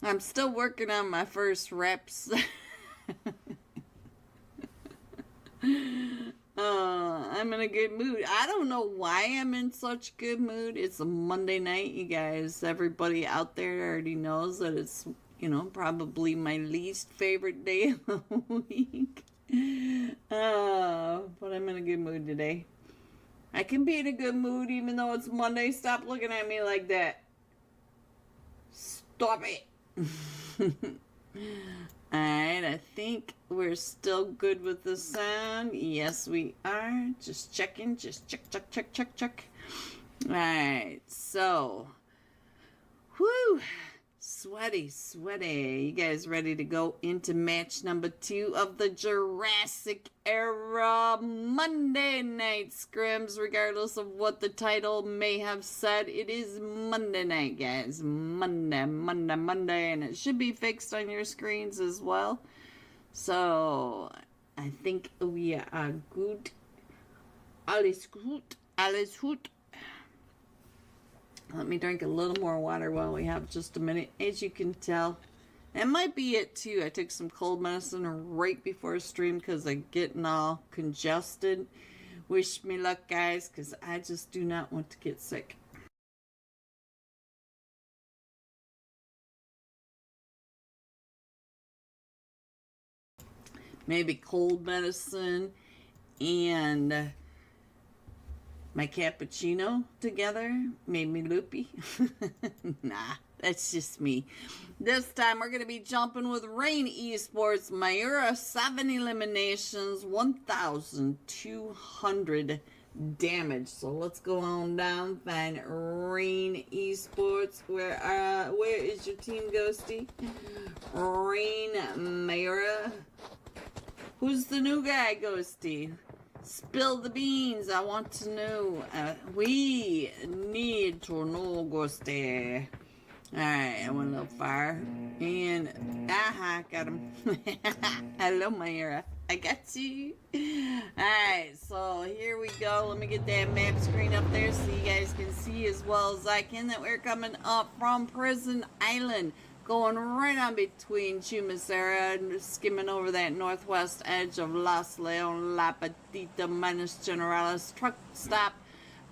I'm still working on my first reps. I'm in a good mood. I don't know why I'm in such good mood. It's a Monday night, you guys. Everybody out there already knows that it's, probably my least favorite day of the week. But I'm in a good mood today. I can be in a good mood even though it's Monday. Stop looking at me like that. Stop it. Alright, I think we're still good with the sound. Yes, we are. Just checking. Just check. Alright, so. Whoo! Sweaty. You guys ready to go into match number 2 of the Jurassic era Monday night scrims? Regardless of what the title may have said, it is Monday night, guys. Monday, and it should be fixed on your screens as well. So I think we are good. Alles gut. Let me drink a little more water while we have just a minute. As you can tell, that might be it too. I took some cold medicine right before stream because I'm getting all congested. Wish me luck, guys, because I just do not want to get sick. Maybe cold medicine and my cappuccino together made me loopy. Nah, that's just me. This time we're going to be jumping with Rain Esports. Mayura, 7 eliminations, 1,200 damage. So let's go on down, find Rain Esports. Where is your team, Ghosty? Rain, Mayura. Who's the new guy, Ghosty? Spill the beans. I want to know. We need to know, Ghosty. Alright, I went a little far. And, got him. Hello, Mayura. I got you. Alright, so here we go. Let me get that map screen up there so you guys can see as well as I can that we're coming up from Prison Island. Going right on between Chumacera and skimming over that northwest edge of Los Leon, La Petita, Minas Generalis, truck stop,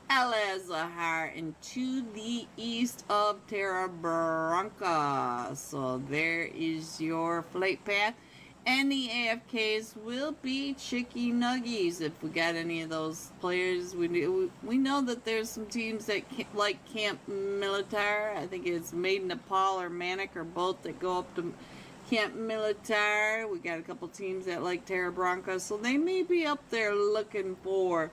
El Azahar, and to the east of Terra Branca. So there is your flight path. And the AFKs will be Chicky Nuggies if we got any of those players. We know that there's some teams that like Camp Militar. I think it's Made in Nepal or Manic or both that go up to Camp Militar. We got a couple teams that like Terra Branca, so they may be up there looking for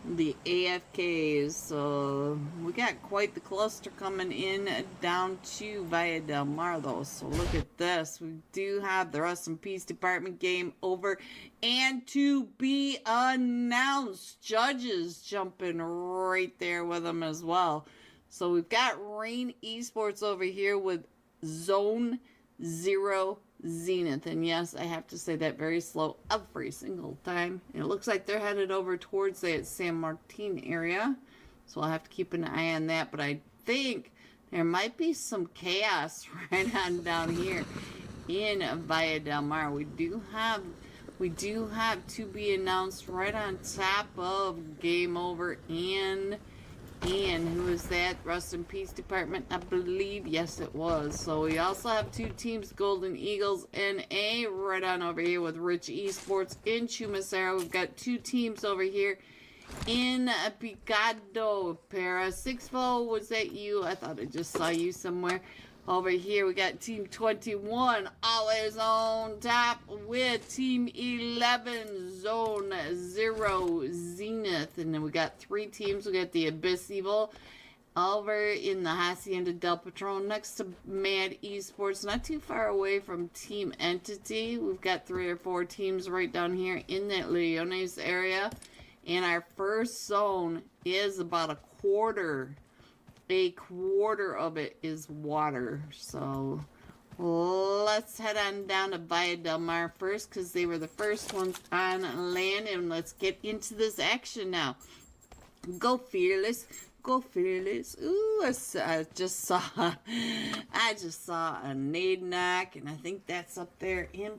the AFKs. So we got quite the cluster coming in down to Via Del Mar though. So look at this. We do have the Rest in Peace Department game over and to be announced. Judges jumping right there with them as well. So we've got Rain Esports over here with Zone 0 Zenith, and yes, I have to say that very slow every single time. It looks like they're headed over towards that San Martin area, so I'll have to keep an eye on that. But I think there might be some chaos right on down here in Via Del Mar. We do have to be announced right on top of Game Over and who is that? Rest in Peace Department, I believe. Yes, it was. So we also have 2 teams, Golden Eagles NA, right on over here with Rich Esports in Chumacera. We've got 2 teams over here in Picado. Para 6-4, was that you? I thought I just saw you somewhere. Over here, we got Team 21, always on top with Team 11, Zone 0, Zenith. And then we got 3 teams. We got the Abyss Evil over in the Hacienda del Patron next to Mad Esports, not too far away from Team Entity. We've got 3 or 4 teams right down here in that Leones area. And our first zone is about a quarter of it is water. So let's head on down to Via Del Mar first because they were the first ones on land, and let's get into this action now. Go Fearless, Uncle Phyllis. Ooh, I just saw a Nadinac, and I think that's up there in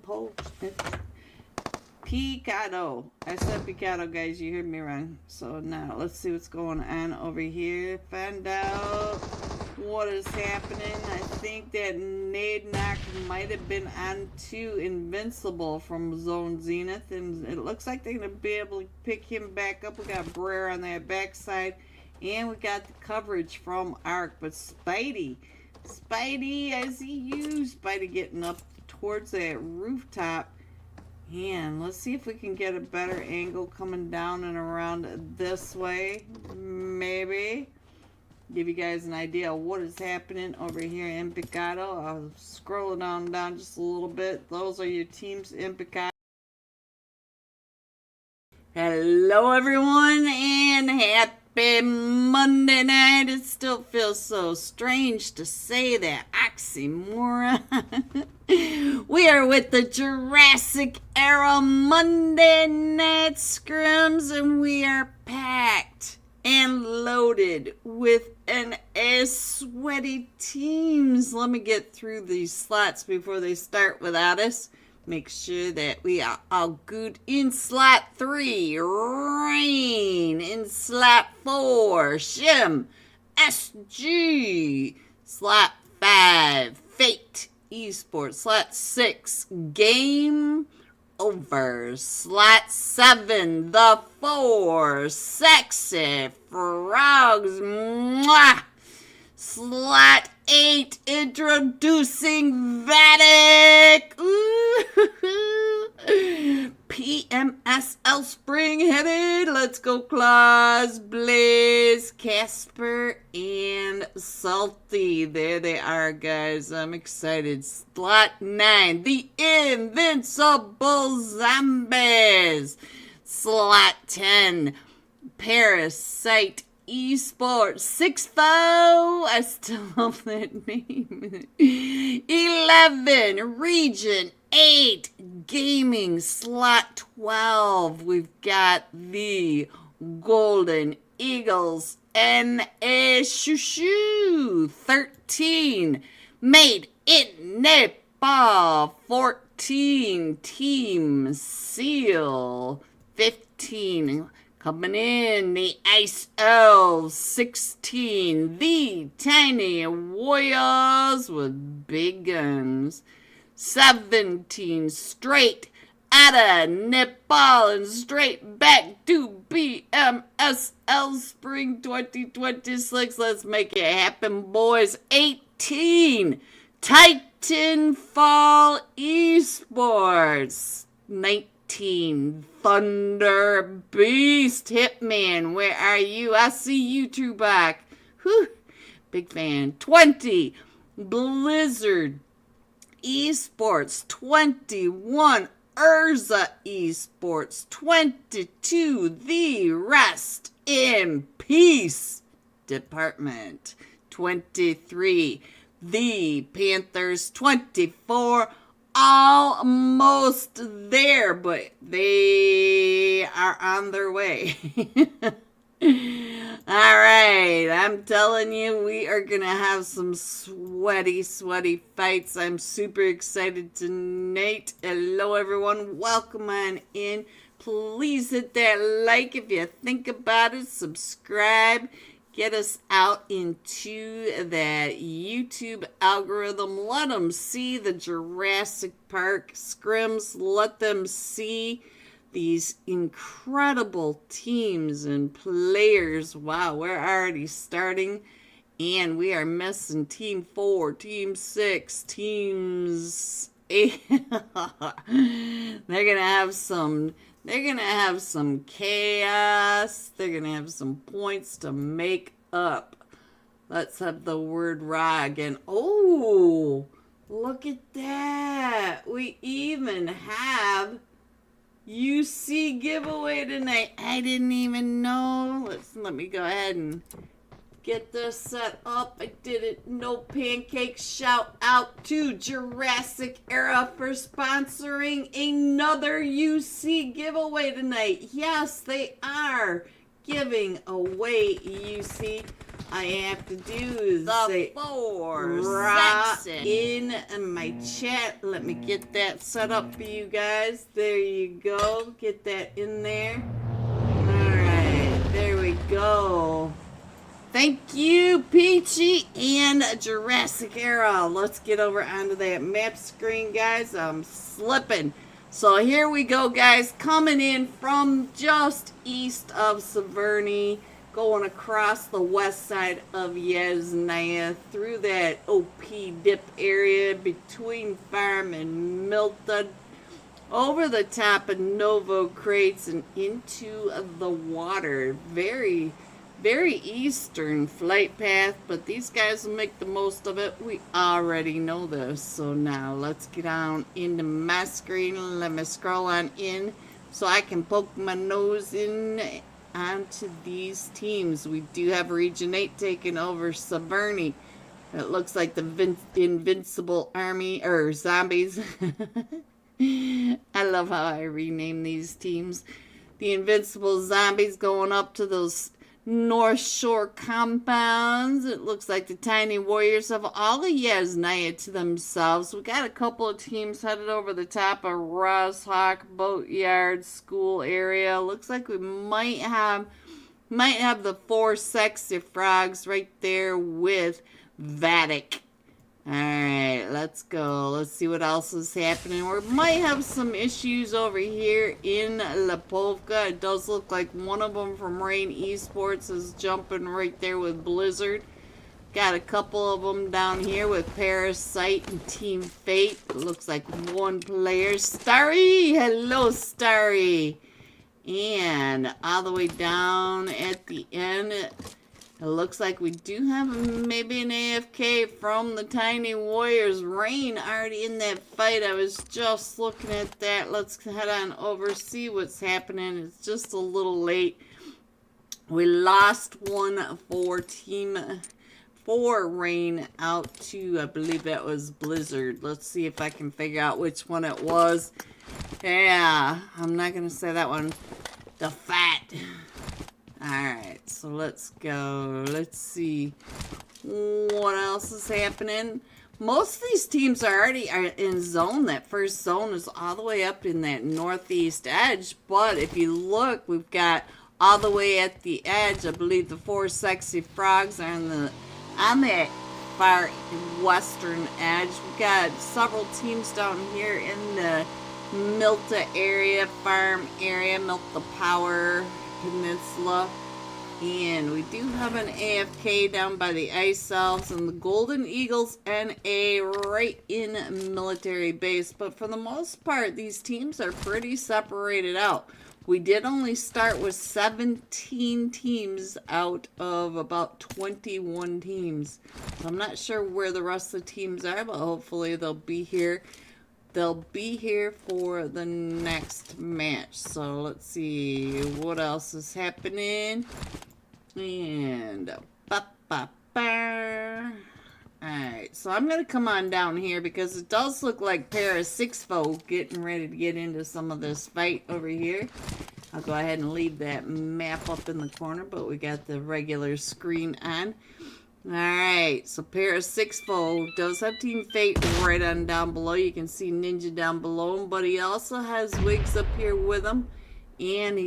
Picado. I said Picado, guys. You heard me wrong. So now let's see what's going on over here. Find out what is happening. I think that Nadinac might have been on to Invincible from Zone Zenith, and it looks like they're going to be able to pick him back up. We got Brer on that backside, and we got the coverage from Ark. But Spidey, I see you, Spidey, getting up towards that rooftop. And let's see if we can get a better angle coming down and around this way. Maybe. Give you guys an idea of what is happening over here in Picado. I'll scroll it down just a little bit. Those are your teams in Picado. Hello everyone, and happy Monday night. It still feels so strange to say that oxymoron. We are with the Jurassic era Monday night scrims, and we are packed and loaded with sweaty teams. Let me get through these slots before they start without us. Make sure that we are all good. In slot 3, Rain. In slot 4, Shim, SG. Slot 5, Fate Esports. Slot 6, Game Over. Slot 7, The 4, Sexy Frogs. Mwah! Slot 8, introducing Vatic. PMSL Spring headed. Let's go, Claus, Blaze, Casper, and Salty. There they are, guys. I'm excited. Slot 9, the Invincible Zombies. Slot 10, Parasite Esports. 6-4. I still love that name. 11, Region 8 Gaming. Slot 12, we've got the Golden Eagles NA Shushu. 13, Made in Nepal. 14, Team Seal. 15, coming in, the Ice Elves. 16, the Tiny Warriors with big guns. 17, straight out of Nepal and straight back to BMSL Spring 2026. Let's make it happen, boys. 18, Titanfall Esports. 19, Thunder Beast Hitman. Where are you? I see you two back. Whew. Big fan. 20, Blizzard Esports. 21, Urza Esports. 22, the Rest in Peace Department. 23, the Panthers. 24, almost there, but they are on their way. All right, I'm telling you, we are going to have some sweaty fights. I'm super excited tonight. Hello, everyone. Welcome on in. Please hit that like if you think about it. Subscribe. Get us out into that YouTube algorithm. Let them see the Jurassic Park scrims. Let them see these incredible teams and players. Wow, we're already starting. And we are missing Team 4, Team 6, Teams 8. They're going to have some chaos. They're going to have some points to make up. Let's have the word raw again. Oh, look at that. We even have UC giveaway tonight. I didn't even know. Let me go ahead and get this set up. I did it. No pancakes. Shout out to Jurassic Era for sponsoring another UC giveaway tonight. Yes, they are giving away UC. I have to do is The say four section. in my chat. Let me get that set up for you guys. There you go. Get that in there. Alright, there we go. Thank you, Peachy and Jurassic Era. Let's get over onto that map screen, guys. I'm slipping. So here we go, guys. Coming in from just east of Severny, going across the west side of Yasnaya, through that OP dip area between Farm and Milton, over the top of Novo Crates and into the water. Very eastern flight path, but these guys will make the most of it. We already know this. So now let's get on into my screen. Let me scroll on in so I can poke my nose in onto these teams. We do have Region 8 taking over Severny. It looks like the Invincible Army, or Zombies. I love how I rename these teams. The Invincible Zombies going up to those North Shore compounds. It looks like the Tiny Warriors have all of Yasnaya to themselves. We got a couple of teams headed over the top of Roshawk Boatyard School area. Looks like we might have the four sexy frogs right there with Vatic. Alright, let's go. Let's see what else is happening. We might have some issues over here in Lipovka. It does look like one of them from Rain Esports is jumping right there with Blizzard. Got a couple of them down here with Parasite and Team Fate. It looks like one player. Starry! Hello, Starry! And all the way down at the end, it looks like we do have maybe an AFK from the Tiny Warriors. Rain already in that fight. I was just looking at that. Let's head on over, see what's happening. It's just a little late. We lost one for Rain out to, I believe that was Blizzard. Let's see if I can figure out which one it was. Yeah, I'm not going to say that one. The Fat. Alright, so let's go. Let's see what else is happening. Most of these teams are already in zone. That first zone is all the way up in that northeast edge. But if you look, we've got all the way at the edge. I believe the four sexy frogs are on the far western edge. We've got several teams down here in the Milta area, farm area, Milta Power Peninsula. And we do have an AFK down by the Ice Elves and the Golden Eagles NA right in military base. But for the most part, these teams are pretty separated out. We did only start with 17 teams out of about 21 teams. So I'm not sure where the rest of the teams are, but hopefully they'll be here. They'll be here for the next match. So let's see what else is happening. And alright, so I'm gonna come on down here because it does look like Para6 getting ready to get into some of this fight over here. I'll go ahead and leave that map up in the corner, but we got the regular screen on. Alright, so Para6 does have Team Fate right on down below. You can see Ninja down below him, but he also has Wigs up here with him. And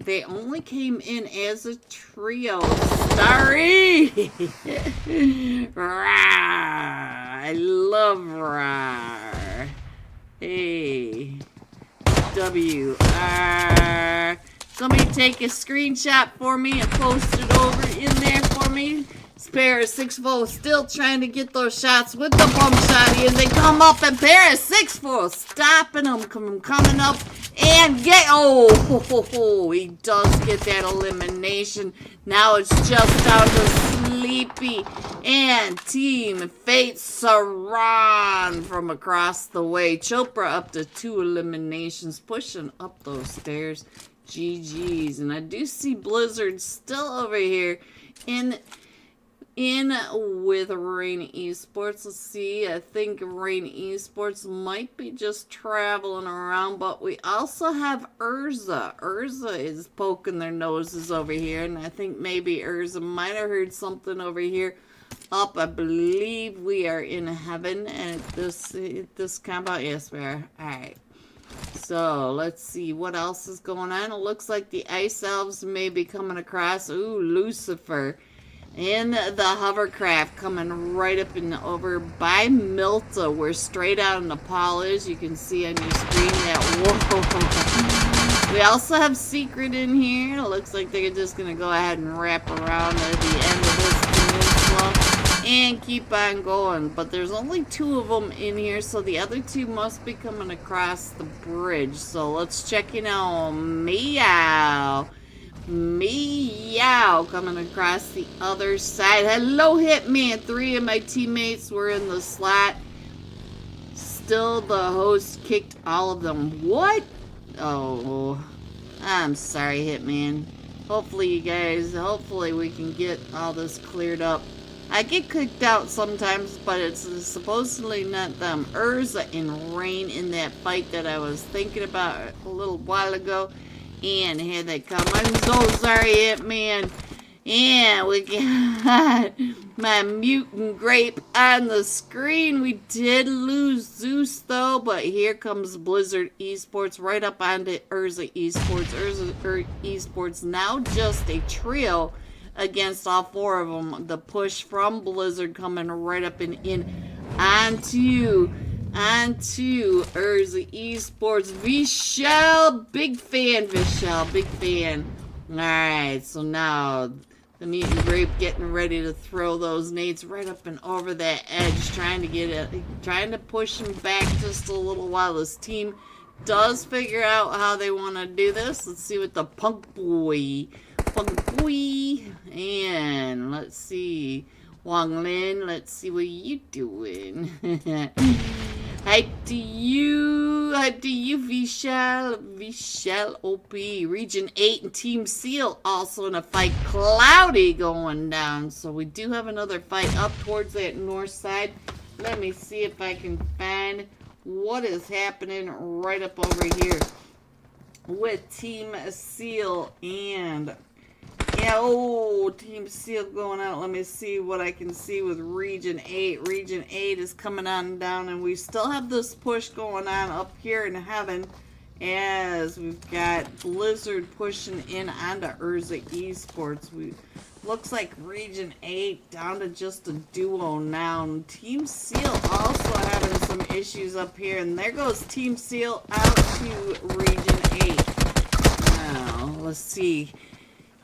they only came in as a trio. Starry! Rawr! I love Rawr. Hey. WR. Somebody take a screenshot for me and post it over in there for me. Para6 still trying to get those shots with the bump shot, and they come up and Para6 stopping them coming up and get, he does get that elimination. Now it's just down to Sleepy and Team Fate Saran from across the way. Chopra up to 2 eliminations, pushing up those stairs. GG's. And I do see Blizzard still over here in in with Rain Esports. Let's see. I think Rain Esports might be just traveling around, but we also have Urza. Urza is poking their noses over here, and I think maybe Urza might have heard something over here. Up, I believe we are in heaven, and this compound. Yes, we are. All right. So let's see what else is going on. It looks like the ice elves may be coming across. Ooh, Lucifer. And the hovercraft coming right up and over by Milta, where straight out in Nepal is. You can see on your screen that, whoa. We also have Secret in here. It looks like they're just going to go ahead and wrap around at the end of this peninsula and keep on going. But there's only 2 of them in here, so the other 2 must be coming across the bridge. So let's check in on Meow. Meow coming across the other side. Hello, Hitman. 3 of my teammates were in the slot. Still, the host kicked all of them. What? Oh, I'm sorry, Hitman. Hopefully we can get all this cleared up. I get kicked out sometimes, but it's supposedly not them. Urza and Rain in that fight that I was thinking about a little while ago. And here they come. I'm so sorry, Hitman. And we got my mutant grape on the screen. We did lose Zeus, though. But here comes Blizzard Esports right up onto Urza Esports. Urza Esports now just a trio against all 4 of them. The push from Blizzard coming right up and in onto Urza Esports. Vishal, big fan, Vishal, big fan. Alright, so now the mutant grape getting ready to throw those nades right up and over that edge, trying to push him back just a little while. This team does figure out how they want to do this. Let's see what the Punk Boy, and let's see, Wang Lin, let's see what you doing. Hype to you, Vishal OP. Region 8 and Team Seal also in a fight. Cloudy going down. So we do have another fight up towards that north side. Let me see if I can find what is happening right up over here with Team Seal and... Yeah, oh, Team Seal going out. Let me see what I can see with Region 8. Region 8 is coming on down, and we still have this push going on up here in heaven as we've got Blizzard pushing in onto Urza Esports. Looks like Region 8 down to just a duo now. And Team Seal also having some issues up here, and there goes Team Seal out to Region 8. Now, let's see.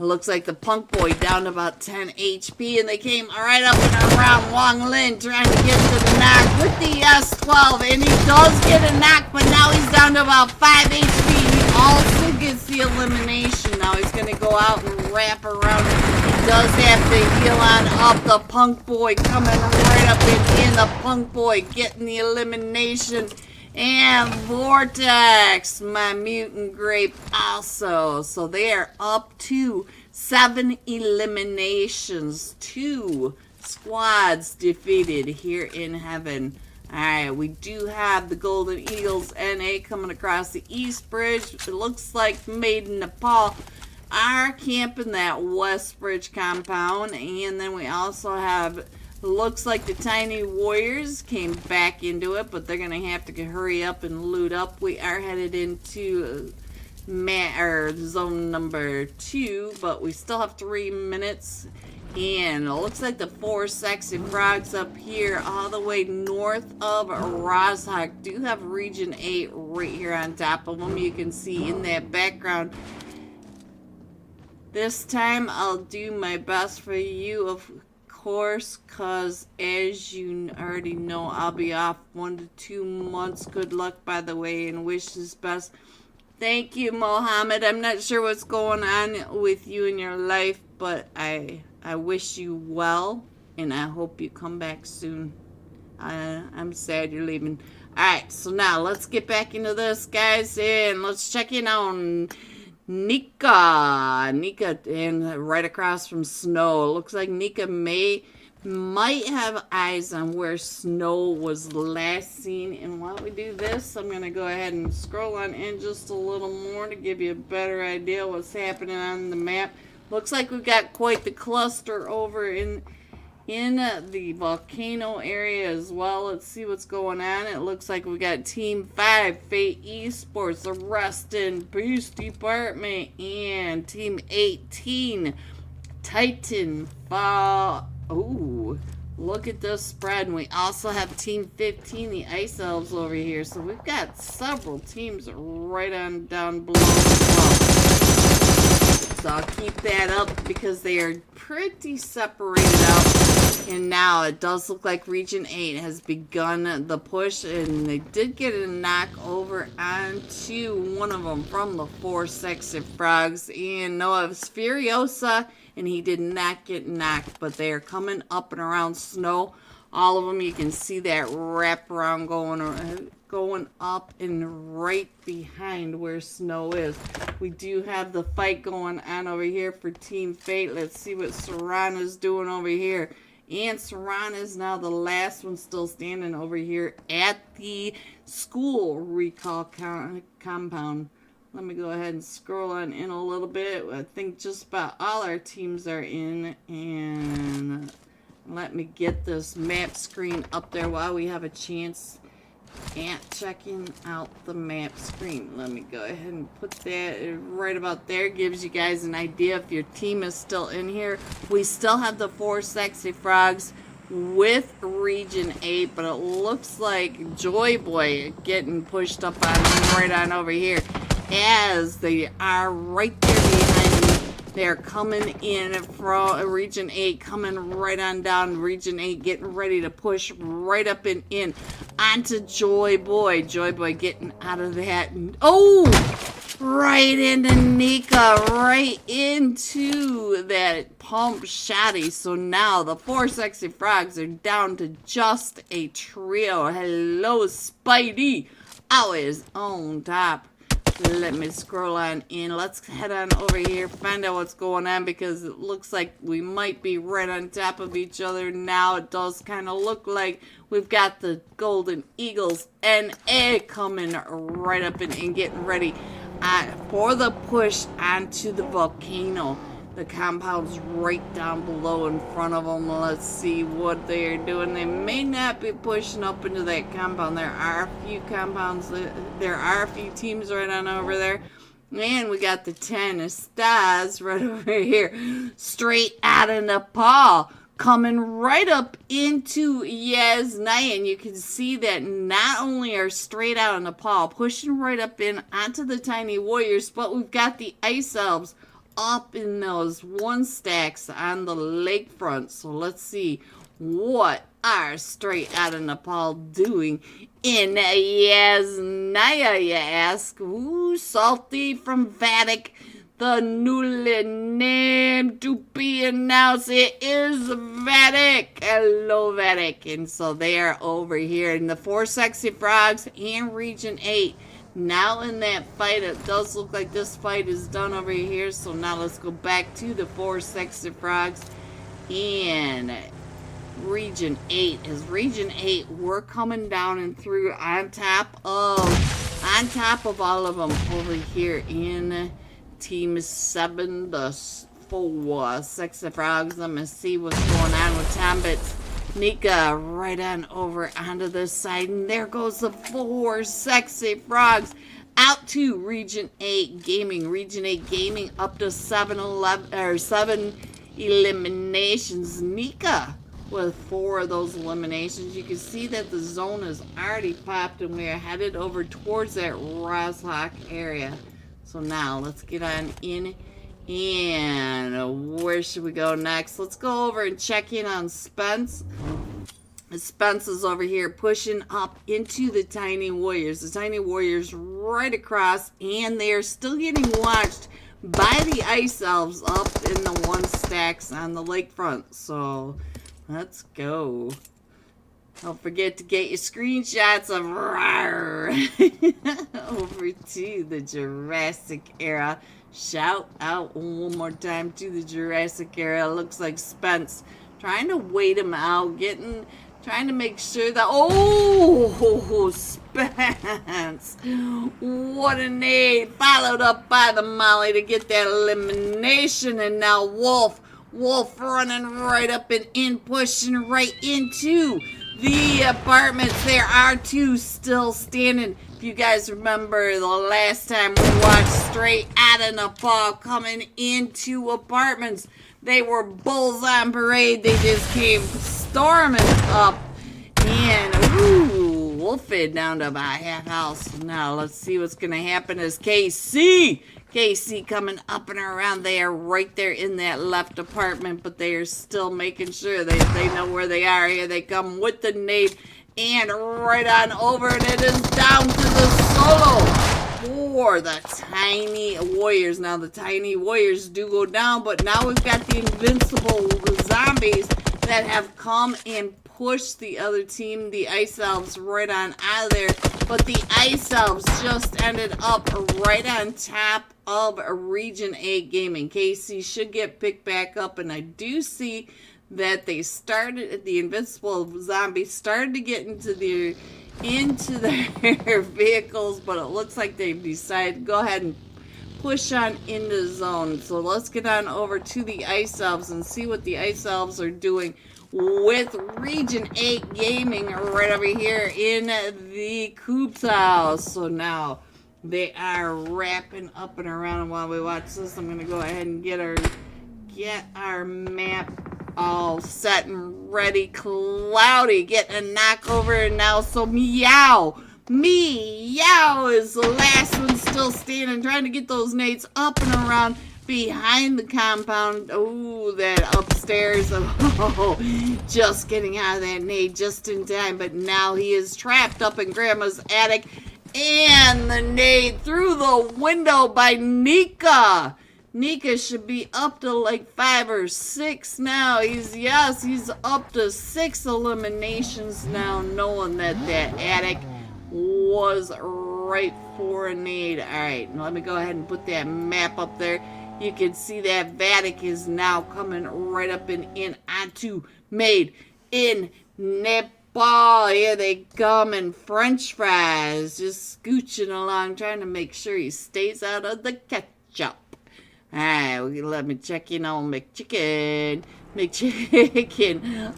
It looks like the Punk Boy down to about 10 HP, and they came right up and around Wang Lin trying to get to the knock with the S12, and he does get a knock, but now he's down to about 5 HP. He also gets the elimination. Now he's going to go out and wrap around. He does have to heal on up. The Punk Boy coming right up and in. The Punk Boy getting the elimination. And Vortex, my mutant grape also. So they are up to 7 eliminations. 2 squads defeated here in heaven. Alright, we do have the Golden Eagles NA coming across the East Bridge. It looks like Made in Nepal are camping that West Bridge compound. And then we also have... Looks like the Tiny Warriors came back into it, but they're going to have to hurry up and loot up. We are headed into zone number 2, but we still have 3 minutes. And it looks like the 4 sexy frogs up here all the way north of Rozhok do have Region 8 right here on top of them. You can see in that background. This time I'll do my best for you, of course, because as you already know, I'll be off 1 to 2 months. Good luck, by the way, and wishes best. Thank you, Mohammed. I'm not sure what's going on with you in your life, but I wish you well, and I hope you come back soon. I'm sad you're leaving. Alright, so now let's get back into this, guys, and let's check in on Nika, and right across from Snow. It looks like Nika may might have eyes on where snow was last seen. And while we do this, I'm going to go ahead and scroll on in just a little more to give you a better idea what's happening on the map. Looks like we've got quite the cluster over in the volcano area as well. Let's see what's going on. It looks like we got Team 5, Fate Esports, the Rest in Peace Department, and Team 18, Titanfall. Ooh, look at this spread. And we also have Team 15, the Ice Elves, over here. So we've got several teams right on down below as well. So I'll keep that up because they are pretty separated out. And now it does look like Region 8 has begun the push. And they did get a knock over onto one of them from the 4 Sexy Frogs. And Noah Furiosa. And he did not get knocked, but they are coming up and around snow. All of them, you can see that wrap around going up and right behind where snow is. We do have the fight going on over here for Team Fate. Let's see what Serrana's doing over here. And Serrana is now the last one still standing over here at the school recall compound. Let me go ahead and scroll on in a little bit. I think just about all our teams are in. And let me get this map screen up there while we have a chance at checking out the map screen. Let me go ahead and put that right about there. Gives you guys an idea if your team is still in here. We still have the 4 Sexy Frogs with Region 8, but it looks like Joy Boy getting pushed up on right on over here. As they are right there behind me. They're coming in from Region 8, coming right on down Region 8, getting ready to push right up and in onto Joy Boy. Joy Boy getting out of that. Oh! Right into Nika, right into that pump shotty. So now the 4 Sexy Frogs are down to just a trio. Hello, Spidey. Always on top. Let me scroll on in. Let's head on over here, find out what's going on, because it looks like we might be right on top of each other now. It does kind of look like we've got the Golden Eagles and A coming right up and getting ready for the push onto the volcano. The compound's right down below in front of them. Let's see what they're doing. They may not be pushing up into that compound. There are a few compounds. There are a few teams right on over there. And we got the 10 stars right over here. Straight out of Nepal. Coming right up into Yasnaya. And you can see that not only are straight out of Nepal pushing right up in onto the Tiny Warriors, but we've got the Ice Elves up in those 1 stacks on the lakefront. So let's see what are straight out of Nepal doing in Yasnaya, you ask. Ooh, Salty from Vatic, the newly named to be announced. It is Vatic. Hello, Vatic. And so they are over here in the 4 Sexy Frogs and Region 8. Now in that fight, it does look like this fight is done over here. So now let's go back to the 4 Sexy Frogs and Region 8. As Region 8, we're coming down and through on top of all of them over here in Team 7, the 4 Sexy Frogs. Let me see what's going on with Tombits. Nika right on over onto this side, and there goes the 4 Sexy Frogs out to Region 8 Gaming. Region 8 Gaming up to 7 eliminations. Nika with 4 of those eliminations. You can see that the zone is already popped, and we are headed over towards that Roshawk area. So now let's get on in. And where should we go next? Let's go over and check in on Spence. Spence is over here pushing up into the Tiny Warriors. The Tiny Warriors right across, and they are still getting watched by the Ice Elves up in the 1 stacks on the lakefront. So let's go. Don't forget to get your screenshots of Rawr over to the Jurassic era. Shout out one more time to the Jurassic era. Looks like Spence trying to wait him out, trying to make sure that, Spence, what a nade, followed up by the Molly to get that elimination, and now Wolf running right up and in, pushing right into the apartments. There are two still standing. If you guys remember the last time we watched straight out of Nepal coming into apartments, they were bulls on parade. They just came storming up, and Wolf fed down to about half house. Now let's see what's gonna happen as KC coming up and around. They are right there in that left apartment, but they are still making sure they know where they are. Here they come with the nade and right on over, and it is down to the solo for the tiny warriors. Now the tiny warriors do go down, but now we've got the invincible zombies that have come and pushed the other team, the ice elves, right on out of there. But the ice elves just ended up right on top of Region 8 Gaming. KC should get picked back up, and I do see that the invincible zombies started to get into their vehicles, but it looks like they've decided to go ahead and push on into the zone. So let's get on over to the ice elves and see what the ice elves are doing with Region 8 Gaming right over here in the Coop's house. So now they are wrapping up and around, and while we watch this, I'm going to go ahead and get our map all set and ready. Cloudy getting a knock over, and now so Meow is the last one still standing, trying to get those nades up and around behind the compound. Oh, that upstairs. Just getting out of that nade just in time, but now he is trapped up in Grandma's attic, and the nade through the window by Nika. Nika should be up to like 5 or 6 now. He's up to 6 eliminations now, knowing that attic was right for a nade. Alright, let me go ahead and put that map up there. You can see that Vatic is now coming right up and in onto Made in Nepal. Here they come, and French fries just scooching along, trying to make sure he stays out of the ketchup. Alright, let me check in on McChicken,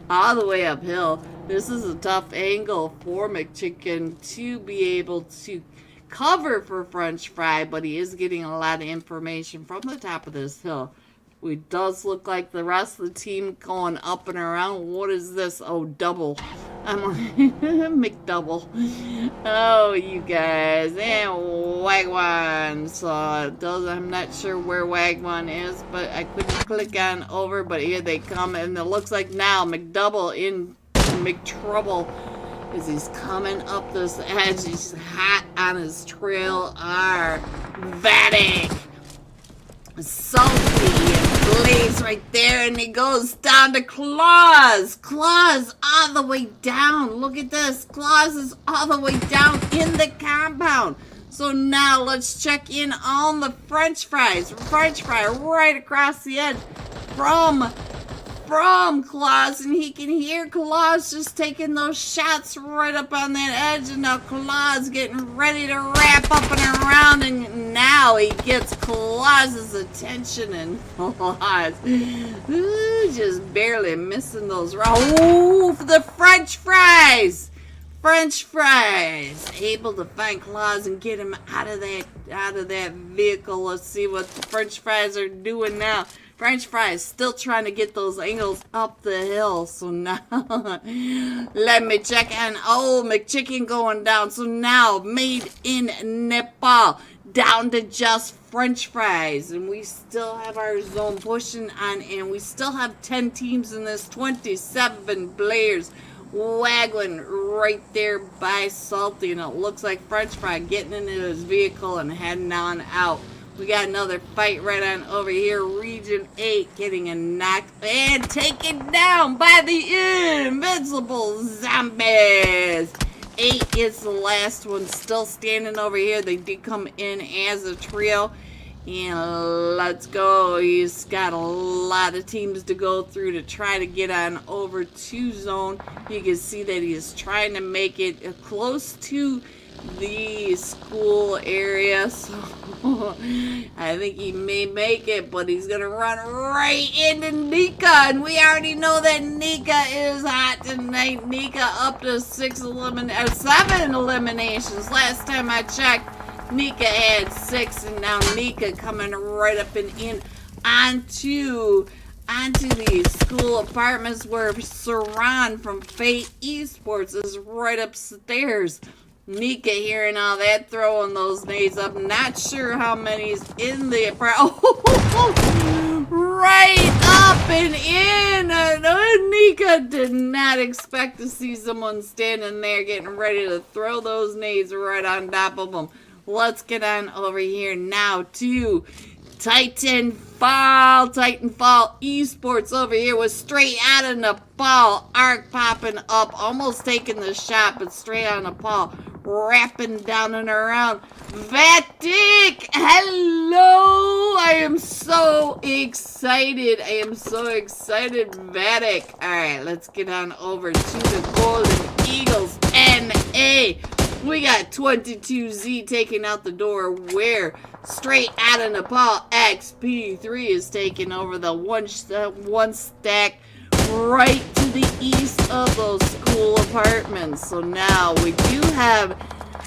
all the way uphill. This is a tough angle for McChicken to be able to cover for French Fry, but he is getting a lot of information from the top of this hill. It does look like the rest of the team going up and around. What is this? Oh, double. I'm McDouble. Oh, you guys. And Wagwan. So I'm not sure where Wagwan is, but I couldn't click on over, but here they come, and it looks like now McDouble in McTrouble as he's coming up this edge. He's hot on his trail. Vatic. Salty and Blaze right there, and he goes down to Claus. Claus all the way down. Look at this. Claus is all the way down in the compound. So now let's check in on the French fries. French fry right across the edge from Claus, and he can hear Claus just taking those shots right up on that edge, and now Claus getting ready to wrap up and around, and now he gets Claus's attention, and Claus just barely missing those rounds. Ooh, for the French fries! French fries! Able to find Claus and get him out of that vehicle. Let's see what the French fries are doing now. French fries still trying to get those angles up the hill. So now, let me check. And oh, McChicken going down. So now, Made in Nepal down to just French fries. And we still have our zone pushing on. And we still have 10 teams in this, 27 players. Waggling right there by Salty. And it looks like French Fry getting into his vehicle and heading on out. We got another fight right on over here. Region 8 getting a knock and taken down by the invincible zombies. 8 is the last one still standing over here. They did come in as a trio. And let's go. He's got a lot of teams to go through to try to get on over to zone. You can see that he's trying to make it close to the school area. So I think he may make it, but he's going to run right into Nika. And we already know that Nika is hot tonight. Nika up to 7 eliminations. Last time I checked, Nika had 6, and now Nika coming right up and in onto the school apartments where Saran from Fate Esports is right upstairs. Nika hearing all that, throwing those nades up. Not sure how many's in the apartment. Oh, right up and in. Nika did not expect to see someone standing there getting ready to throw those nades right on top of them. Let's get on over here now to Titanfall Esports over here with straight out of Nepal. Arc popping up, almost taking the shot, but straight out of Nepal. Wrapping down and around. Vatic! Hello! I am so excited. Vatic. Alright, let's get on over to the Golden Eagles NA. We got 22Z taking out the door where straight out of Nepal XP3 is taking over the one stack right to the east of those school apartments. So now we do have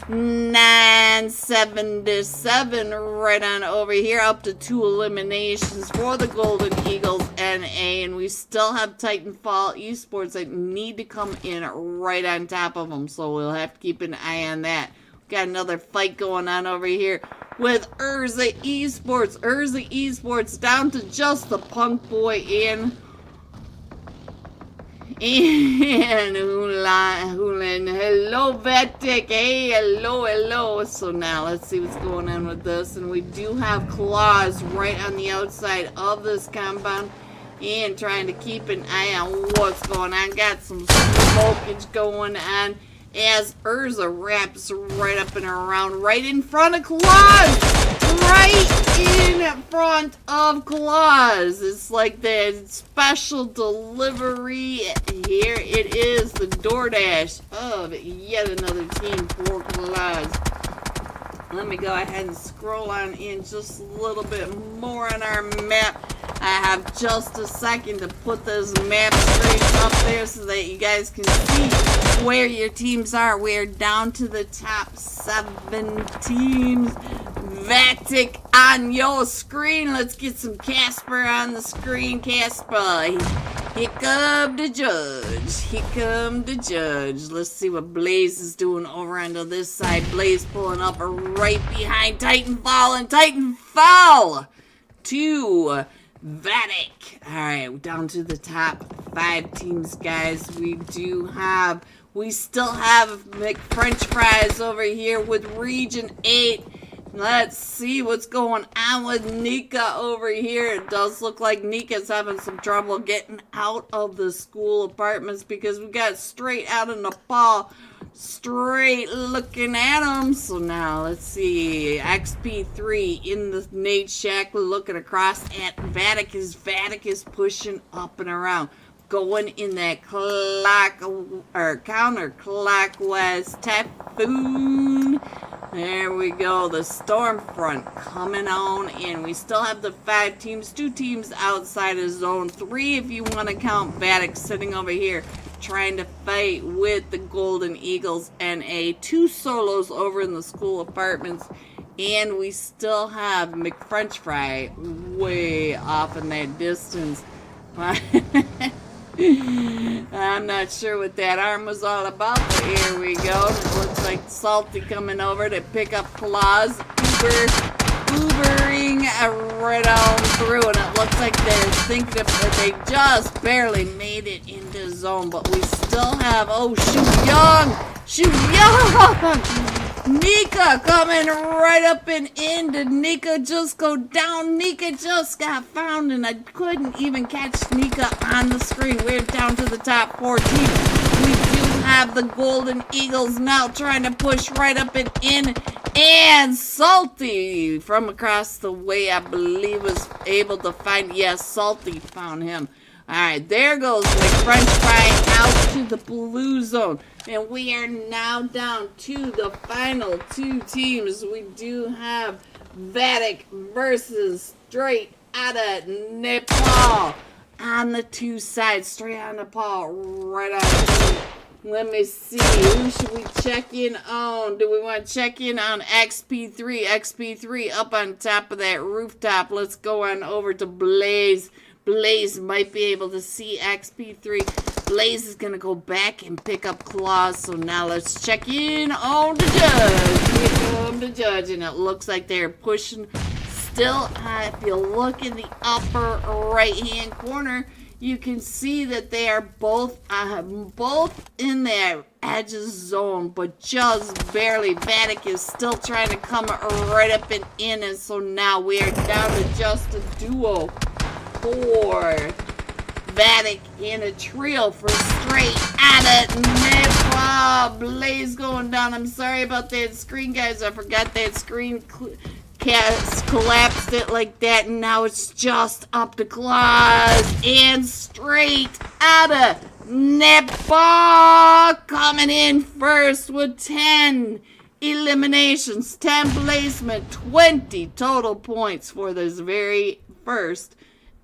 977 right on over here, up to 2 eliminations for the Golden Eagles NA, and we still have Titanfall Esports that need to come in right on top of them, so we'll have to keep an eye on that. Got another fight going on over here with Urza Esports down to just the Punk Boy and Hulan. Hello, Vatic. Hey, hello. So now let's see what's going on with this. And we do have Claws right on the outside of this compound and trying to keep an eye on what's going on. Got some smokage going on as Urza wraps right up and around right in front of Claws. It's like the special delivery. Here it is, the DoorDash of yet another team for Claws. Let me go ahead and scroll on in just a little bit more on our map. I have just a second to put this map straight up there so that you guys can see where your teams are. We're down to the top 7 teams. Vatic on your screen. Let's get some Casper on the screen. Casper. Here come the judge. Let's see what Blaze is doing over on this side. Blaze pulling up right behind Titanfall, and Titanfall to Vatic. Alright, down to the top 5 teams, guys. We still have McFrench Fries over here with Region 8. Let's see what's going on with Nika over here. It does look like Nika's having some trouble getting out of the school apartments because we got straight out of Nepal, straight looking at him. So now let's see. XP3 in the nade shack looking across at Vatic. Vatic is pushing up and around, going in that counterclockwise typhoon. There we go, the storm front coming on in. We still have the 5 teams, 2 teams outside of zone 3 if you want to count Vatic sitting over here trying to fight with the Golden Eagles NA. 2 solos over in the school apartments, and we still have McFrench Fry way off in that distance. I'm not sure what that arm was all about, but here we go. It looks like Salty coming over to pick up Claws, Ubering right on through, and it looks like they're thinking that they just barely made it into zone, but we still have, Shoot Young! Nika coming right up and in. Did Nika just go down? Nika just got found, and I couldn't even catch Nika on the screen. We're down to the top 4 teams. We do have the Golden Eagles now trying to push right up and in And Salty from across the way, I believe, was able to find. Yes, Salty found him. All right, there goes McFrench Fry out to the blue zone. And we are now down to the final two teams. We do have Vatic versus Straight Outta Nepal. On the two sides, straight on Nepal, right on. Let me see, who should we check in on? Do we want to check in on XP3? XP3 up on top of that rooftop. Let's go on over to Blaze. Blaze might be able to see XP3. Blaze is going to go back and pick up Claws. So now let's check in on the judge. Here comes the judge, and it looks like they're pushing. Still, if you look in the upper right-hand corner, you can see that they are both in their edges zone, but just barely. Vatic is still trying to come right up and in, and so now we are down to just a duo for Vatic and a trio for Straight Outta Nepal. Blaze going down. I'm sorry about that screen, guys. I forgot that screen collapsed it like that, and now it's just up to Claws and Straight Outta Nepal coming in first with 10 eliminations, 10 placement, 20 total points for this very first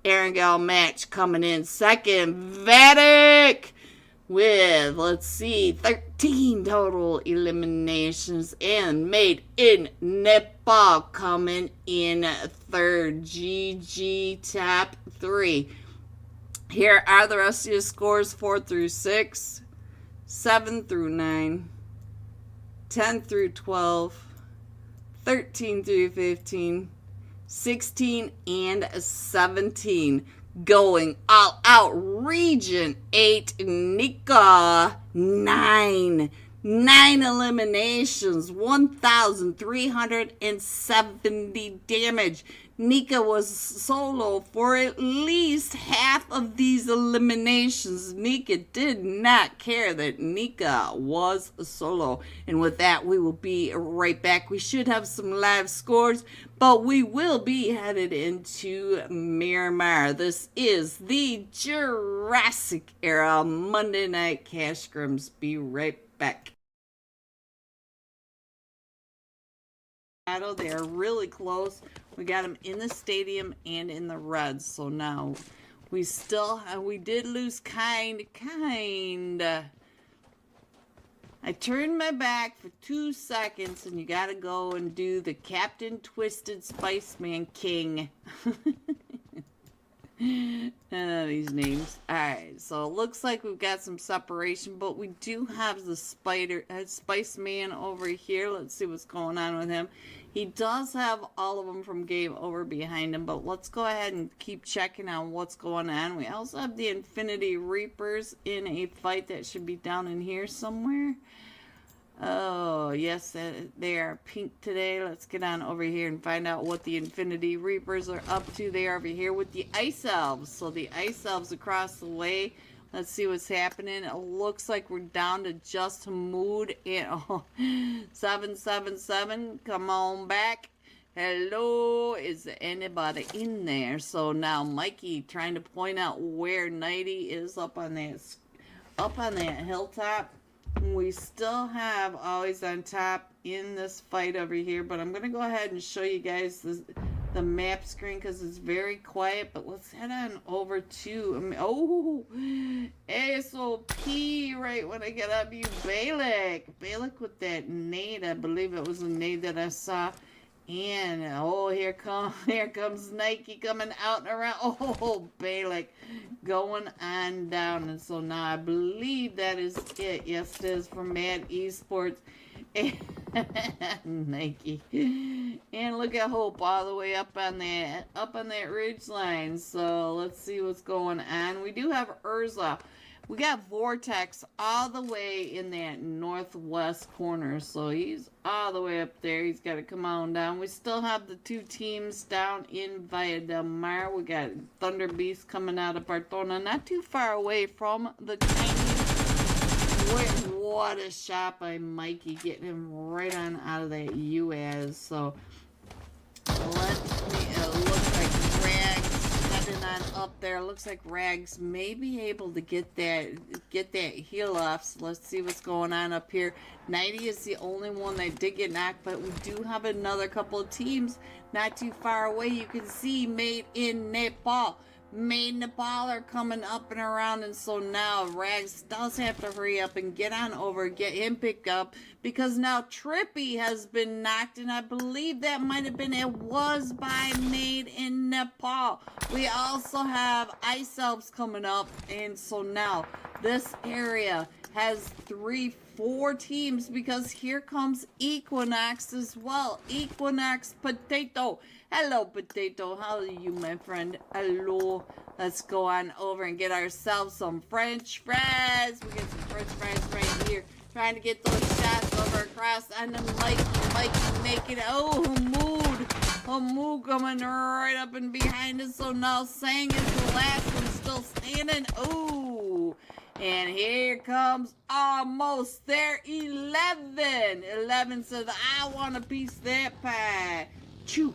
Erangel match. Coming in second, Vatic with, let's see, 13 total eliminations, and Made in Nepal coming in third. GG top 3. Here are the rest of your scores: 4 through 6, 7 through 9, 10 through 12, 13 through 15, 16, and 17. Going all out, Region 8, Nika, 9 eliminations, 1,370 damage. Nika was solo for at least half of these eliminations. Nika did not care that Nika was solo. And with that, we will be right back. We should have some live scores, but we will be headed into Miramar. This is the Jurassic era Monday Night Cash Scrims. Be right back. They are really close. We got them in the stadium and in the Reds. So now we did lose kind. I turned my back for 2 seconds, and you gotta go and do the Captain Twisted Spiceman King. These names. Alright, so it looks like we've got some separation, but we do have the Spiceman over here. Let's see what's going on with him. He does have all of them from Game Over behind him, but let's go ahead and keep checking on what's going on. We also have the Infinity Reapers in a fight that should be down in here somewhere. Oh, yes, they are pink today. Let's get on over here and find out what the Infinity Reapers are up to. They are over here with the Ice Elves. So the Ice Elves across the way. Let's see what's happening. It looks like we're down to just Mood and 777. Come on back. Hello, is anybody in there? So now Mikey trying to point out where Nighty is up on that hilltop. We still have Always on Top in this fight over here, but I'm gonna go ahead and show you guys the map screen because it's very quiet. But let's head on over to ASOP right when I get up. You Balak with that nade. I believe it was a nade that I saw. And here comes Nike coming out and around. Balak going on down. And so now I believe that is it. Yes, it is for Mad Esports. And Nike. And look at Hope all the way up on that ridge line. So let's see what's going on. We do have Urza. We got Vortex all the way in that northwest corner. So he's all the way up there. He's got to come on down. We still have the two teams down in Villa del Mar. We got Thunder Beast coming out of Bartona. Not too far away from the Chinese what a shot by Mikey, getting him right on out of that UAS. So looks like Rags heading on up there. Looks like Rags may be able to get that heal off. So let's see what's going on up here. 90 is the only one that did get knocked, but we do have another couple of teams not too far away. You can see Made in Nepal. Made in Nepal are coming up and around, and so now Rags does have to hurry up and get on over, get him picked up, because now Trippy has been knocked, and I believe that might have been, it was by Made in Nepal. We also have Ice Elves coming up, and so now this area has 4 teams, because here comes Equinox as well. Equinox Potato. Hello, Potato. How are you, my friend? Hello. Let's go on over and get ourselves some French fries. We get some French fries right here. Trying to get those shots over across on the Mikey making it. Oh, Hamoud coming right up and behind us. So now Sang is the last one still standing. Oh. And here comes almost there, 11. 11 says, I want a piece of that pie. Choo.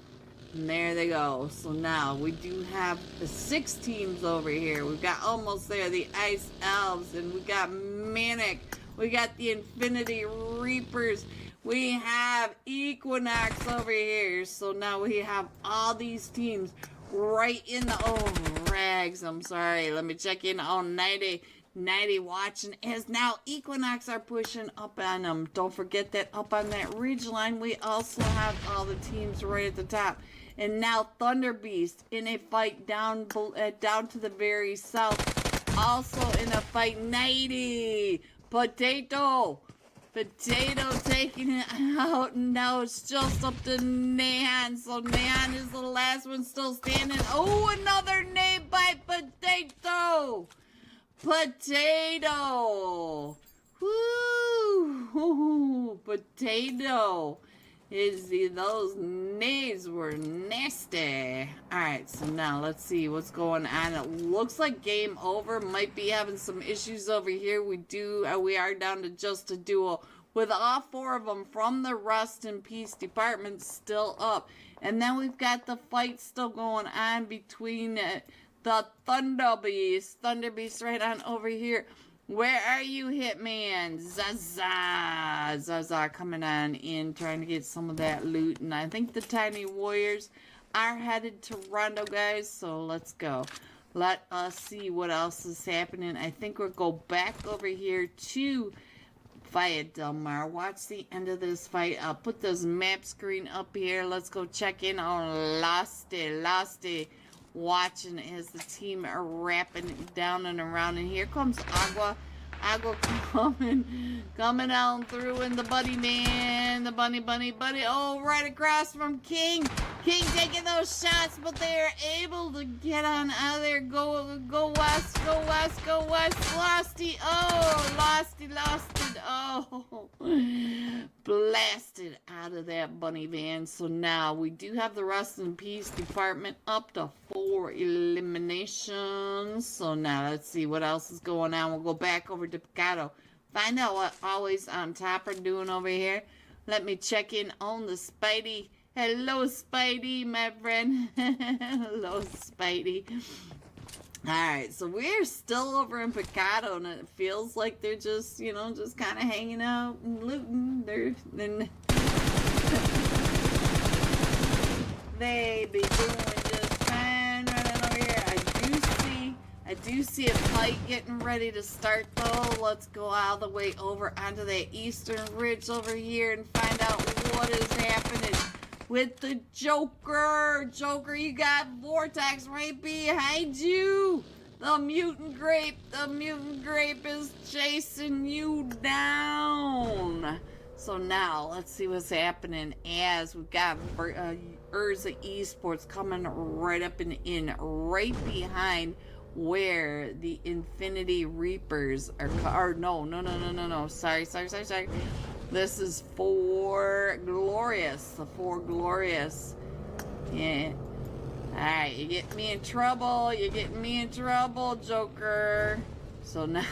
And there they go. So now we do have the 6 teams over here. We've got almost there, the Ice Elves, and we got Manic. We got the Infinity Reapers. We have Equinox over here. So now we have all these teams right in the, Rags, I'm sorry. Let me check in on 90 watching as now Equinox are pushing up on them. Don't forget that up on that ridge line, we also have all the teams right at the top. And now Thunder Beast in a fight down to the very south. Also in a fight, 90. Potato taking it out, and now it's just up to Neon. So Neon is the last one still standing. Oh, another name by Potato. Woo! Potato. Those names were nasty. Alright, so now let's see what's going on. It looks like game over. Might be having some issues over here. We are down to just a duo with all 4 of them from the Rust in Peace department still up. And then we've got the fight still going on between the Thunder Beast right on over here. Where are you, Hitman? Zaza coming on in, trying to get some of that loot. And I think the Tiny Warriors are headed to Rondo, guys. So let's go. Let us see what else is happening. I think we'll go back over here to Via Del Mar. Watch the end of this fight. I'll put this map screen up here. Let's go check in on Lasty. Watching as the team are wrapping down and around, and here comes Agua coming on through, and the buddy man, the bunny, oh, right across from King taking those shots, but they're able to get on out of there. Go west, Losty, oh, blasted out of that bunny van. So now we do have the Rust in Peace department up to 4 eliminations. So now let's see what else is going on. We'll go back over to Picado, find out what Always on Top are doing over here. Let me check in on the Spidey. Hello, Spidey, my friend. Hello, Spidey. Alright, so we're still over in Picado, and it feels like they're just, just kind of hanging out and looting. They be doing just fine running over here. I do see a fight getting ready to start, though. Let's go all the way over onto the eastern ridge over here and find out what is happening with the Joker. You got Vortex right behind you. The mutant grape is chasing you down. So now let's see what's happening as we've got Urza Esports coming right up and in right behind where the Infinity Reapers are. No. Sorry. This is for Glorious. The 4 Glorious. Yeah. Alright, you get me in trouble. Joker. So now,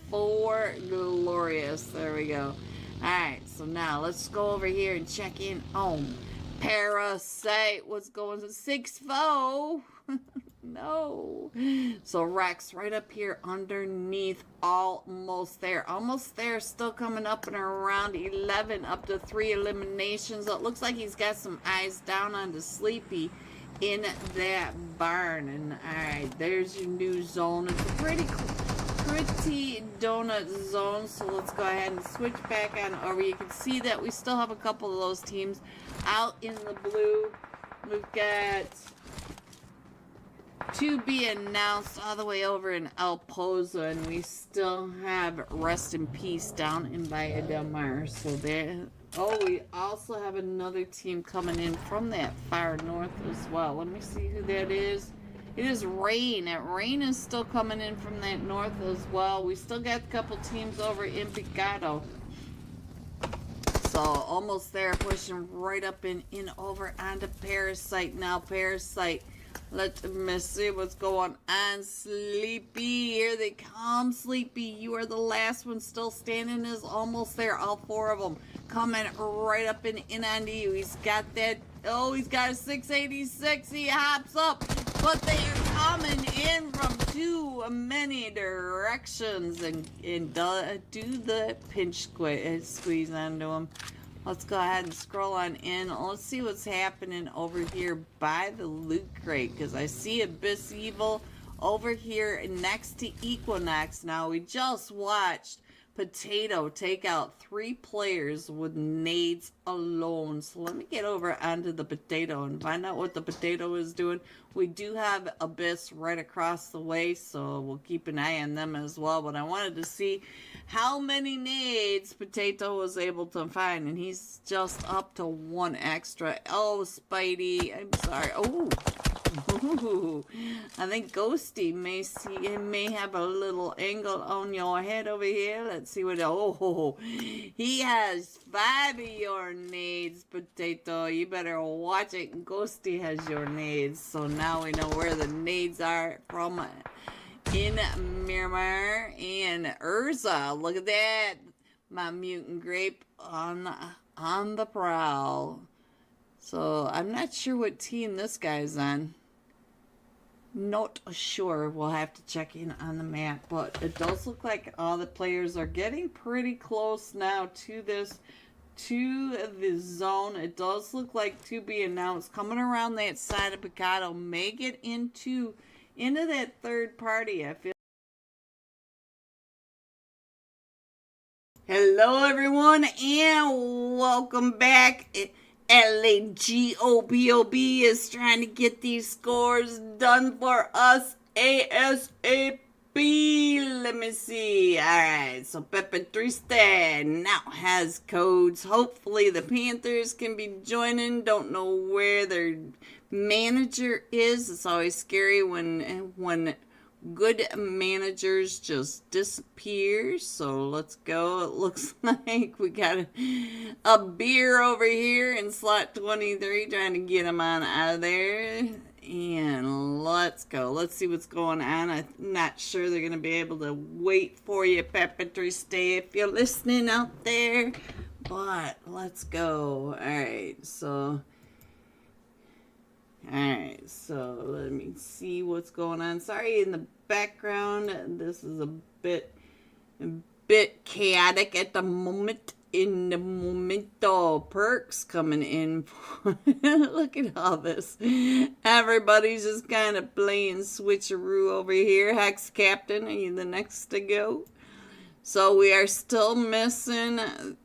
4 glorious. There we go. Alright, so now let's go over here and check in on Parasite. What's going on? 6-4. No. So Rex right up here underneath. Almost there. Almost there. Still coming up and around 11. Up to 3 eliminations. It looks like he's got some eyes down on the Sleepy in that barn. And alright, there's your new zone. It's a pretty donut zone. So let's go ahead and switch back on over. You can see that we still have a couple of those teams out in the blue. We've got to be announced all the way over in El Pozo, and we still have Rest in Peace down in Valle del Mar. So there. Oh, we also have another team coming in from that far north as well. Let me see who that is. It is Rain. Rain is still coming in from that north as well. We still got a couple teams over in Picado. So almost there, pushing right up in over onto Parasite now. Parasite. Let me see what's going on. Sleepy, here they come. Sleepy, you are the last one still standing. Is almost there. All 4 of them coming right up in onto you. He's got that. Oh, he's got a 686. He hops up, but they are coming in from too many directions and do the pinch squeeze onto him. Let's go ahead and scroll on in. Let's see what's happening over here by the loot crate, because I see Abyss Evil over here next to Equinox. Now, we just watched Potato take out 3 players with nades alone. So let me get over onto the Potato and find out what the Potato is doing. We do have Abyss right across the way, so we'll keep an eye on them as well. But I wanted to see how many nades Potato was able to find, and he's just up to 1 extra. Oh, Spidey, I'm sorry. Oh, ooh. I think Ghosty may have a little angle on your head over here. Let's see what. Oh, he has 5 of your nades, Potato. You better watch it. Ghosty has your nades, so now we know where the nades are from. In Miramar and Urza. Look at that. My mutant grape on the prowl. So I'm not sure what team this guy's on. Not sure. We'll have to check in on the map. But it does look like all the players are getting pretty close now to the zone. It does look like to be announced. Coming around that side of Picado may get into that third party. I feel. Hello everyone and welcome back. LAGOBOB is trying to get these scores done for us ASAP. Let me see. Alright, so Pepe Triste now has codes. Hopefully the Panthers can be joining. Don't know where their manager is. It's always scary when good managers just disappear. So let's go. It looks like we got a beer over here in slot 23 trying to get him on out of there. And let's go. Let's see what's going on. I'm not sure they're going to be able to wait for you, Pepe Triste, if you're listening out there. But let's go. Alright, so let me see what's going on. Sorry in the background. This is a bit chaotic at the moment. In the momento, Perks coming in. Look at all this. Everybody's just kind of playing switcheroo over here. Hex Captain, are you the next to go? So we are still missing the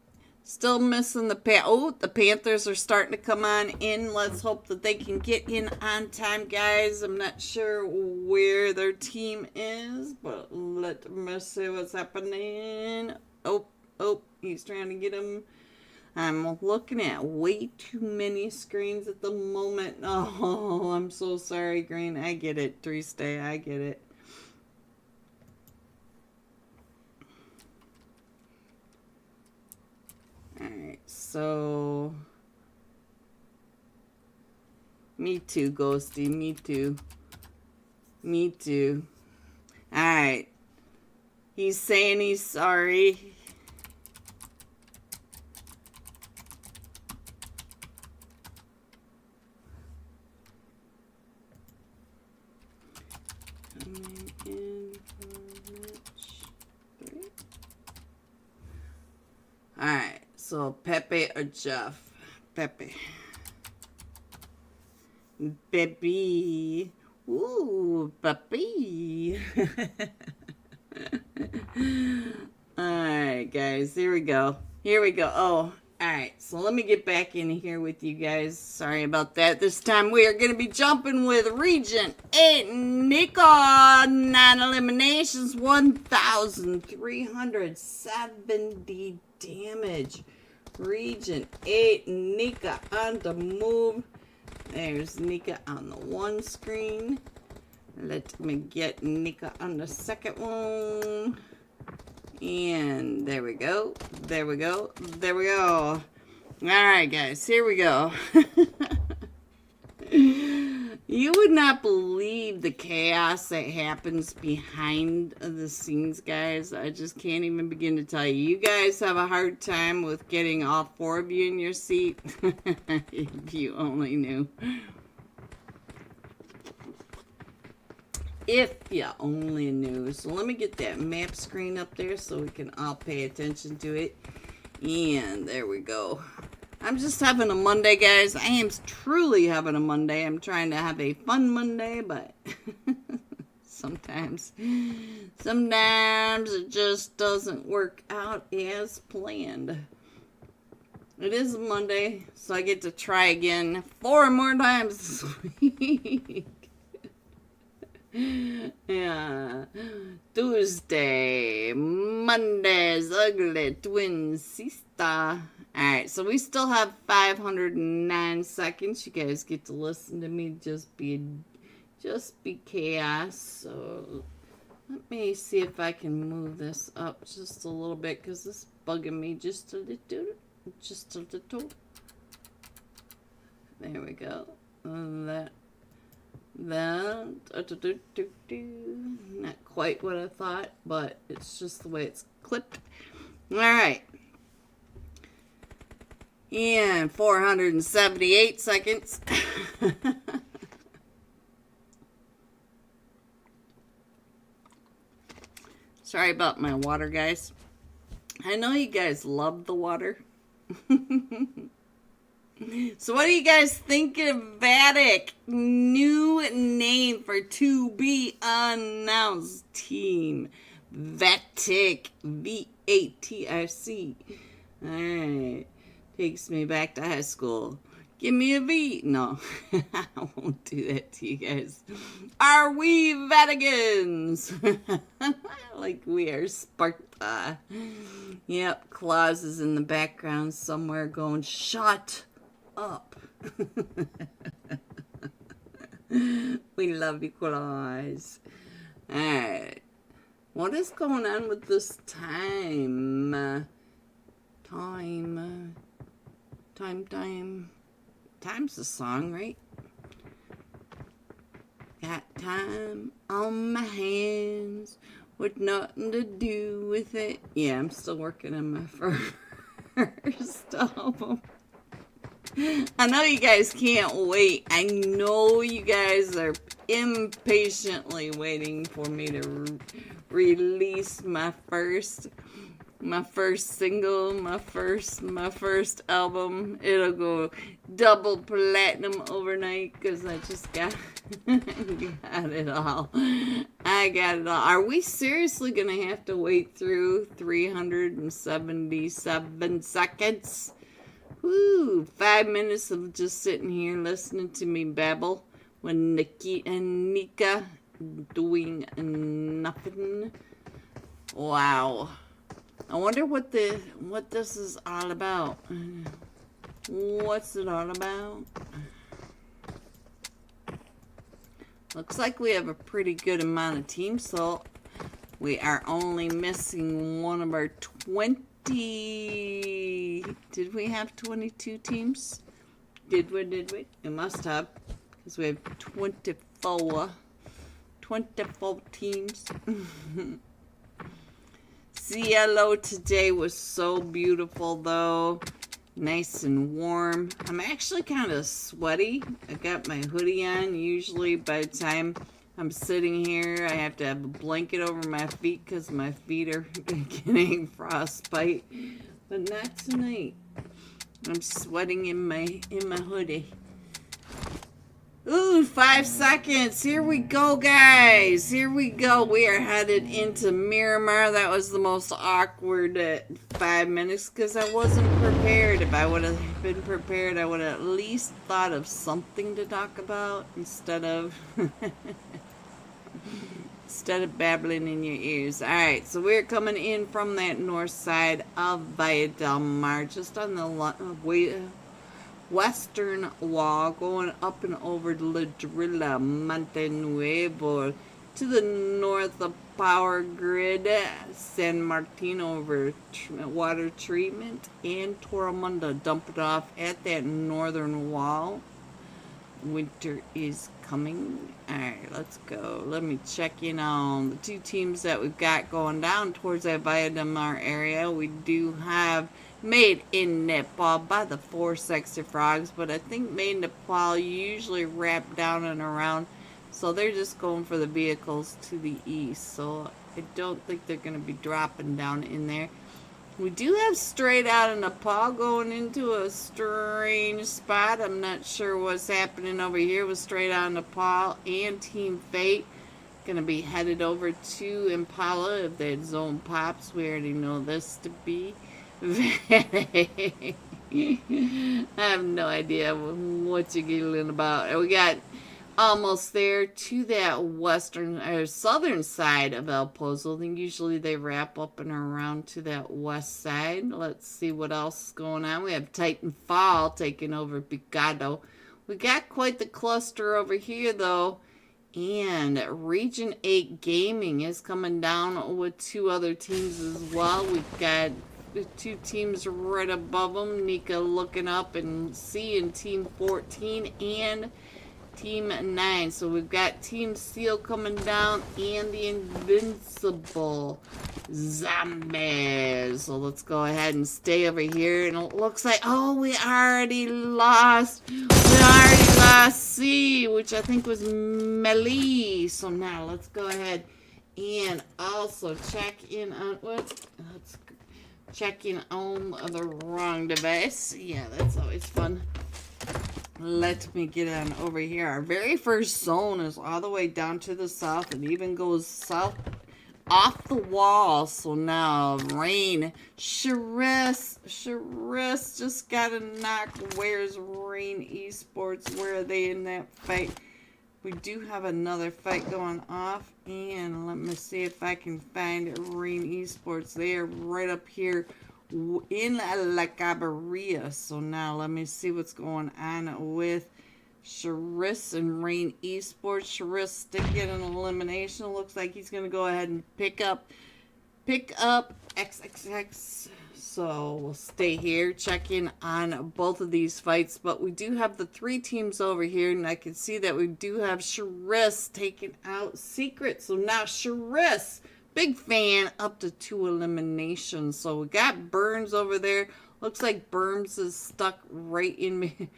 Panthers are starting to come on in. Let's hope that they can get in on time, guys. I'm not sure where their team is, but let me see what's happening. Oh, he's trying to get him. I'm looking at way too many screens at the moment. Oh, I'm so sorry, Green. I get it, Triste. I get it. Alright, so me too, Ghosty, me too. Alright, He's saying he's sorry. Coming in for match 3. Alright, so Pepe or Jeff? Pepe. Pepe. Ooh, Pepe. Alright, guys, here we go. Here we go. Oh, alright, so let me get back in here with you guys. Sorry about that. This time we are going to be jumping with Regent 8 Nico. 9 eliminations, 1,370 damage. Regent 8 Nika on the move. There's Nika on the one screen. Let me get Nika on the second one. And there we go. There we go. There we go. Alright, guys. Here we go. You would not believe the chaos that happens behind the scenes, guys. I just can't even begin to tell you. You guys have a hard time with getting all 4 of you in your seat. If you only knew. If you only knew. So let me get that map screen up there so we can all pay attention to it. And there we go. I'm just having a Monday, guys. I am truly having a Monday. I'm trying to have a fun Monday, but sometimes it just doesn't work out as planned. It is a Monday, so I get to try again 4 more times this week. Yeah. Tuesday, Monday's ugly twin sister. Alright, so we still have 509 seconds. You guys get to listen to me just be chaos. So let me see if I can move this up just a little bit because this is bugging me just a little. Just a little. There we go. Not quite what I thought, but it's just the way it's clipped. Alright. And 478 seconds. Sorry about my water, guys. I know you guys love the water. So what do you guys think of Vatic? New name for to be announced team. Vatic. V-A-T-I-C. Alright. Takes me back to high school. Give me a V. No, I won't do that to you guys. Are we Vaticans? Like we are Sparta. Yep, Claus is in the background somewhere going, shut up. We love you, Claus. Alright. What is going on with this time? Time's the song, right? Got time on my hands with nothing to do with it. Yeah, I'm still working on my first album. I know you guys can't wait. I know you guys are impatiently waiting for me to release my first single, my first album. It'll go double platinum overnight because I just got it all. I got it all. Are we seriously gonna have to wait through 377 seconds? Woo! 5 minutes of just sitting here listening to me babble when Nikki and Nika doing nothing. Wow. I wonder what this is all about. What's it all about? Looks like we have a pretty good amount of teams, so we are only missing one of our 20. Did we have 22 teams? Did we? It must have, because we have 24 teams. cielo today was so beautiful, though. Nice and warm. I'm actually kind of sweaty. I got my hoodie on. Usually by the time I'm sitting here, I have to have a blanket over my feet because my feet are getting frostbite. But not tonight. I'm sweating in my hoodie. Ooh, 5 seconds. Here we go, guys. Here we go. We are headed into Miramar. That was the most awkward 5 minutes because I wasn't prepared. If I would have been prepared, I would have at least thought of something to talk about instead of babbling in your ears. All right, so we're coming in from that north side of Valle del Mar, just on the western wall, going up and over La Drilla, Monte Nuevo, to the north of Power Grid, San Martin over water treatment, and Toromunda. Dump it off at that northern wall. Winter is coming. Alright, let's go. Let me check in on the 2 teams that we've got going down towards that Valle del Mar area. We do have Made in Nepal by the 4 Sexy Frogs, but I think Made in Nepal usually wrap down and around, so they're just going for the vehicles to the east, so I don't think they're going to be dropping down in there. We do have Straight Out of Nepal going into a strange spot. I'm not sure what's happening over here with Straight Out of Nepal and Team Fate. Going to be headed over to Impala if that zone pops. We already know this to be. I have no idea what you're giggling about. We got almost there to that western or southern side of El Pozo. I think usually they wrap up and around to that west side. Let's see what else is going on. We have Titanfall taking over Picado. We got quite the cluster over here though. And Region 8 Gaming is coming down with 2 other teams as well. We've got 2 teams right above them. Nika looking up and seeing Team 14 and Team 9. So we've got Team Seal coming down and the Invincible Zombies. So let's go ahead and stay over here. And it looks like, oh, we already lost. C, which I think was Melee. So now let's go ahead and also check in on checking on the wrong device. Yeah, that's always fun. Let me get on over here. Our very first zone is all the way down to the south and even goes south off the wall. So now Rain, Sharice just got a knock. Where's Rain Esports? Where are they in that fight? We do have another fight going off, and let me see if I can find Rain Esports. They are right up here in La Cabarilla. So now let me see what's going on with Sharice and Rain Esports. Sharice still getting an elimination. Looks like he's going to go ahead and pick up XXX. So we'll stay here, check in on both of these fights. But we do have the 3 teams over here, and I can see that we do have Sharice taking out Secret. So now Sharice, big fan, up to 2 eliminations. So we got Burns over there. Looks like Burns is stuck right in me.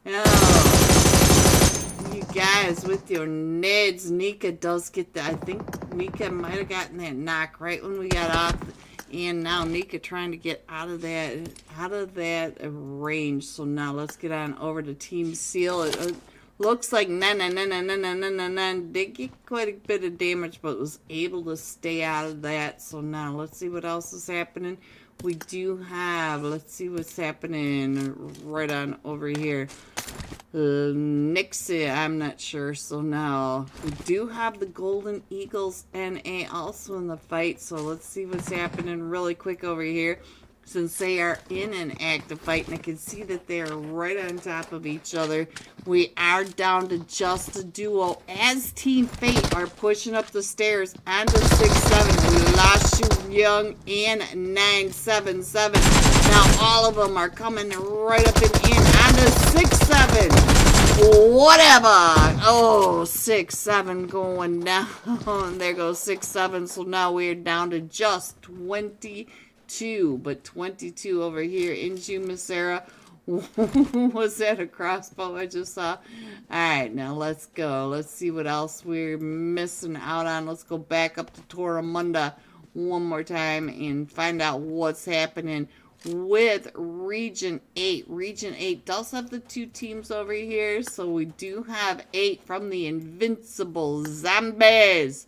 Oh, you guys with your neds. Nika does get that. I think Nika might have gotten that knock right when we got off. And now Nika trying to get out of that range. So now let's get on over to Team Seal. It looks like did get quite a bit of damage, but was able to stay out of that. So now let's see what else is happening. We do have, let's see what's happening right on over here. Nixie, I'm not sure. So now we do have the Golden Eagles NA also in the fight. So let's see what's happening really quick over here. Since they are in an active fight, and I can see that they are right on top of each other. We are down to just a duo as Team Fate are pushing up the stairs onto 6-7. We lost Shu Young and 977. Now all of them are coming right up and in onto 6-7. Whatever. Oh, 6-7 going down. There goes 6-7. So now we're down to just 22. But 22 over here into Miss Sarah. Was that a crossbow I just saw? Alright, now let's go. Let's see what else we're missing out on. Let's go back up to Toramunda one more time and find out what's happening with Region 8. Region 8 does have the 2 teams over here, so we do have 8 from the Invincible Zombies.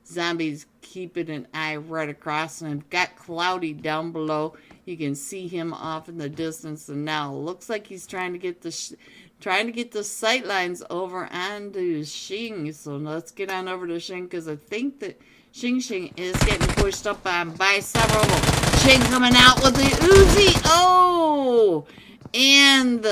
Zombies keeping an eye right across, and I've got Cloudy down below. You can see him off in the distance, and now it looks like he's trying to get the sight lines over onto Xing. So let's get on over to Xing, because I think that Xing is getting pushed up on by several. Xing coming out with the Uzi. Oh! And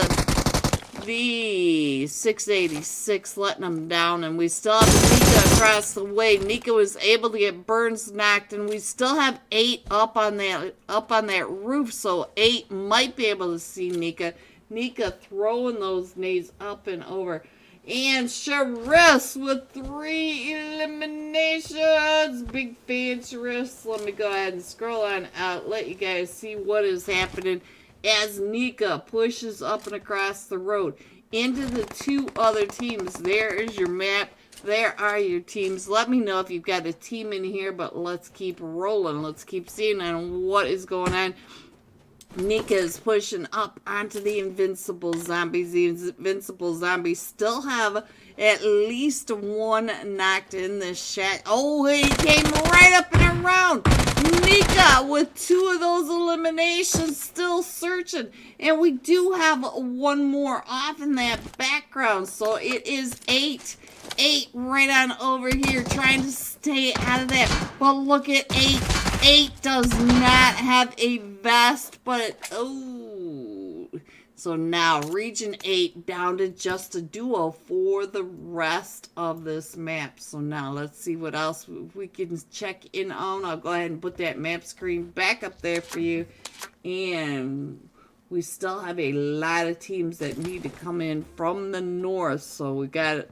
the 686 letting him down, and we still have Nika across the way. Nika was able to get Burns knocked, and we still have 8 up on that roof, so 8 might be able to see Nika. Nika throwing those nades up and over. And Charisse with 3 eliminations. Big fan, Charisse. Let me go ahead and scroll on out. Let you guys see what is happening as Nika pushes up and across the road into the 2 other teams. There is your map. There are your teams. Let me know if you've got a team in here, but let's keep rolling. Let's keep seeing on what is going on. Nika is pushing up onto the Invincible Zombies. The Invincible Zombies still have at least 1 knocked in this chat. Oh, he came right up and around. Nika with 2 of those eliminations, still searching. And we do have 1 more off in that background. So it is 8. 8 right on over here trying to stay out of that. But look at 8. 8 does not have a vest, but oh. So now Region 8 down to just a duo for the rest of this map. So now let's see what else we can check in on. I'll go ahead and put that map screen back up there for you. And we still have a lot of teams that need to come in from the north. So we got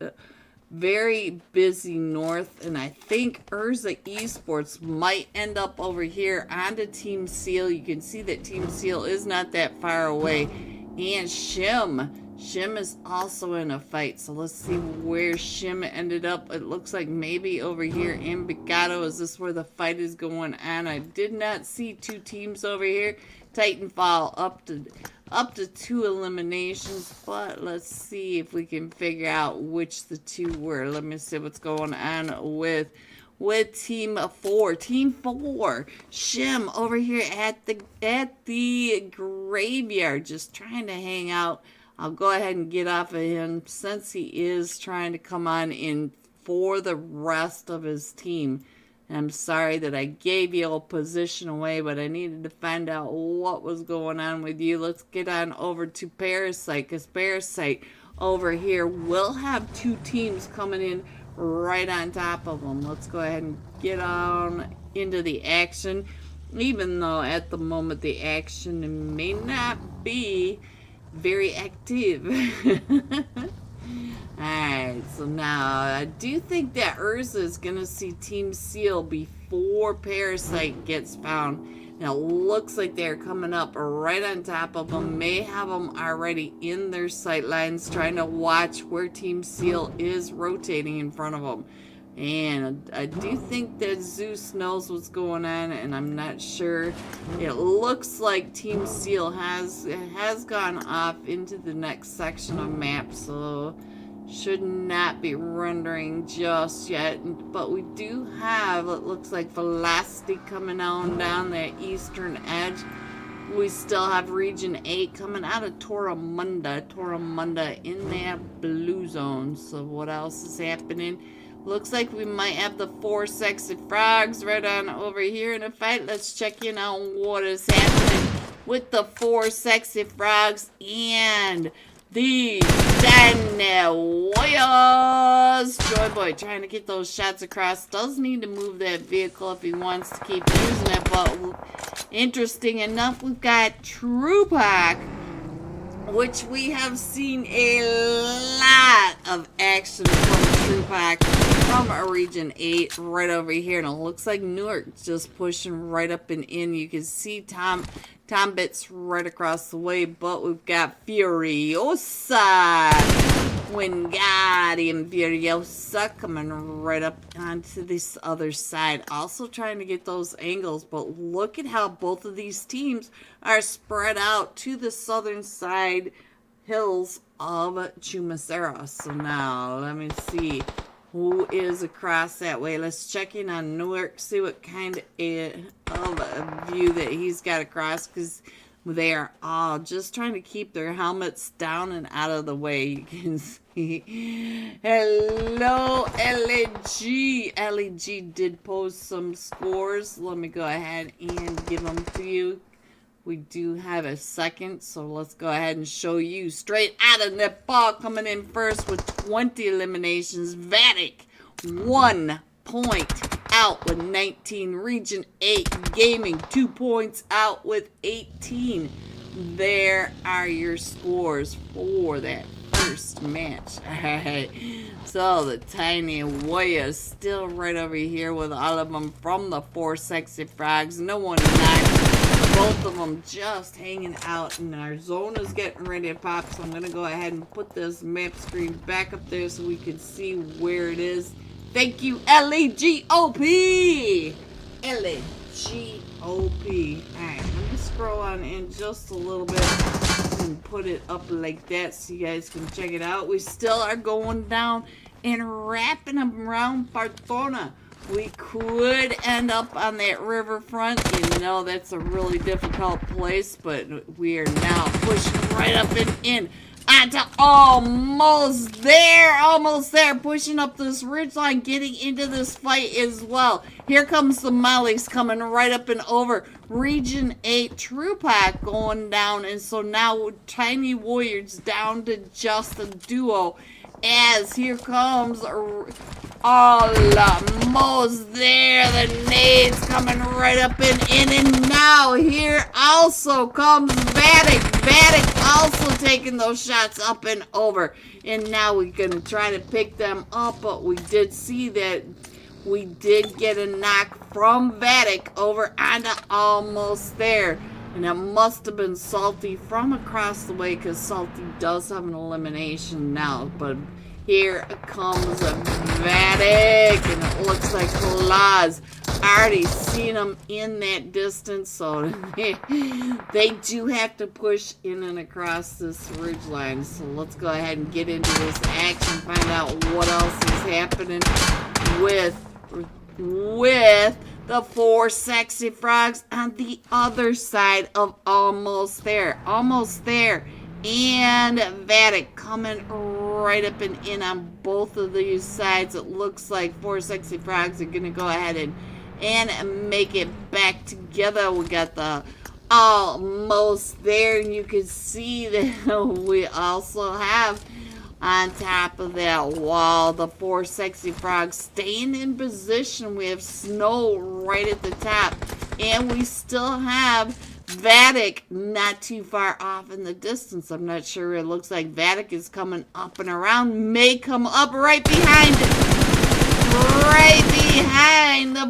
very busy north, and I think Urza Esports might end up over here onto Team Seal. You can see that Team Seal is not that far away. And Shim is also in a fight, so let's see where Shim ended up. It looks like maybe over here in Bigado. Is this where the fight is going on? I did not see 2 teams over here. Titanfall up to 2 eliminations, but let's see if we can figure out which the 2 were. Let me see what's going on with Team 4. Team 4, Shim over here at the graveyard, just trying to hang out. I'll go ahead and get off of him since he is trying to come on in for the rest of his team. I'm sorry that I gave you a position away, but I needed to find out what was going on with you. Let's get on over to Parasite, because Parasite over here will have 2 teams coming in right on top of them. Let's go ahead and get on into the action, even though at the moment the action may not be very active. Alright, so now I do think that Urza is going to see Team Seal before Parasite gets found. Now, it looks like they're coming up right on top of them. May have them already in their sight lines, trying to watch where Team Seal is rotating in front of them. And I do think that Zeus knows what's going on, and I'm not sure. It looks like Team Seal has gone off into the next section of map, so should not be rendering just yet. But we do have, it looks like, Velocity coming on down that eastern edge. We still have Region 8 coming out of Toramunda in that blue zone. So what else is happening? Looks like we might have the 4 sexy frogs right on over here in a fight. Let's check in on what is happening with the 4 sexy frogs and the 10 warriors. Joy Boy trying to get those shots across. Does need to move that vehicle if he wants to keep using it. But interesting enough, we've got Truepak which we have seen a lot of action from True Pack from Region 8 right over here. And it looks like Newark just pushing right up and in. You can see Tom Bits right across the way, but we've got Furiosa. Wingardium Furiosa coming right up onto this other side. Also trying to get those angles, but look at how both of these teams are spread out to the southern side hills of Chumacera. So now, let me see who is across that way. Let's check in on Newark, see what kind of a view that he's got across, because they are all just trying to keep their helmets down and out of the way. You can see. Hello, LEG. LEG did post some scores. Let me go ahead and give them to you. We do have a second, so let's go ahead and show you. Straight out of Nepal, coming in first with 20 eliminations. Vatic, 1 point out with 19. Region 8 Gaming, 2 points out with 18. There are your scores for that first match. Alright, so the Tiny Warriors still right over here with all of them from the 4 Sexy Frogs. No one knocked. Both of them just hanging out, and our zone is getting ready to pop. So I'm going to go ahead and put this map screen back up there so we can see where it is. Thank you, LEGOP! LEGOP. Alright, let me scroll on in just a little bit and put it up like that so you guys can check it out. We still are going down and wrapping around Partona. We could end up on that riverfront. You know, that's a really difficult place, but we are now pushing right up and in onto almost there, pushing up this ridgeline, getting into this fight as well. Here comes the Mollies coming right up and over. Region 8 True Pack going down, and so now Tiny Warriors down to just a duo. As here comes almost there, the nades coming right up and in, and now here also comes Vatic. Vatic also taking those shots up and over, and now we're gonna try to pick them up, but we did see that we did get a knock from Vatic over onto almost there. And it must have been Salty from across the way, because Salty does have an elimination now. But here comes Vatic, and it looks like Claus already seen him in that distance. So they do have to push in and across this ridgeline. So let's go ahead and get into this action, find out what else is happening with the 4 Sexy Frogs on the other side of almost there. And Vatic coming right up and in on both of these sides. It looks like 4 Sexy Frogs are going to go ahead and make it back together. We got the almost there. And you can see that we also have on top of that wall the 4 Sexy Frogs staying in position. We have Snow right at the top, and we still have Vatic not too far off in the distance. I'm not sure. It looks like Vatic is coming up and around, may come up right behind the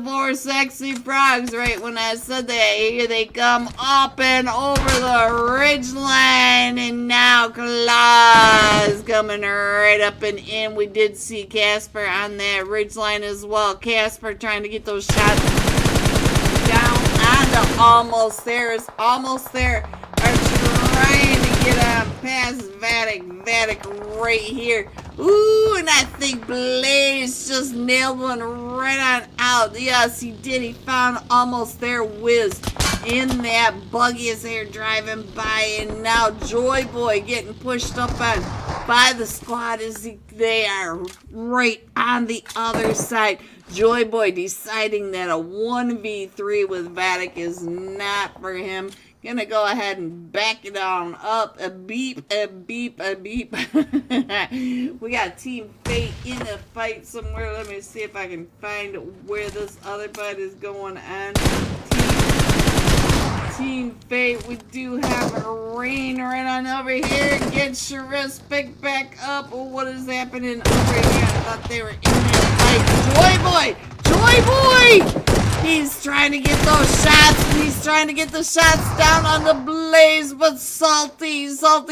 4 Sexy Frogs. Right when I said that, here they come up and over the ridgeline, and now Claus coming right up and in. We did see Casper on that ridgeline as well. Casper trying to get those shots down onto almost there. Is almost there. Are trying to get on past Vatic. Vatic right here. Ooh, and I think Blaze just nailed one right on out. Yes, he did. He found almost there Wiz in that buggy as they're driving by. And now Joy Boy getting pushed up on by the squad as they are right on the other side. Joy Boy deciding that a 1v3 with Vatic is not for him. Gonna go ahead and back it on up. A beep, a beep, a beep. We got Team Fate in a fight somewhere. Let me see if I can find where this other fight is going on. Team Fate, we do have Rain right on over here. Get Scrims picked back up. Oh, what is happening over here? I thought they were in there. Joy Boy! He's trying to get those shots. He's trying to get the shots down on the Blaze, but Salty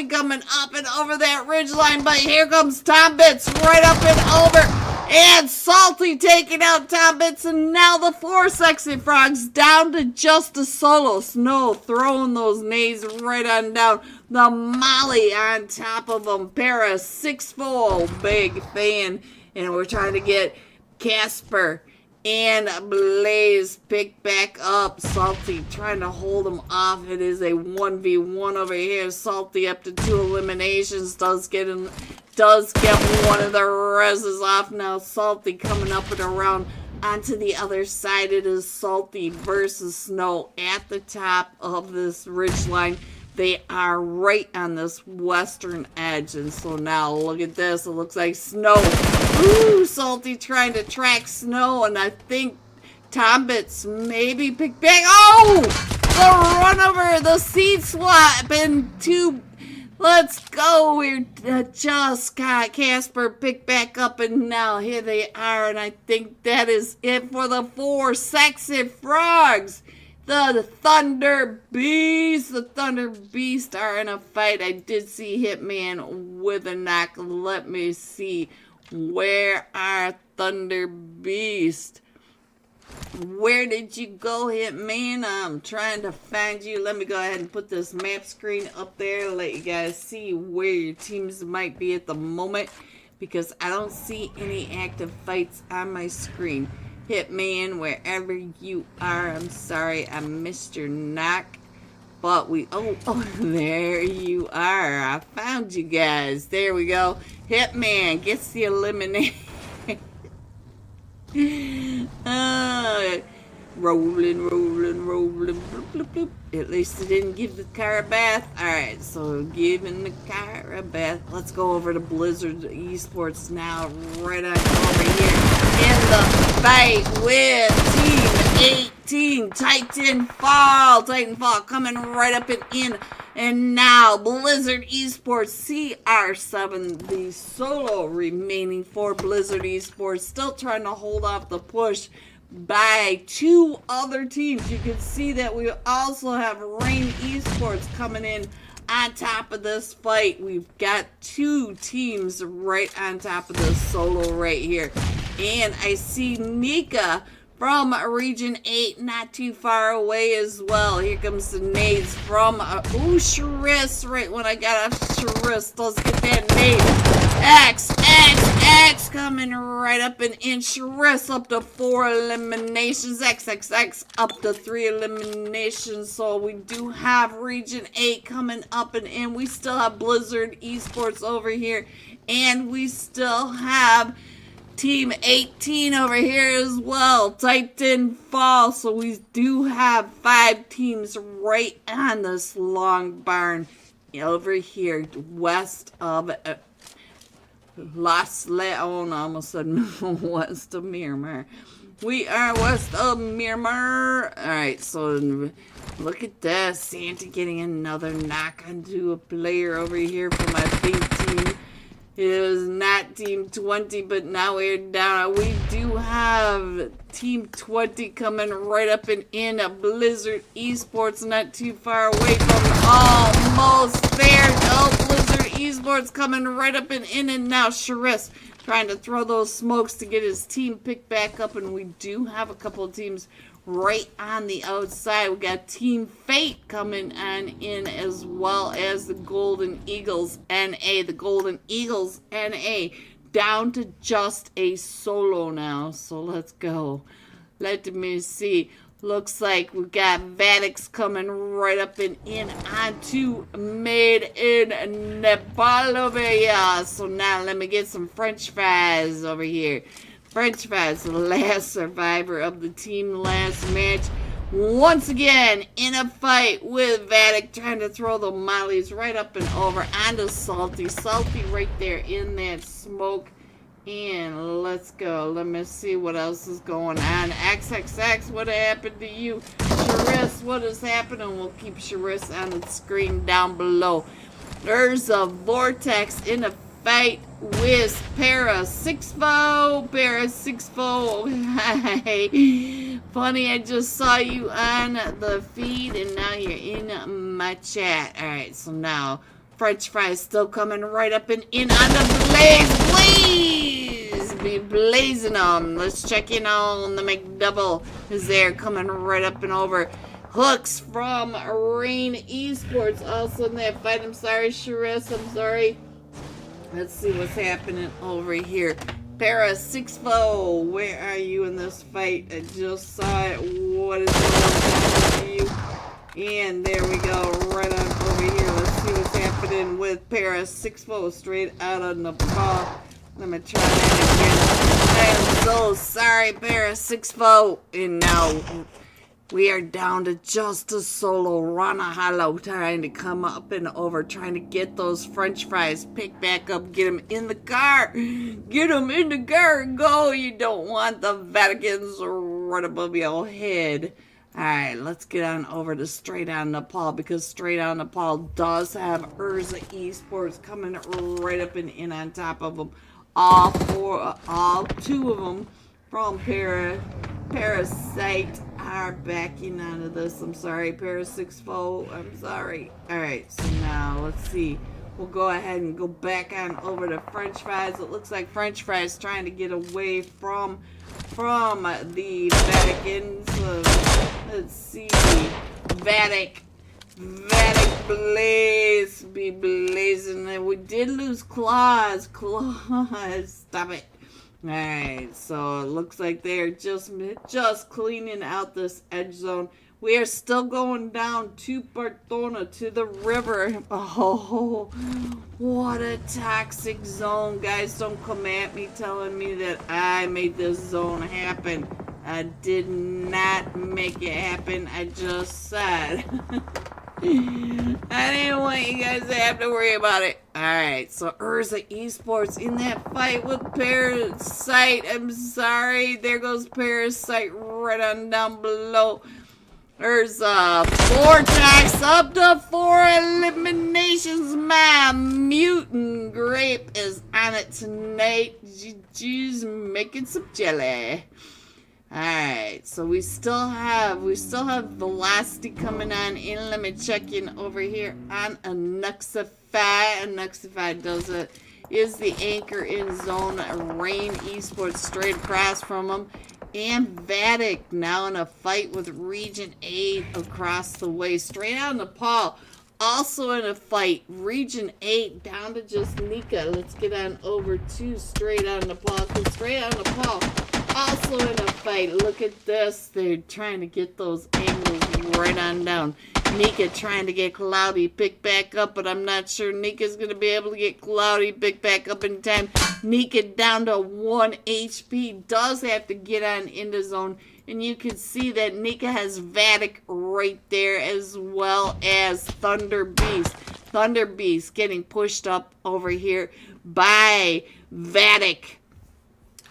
coming up and over that ridgeline. But here comes Tom Bits right up and over. And Salty taking out Tom Bits, and now the 4 Sexy Frogs down to just a solo. Snow throwing those nades right on down. The Molly on top of them. Para 6-4, big fan. And we're trying to get Casper and Blaze picked back up. Salty trying to hold him off. It is a 1v1 over here. Salty up to 2 eliminations. Does get one of the reses off now. Salty coming up and around onto the other side. It is Salty versus Snow at the top of this ridgeline. They are right on this western edge. And so now look at this. It looks like Snow. Ooh, Salty trying to track Snow. And I think Tom Bits maybe picked back. Oh! The run over, the seed swap, and 2. Let's go. We're just got Casper picked back up, and now here they are. And I think that is it for the 4 Sexy Frogs. The Thunder Beast. The Thunder Beast are in a fight. I did see Hitman with a knock. Let me see. Where are Thunder Beast? Where did you go, Hitman? I'm trying to find you. Let me go ahead and put this map screen up there. Let you guys see where your teams might be at the moment, because I don't see any active fights on my screen. Hitman, wherever you are, I'm sorry I missed your knock. But oh, there you are. I found you guys. There we go. Hitman gets the elimination. Rolling, bloop, bloop, bloop. At least it didn't give the car a bath. Alright, so giving the car a bath. Let's go over to Blizzard Esports now, right on over here in the fight with Team 18. Titanfall coming right up and in. And now Blizzard Esports CR7, the solo remaining for Blizzard Esports, still trying to hold off the push by 2 other teams. You can see that we also have Rain Esports coming in on top of this fight. We've got 2 teams right on top of this solo right here. And I see Nika from Region 8, not too far away as well. Here comes the nades from, Scrims, right when I got off Scrims. Let's get that nade. X coming right up and in. Scrims up to 4 eliminations. X up to 3 eliminations. So we do have Region 8 coming up and in. We still have Blizzard Esports over here. And we still have Team 18 over here as well. Titanfall. So we do have 5 teams right on this long barn over here west of almost said west of Miramar. We are west of Miramar. Alright, so look at this. Santa getting another knock onto a player over here from my pink team. It is not Team 20, but now we're down. We do have Team 20 coming right up and in. Blizzard Esports not too far away from almost there. Oh, Blizzard Esports coming right up and in, and now Scrims trying to throw those smokes to get his team picked back up, and we do have a couple of teams right on the outside. We got Team Fate coming on in, as well as the Golden Eagles NA. The Golden Eagles NA down to just a solo now. So let's go. Let me see. Looks like we got Vadix coming right up and in onto Made in Nepal over here. So now let me get some French fries over here. French fries, the last survivor of the team last match. Once again, in a fight with Vatic, trying to throw the mollies right up and over onto Salty. Salty right there in that smoke. And let's go. Let me see what else is going on. XXX, what happened to you? Scrims Sharice, what is happening? We'll keep Sharice on the screen down below. There's a Vortex in a fight with Para 6-4. Para 6-4. Hi. Funny, I just saw you on the feed and now you're in my chat. Alright, so now French fries still coming right up and in on the blaze. Be blazing them. Let's check in on the McDouble. Is there coming right up and over. Hooks from Rain Esports also in that fight. I'm sorry, Sharice. I'm sorry. Let's see what's happening over here. Para 6-4, where are you in this fight? I just saw it. What is going on for you? And there we go, right on over here. Let's see what's happening with Para 6-4 straight out of Nepal. Let me try that again. I am so sorry, Para 6-4. And now we are down to just a solo Rana Hollow trying to come up and over, trying to get those French fries, pick back up, get them in the car. Get them in the car and go. You don't want the Vaticans right above your head. Alright, let's get on over to Straight On Nepal because Straight On Nepal does have Urza Esports coming right up and in on top of them. All two of them from Parasite are backing out of this. I'm sorry, Para 6-4. I'm sorry. Alright, so now let's see. We'll go ahead and go back on over to French fries. It looks like French fries trying to get away from the Vaticans. Let's see. Vatic Blaze be blazing. And we did lose Claws. Stop it. Alright, so it looks like they're just cleaning out this edge zone. We are still going down to Bartona, to the river. Oh, what a toxic zone. Guys, don't come at me telling me that I made this zone happen. I did not make it happen. I just said. I didn't want you guys to have to worry about it. Alright, so Urza Esports in that fight with Parasite. I'm sorry. There goes Parasite right on down below. There's a Vortex up to 4 eliminations. My mutant grape is on it tonight. She's making some jelly. Alright, so we still have Velocity coming on in. Let me check in over here on Anuxify. Anuxify is the anchor in zone. Rain Esports straight across from them. And Vatic now in a fight with Region 8 across the way. Straight out Nepal. Also in a fight. Region 8 down to just Nika. Let's get on over to Straight Out Nepal. Because Straight Out Nepal also in a fight. Look at this. They're trying to get those angles right on down. Nika trying to get Cloudy picked back up, but I'm not sure Nika's going to be able to get Cloudy picked back up in time. Nika down to 1 HP. Does have to get on into zone. And you can see that Nika has Vatic right there as well as Thunder Beast. Thunder Beast getting pushed up over here by Vatic.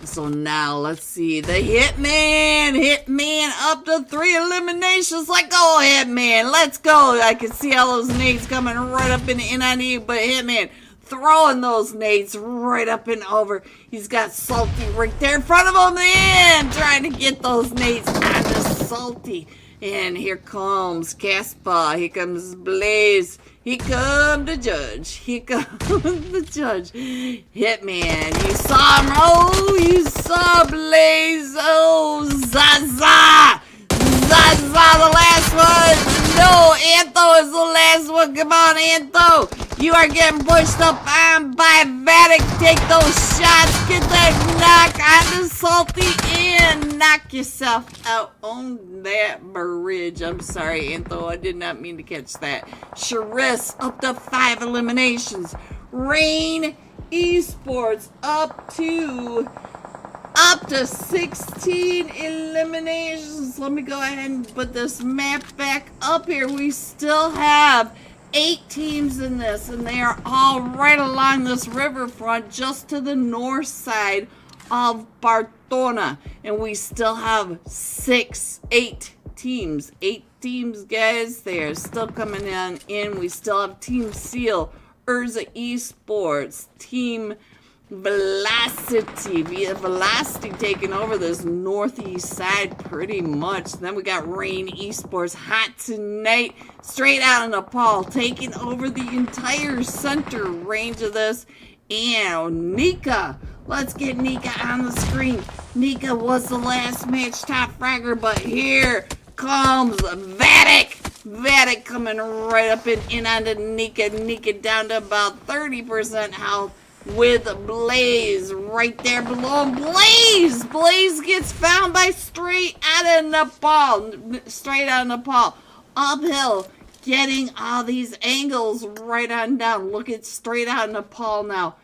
So now let's see. The Hitman up to 3 eliminations. Like, go Hitman, let's go. I can see all those nades coming right up and in on you, but Hitman throwing those nades right up and over. He's got Salty right there in front of him and trying to get those nades onto Salty. And here comes Casper. Here comes Blaze. Here comes the judge. Here comes the judge. Hitman. You saw him. Oh, you saw Blaze. Oh, Zaza. Zaza, the last one. No, Antho is the last one. Come on, Antho. You are getting pushed up on by Vatic. Take those shots. Get that knock onto Salty and knock yourself out on that bridge. I'm sorry, Antho. I did not mean to catch that. Sharice up to 5 eliminations. Rain Esports up to 16 eliminations. Let me go ahead and put this map back up here. We still have 8 teams in this, and they are all right along this riverfront just to the north side of Bartona. And we still have 8 teams teams, guys. They are still coming on in. We still have Team Seal, Urza Esports, Team Velocity. We have Velocity taking over this northeast side pretty much. Then we got Rain Esports, Hot Tonight, straight out of Nepal, taking over the entire center range of this. And Nika, let's get Nika on the screen. Nika was the last match top fragger, but here comes Vatic. Vatic coming right up and in onto Nika. Nika down to about 30% health with Blaze right there below him. Blaze! Blaze gets found by straight out of Nepal. Straight out of Nepal. Uphill. Getting all these angles right on down. Look at straight out of Nepal now.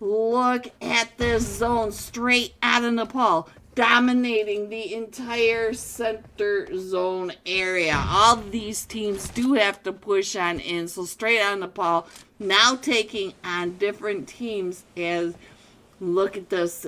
Look at this zone straight out of Nepal. Dominating the entire center zone area. All these teams do have to push on in. So straight out of Nepal. Now taking on different teams as, look at this.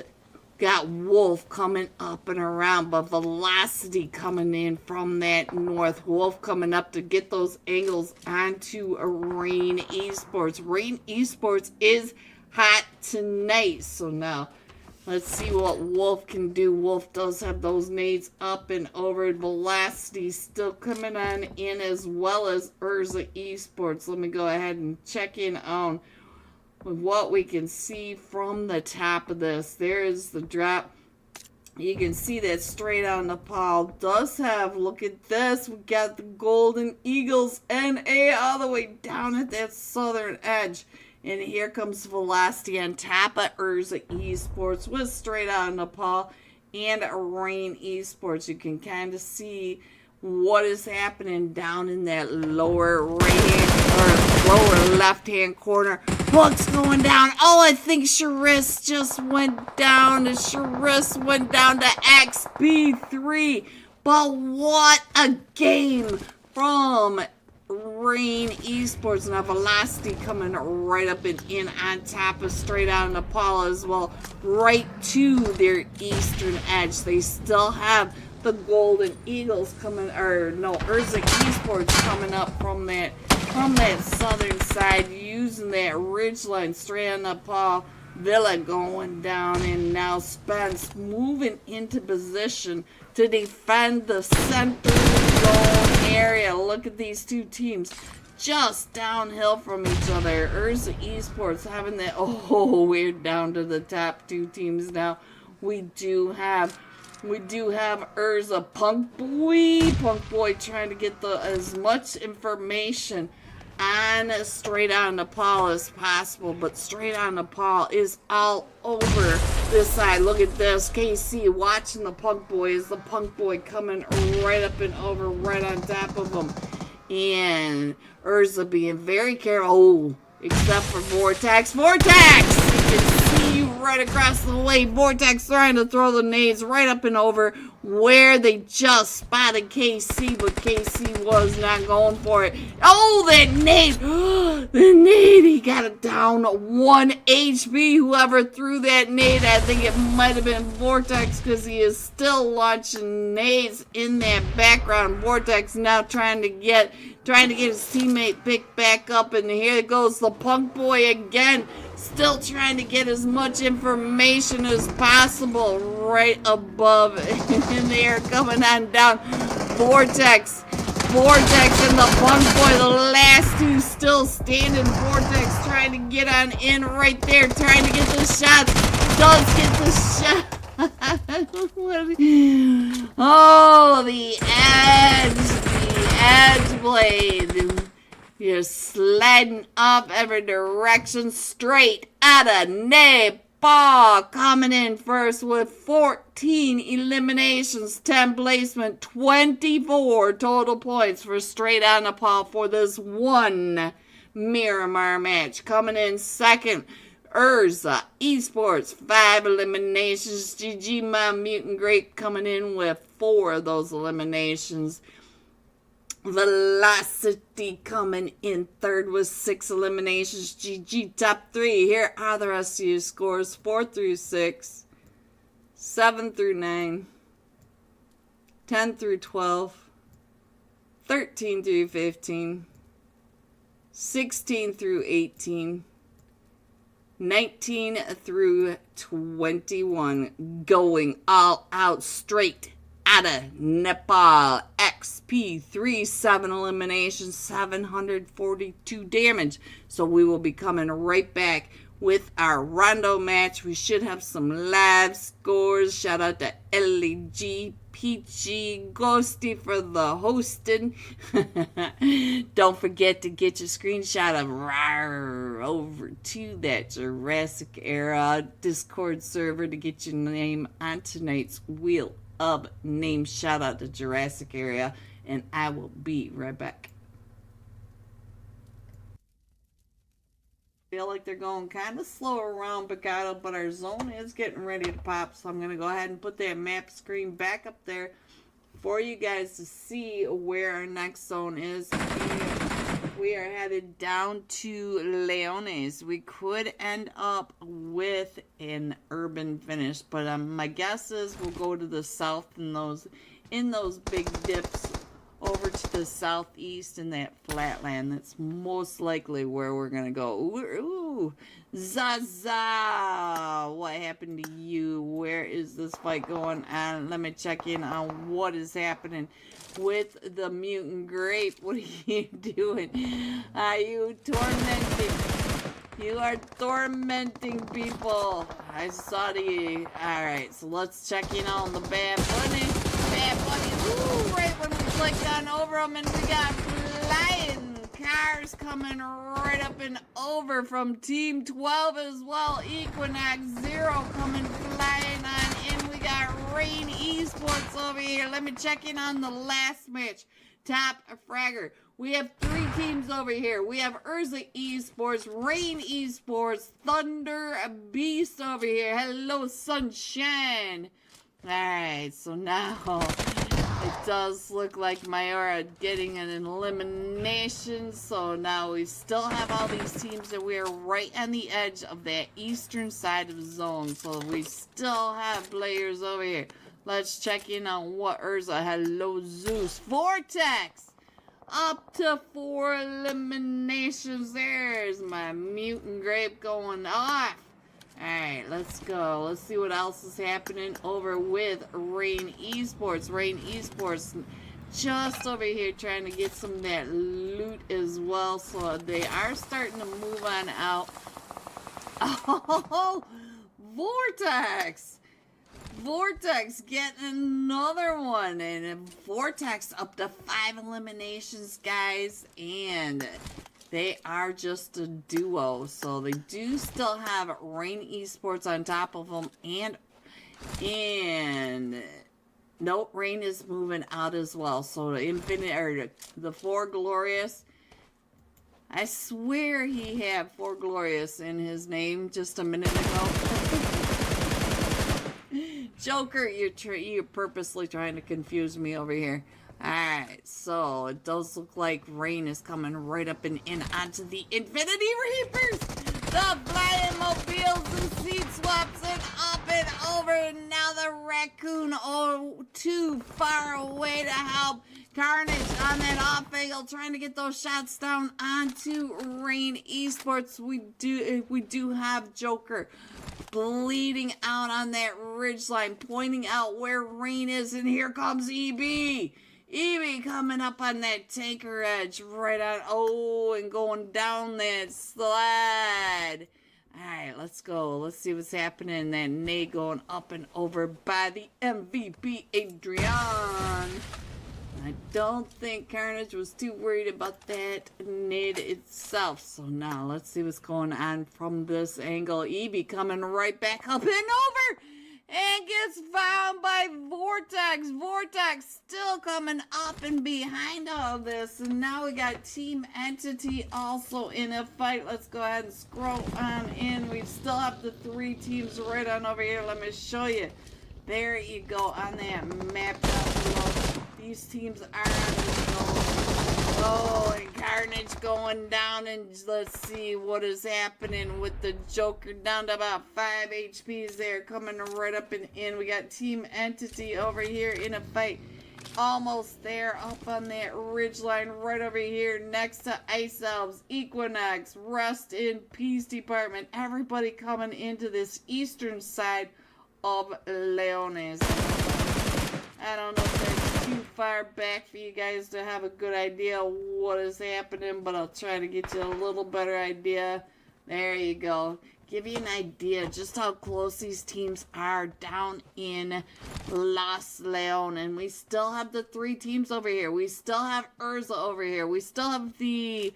Got Wolf coming up and around, but Velocity coming in from that north. Wolf coming up to get those angles onto Rain Esports. Rain Esports is hot tonight. So now, let's see what Wolf can do. Wolf does have those nades up and over. Velocity still coming on in, as well as Urza Esports. Let me go ahead and check in on with what we can see from the top of this. There is the drop. You can see that straight out Nepal does have, look at this, we got the Golden Eagles NA all the way down at that southern edge. And here comes Velocity on top of Urza Esports with straight out Nepal and Rain Esports. You can kind of see what is happening down in that lower right-hand or lower left-hand corner. Buck's going down. Oh, I think Charis just went down. Charis went down to XP3. But what a game from Rain Esports. Now Velocity coming right up and in on top of straight out of Nepal as well. Right to their eastern edge. They still have the Golden Eagles coming, or no, Urza Esports coming up from that southern side, using that ridgeline straight on Nepal. Villa going down, and now Spence moving into position to defend the center zone area. Look at these two teams just downhill from each other. Urza Esports having that. Oh, we're down to the top two teams now. We do have Urza Punk Boy trying to get as much information on straight out of Nepal as possible, but straight out of Nepal is all over this side. Look at this, KC watching the Punk Boy. Is the Punk Boy coming right up and over, right on top of him, and Urza being very careful. Oh, except for Vortex. You can see right across the way. Vortex trying to throw the nades right up and over where they just spotted KC, but KC was not going for it. Oh, that nade! The nade! He got it down 1 HP. Whoever threw that nade, I think it might have been Vortex, because he is still launching nades in that background. Vortex now trying to get his teammate picked back up, and here goes the Punk Boy again. Still trying to get as much information as possible right above. And they are coming on down. Vortex and the Punk Boy, the last two still standing. Vortex trying to get on in right there, trying to get the shots. Does get the shot. Oh, the edge blade. You're sliding up every direction straight out of Nepal. Coming in first with 14 eliminations, 10 placement, 24 total points for straight out of Nepal for this one Miramar match. Coming in second, Urza Esports, 5 eliminations. GG My Mutant Grape coming in with 4 of those eliminations. Velocity coming in third with 6 eliminations. GG top 3. Here are the rest of your scores: 4 through 6, 7 through 9, 10 through 12, 13 through 15, 16 through 18, 19 through 21, going all out straight out of Nepal. XP3, 7 eliminations, 742 damage. So we will be coming right back with our rondo match. We should have some live scores. Shout out to LEG, Peachy, Ghosty for the hosting. Don't forget to get your screenshot of RAR over to that Jurassic Era Discord server to get your name on tonight's Wheel of Names. Shout out to Jurassic Area, and I will be right back. Feel like they're going kind of slow around Picado, but our zone is getting ready to pop, so I'm going to go ahead and put that map screen back up there for you guys to see where our next zone is. We are headed down to Leones. We could end up with an urban finish, but my guess is we'll go to the south in those big dips over to the southeast in that flatland. That's most likely where we're gonna go. Ooh, Zaza, what happened to you? Where is this fight going on? Let me check in on what is happening with the mutant grape. What are you doing? Are you tormenting? You are tormenting people. I saw you. Alright, so let's check in on the bad bunny. Bad bunny. Ooh, right when we clicked on over them, and we got flying cars coming right up and over from Team 12 as well. Equinox 0 coming flying on in. We got Rain Esports over here. Let me check in on the last match. Top Fragger. We have 3 teams over here. We have Urza Esports, Rain Esports, Thunder Beast over here. Hello, Sunshine. Alright, so now it does look like Mayora getting an elimination. So now we still have all these teams, and we are right on the edge of that eastern side of the zone. So we still have players over here. Let's check in on what Urza. Hello, Zeus. Vortex. Up to 4 eliminations. There's my mutant grape going off. Alright, let's go. Let's see what else is happening over with Rain Esports. Rain Esports just over here trying to get some of that loot as well. So they are starting to move on out. Oh, Vortex! Vortex getting another one, and Vortex up to 5 eliminations, guys, and they are just a duo, so they do still have Rain Esports on top of them, and nope, Rain is moving out as well. So the Infinite, or the 4 Glorious, I swear he had 4 Glorious in his name just a minute ago. Joker, you're purposely trying to confuse me over here. Alright, so it does look like Rain is coming right up and in onto the Infinity Reapers! The flying mobiles and seat swaps and up and over, and now the raccoon, oh, too far away to help. Carnage on that off angle, trying to get those shots down onto Rain Esports. We do have Joker bleeding out on that ridge line, pointing out where Rain is, and here comes EB. EB coming up on that tanker edge, right on, oh, and going down that slide. Alright, let's go. Let's see what's happening. That nade going up and over by the MVP, Adrian. I don't think Carnage was too worried about that nade itself. So now let's see what's going on from this angle. EB coming right back up and over, and gets found by Vortex. Vortex still coming up and behind all this. And now we got Team Entity also in a fight. Let's go ahead and scroll on in. We still have the 3 teams right on over here. Let me show you. There you go on that map down below. These teams are on the zone. Oh, and Carnage going down, and let's see what is happening with the Joker down to about 5 HPs there, coming right up and in. We got Team Entity over here in a fight. almost there up on that ridge line right over here next to Ice Elves, Equinox, Rest in Peace Department. Everybody coming into this eastern side of Leones. I don't know if that's too far back for you guys to have a good idea what is happening, but I'll try to get you a little better idea. There you go. Give you an idea just how close these teams are down in Los Leones. And we still have the 3 teams over here. We still have Urza over here. We still have the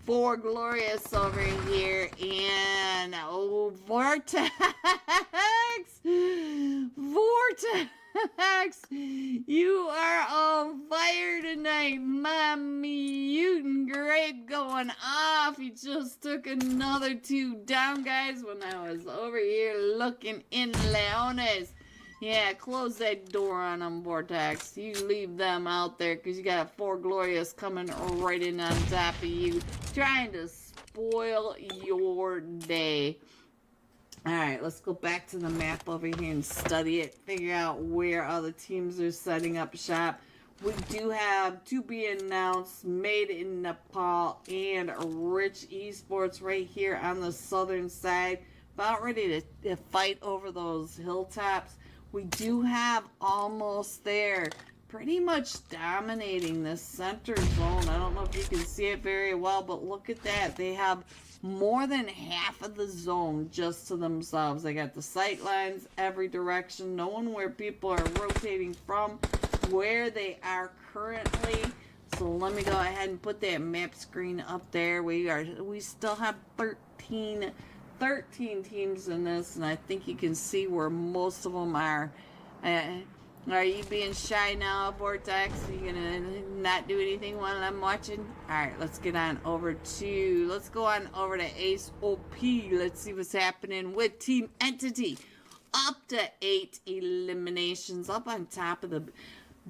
4 Glorious over here. And, oh, Vortex! Vortex! You are on fire tonight, my mutant grape going off. You just took another 2 down, guys, when I was over here looking in Leones. Yeah, close that door on them, Vortex. You leave them out there because you got 4 Glorious coming right in on top of you, trying to spoil your day. Alright, let's go back to the map over here and study it. Figure out where other teams are setting up shop. We do have to be announced Made in Nepal and Rich Esports right here on the southern side. About ready to fight over those hilltops. We do have almost there. Pretty much dominating the center zone. I don't know if you can see it very well, but look at that. They have more than half of the zone just to themselves. They got the sight lines every direction, knowing where people are rotating from, where they are currently. So let me go ahead and put that map screen up there. We still have 13 teams in this, and I think you can see where most of them are. Are you being shy now, Vortex? Are you gonna not do anything while I'm watching? Alright, let's go on over to Ace OP. Let's see what's happening with Team Entity. Up to 8 eliminations up on top of the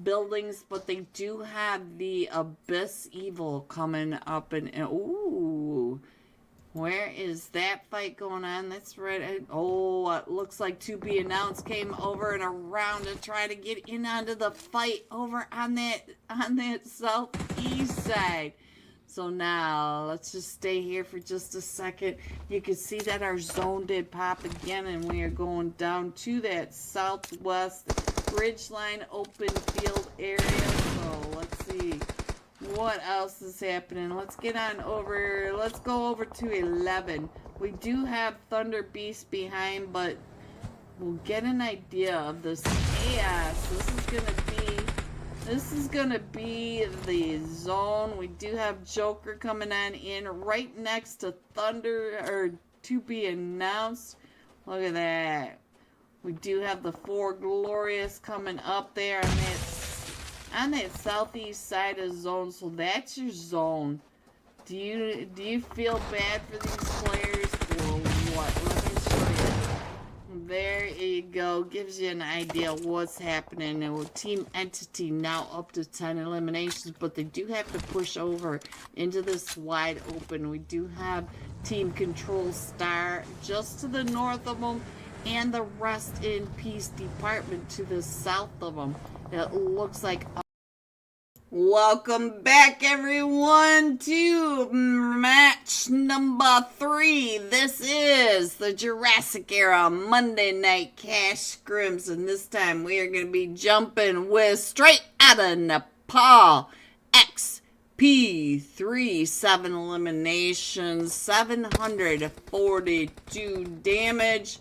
buildings, but they do have the Abyss Evil coming up and ooh. Where is that fight going on? That's right. Oh, it looks like To Be Announced came over and around to try to get in onto the fight over on that southeast side. So now, let's just stay here for just a second. You can see that our zone did pop again, and we are going down to that southwest ridgeline open field area. So let's see what else is happening. Let's get on over. Let's go over to 11. We do have Thunder Beast behind, but we'll get an idea of this chaos. This is gonna be the zone. We do have Joker coming on in right next to Thunder, or To Be Announced. Look at that. We do have the 4 Glorious coming up there on that southeast side of the zone. So that's your zone. Do you feel bad for these players or what? Let me show you. There you go. Gives you an idea of what's happening. And with Team Entity now up to 10 eliminations, but they do have to push over into this wide open. We do have Team Control Star just to the north of them, and the Rest in Peace Department to the south of them. It looks like. Welcome back, everyone, to match number 3. This is the Jurassic era Monday Night Cash Scrims, and this time we are going to be jumping with straight out of Nepal XP3, 7 eliminations, 742 damage.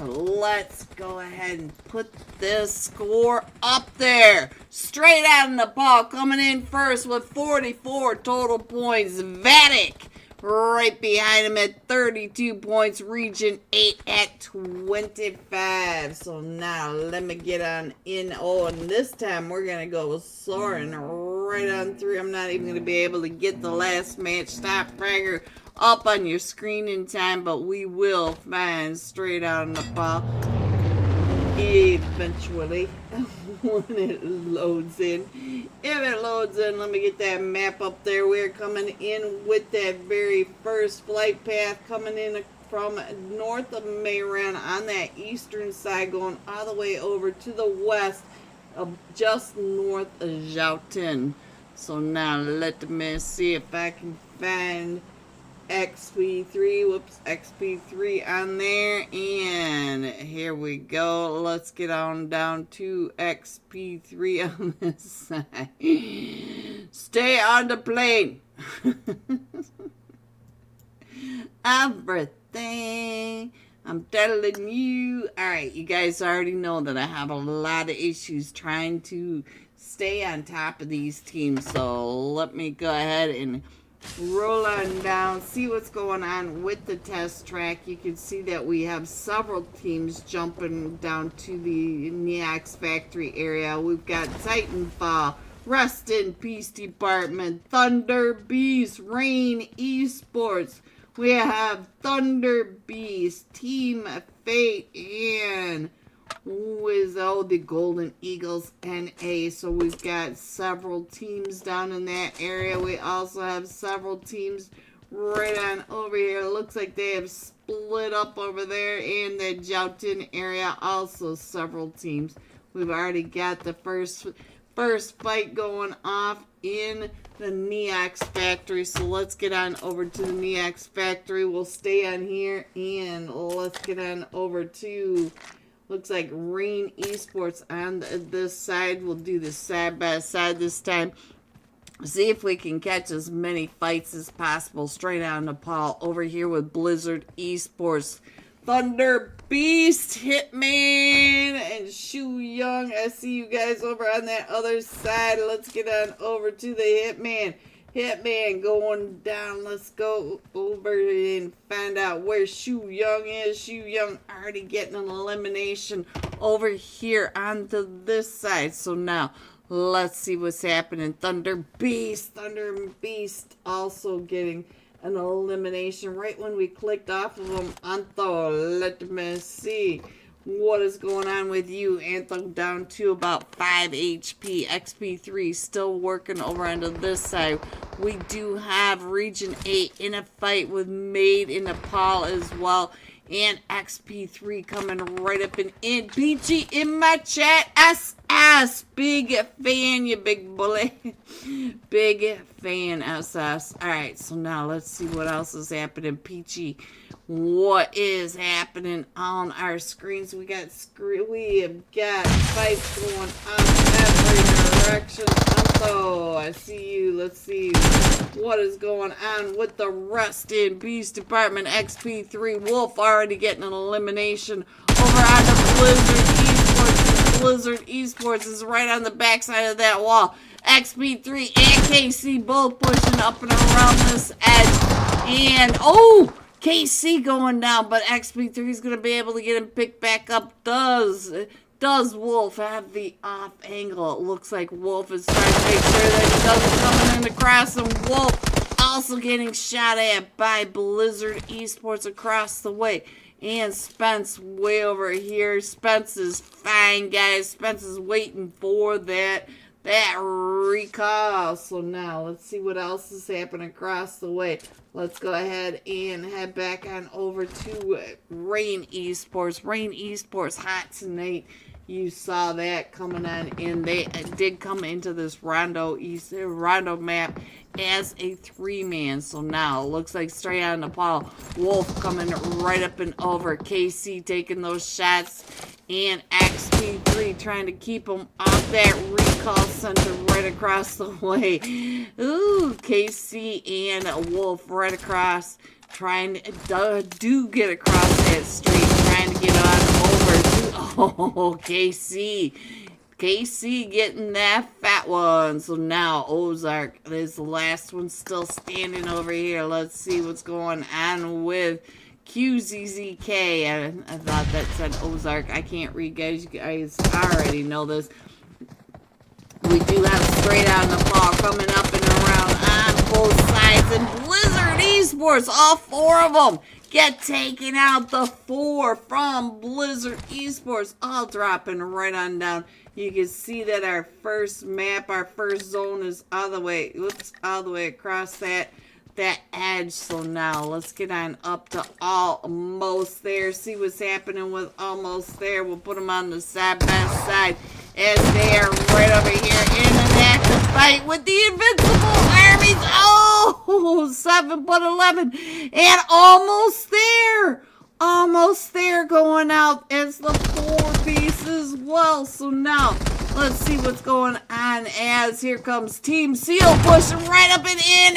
Let's go ahead and put this score up there. Straight out of Nepal, coming in first with 44 total points. Vatic right behind him at 32 points. Region 8 at 25. So now let me get on in. Oh, and this time we're going to go soaring right on through. I'm not even going to be able to get the last match stop fragger up on your screen in time, but we will find straight out of Nepal eventually when it loads in. If it loads in, let me get that map up there. We're coming in with that very first flight path coming in from north of Mayran on that eastern side, going all the way over to the west just north of Zhaotin. So now let me see if I can find XP3, whoops, XP3 on there, and here we go. Let's get on down to XP3 on this side. Stay on the plane. Everything I'm telling you. Alright, you guys already know that I have a lot of issues trying to stay on top of these teams, so let me go ahead and roll on down, see what's going on with the test track. You can see that we have several teams jumping down to the Neox factory area. We've got Titanfall, Rest in Peace Department, Thunder Beast, Rain Esports. We have Thunder Beast, Team Fate, and the Golden Eagles NA. So we've got several teams down in that area. We also have several teams right on over here. It looks like they have split up over there in the Zhaotin area. Also several teams. We've already got the first fight going off in the Neox factory. So let's get on over to the Neox factory. We'll stay on here and let's get on over to, looks like Rain Esports on this side. We'll do the side by side this time. See if we can catch as many fights as possible straight on Nepal. Over here with Blizzard Esports, Thunder Beast, Hitman, and Shu Young. I see you guys over on that other side. Let's get on over to the Hitman. Hitman going down. Let's go over and find out where Shu Young is. Shu Young already getting an elimination over here onto this side. So now let's see what's happening. Thunder Beast also getting an elimination right when we clicked off of him. Antho, let me see what is going on with you. Antho down to about 5 HP. XP3 still working over onto this side. We do have Region 8 in a fight with Made in Nepal as well. And XP3 coming right up and in. BG in my chat. SS. Big fan, you big bully. Big fan, SS. Alright, so now let's see what else is happening. Peachy, what is happening on our screens? We have got fights going on every direction. So I see you. Let's see what is going on with the Rest in Peace Department. XP3 Wolf already getting an elimination over on the Blizzard Esports. Blizzard Esports is right on the backside of that wall. XP3 and KC both pushing up and around this edge. And, oh! KC going down, but XP3 is going to be able to get him picked back up. Does Wolf have the off angle? It looks like Wolf is trying to make sure that he doesn't come in across him. Wolf also getting shot at by Blizzard Esports across the way. And Spence way over here. Spence is fine, guys. Spence is waiting for that recall. So now let's see what else is happening across the way. Let's go ahead and head back on over to Rain Esports. Rain Esports hot tonight. You saw that coming on in. They did come into this Rondo map as a 3-man. So now it looks like straight on Nepal. Wolf coming right up and over. KC taking those shots. And XP3 trying to keep him off that recall center right across the way. Ooh, KC and Wolf right across. Trying to do get across that street. Trying to get on over to, oh, KC. KC getting that fat one. So now Ozark is the last one still standing over here. Let's see what's going on with QZZK. I thought that said Ozark. I can't read, guys. You guys already know this. We do have straight out in the fall coming up and around on both sides. And Blizzard Esports, all 4 of them, get taken out. The 4 from Blizzard Esports, all dropping right on down. You can see that our first map, our first zone is all the way across that edge. So now let's get on up to almost there. See what's happening with almost there. We'll put them on the side by side. as they are right over here in an active fight with the Invincible Armies. Oh, 7-11, and almost there. Almost there, going out as the 4-piece as well. So now, let's see what's going on as here comes Team Seal pushing right up and in.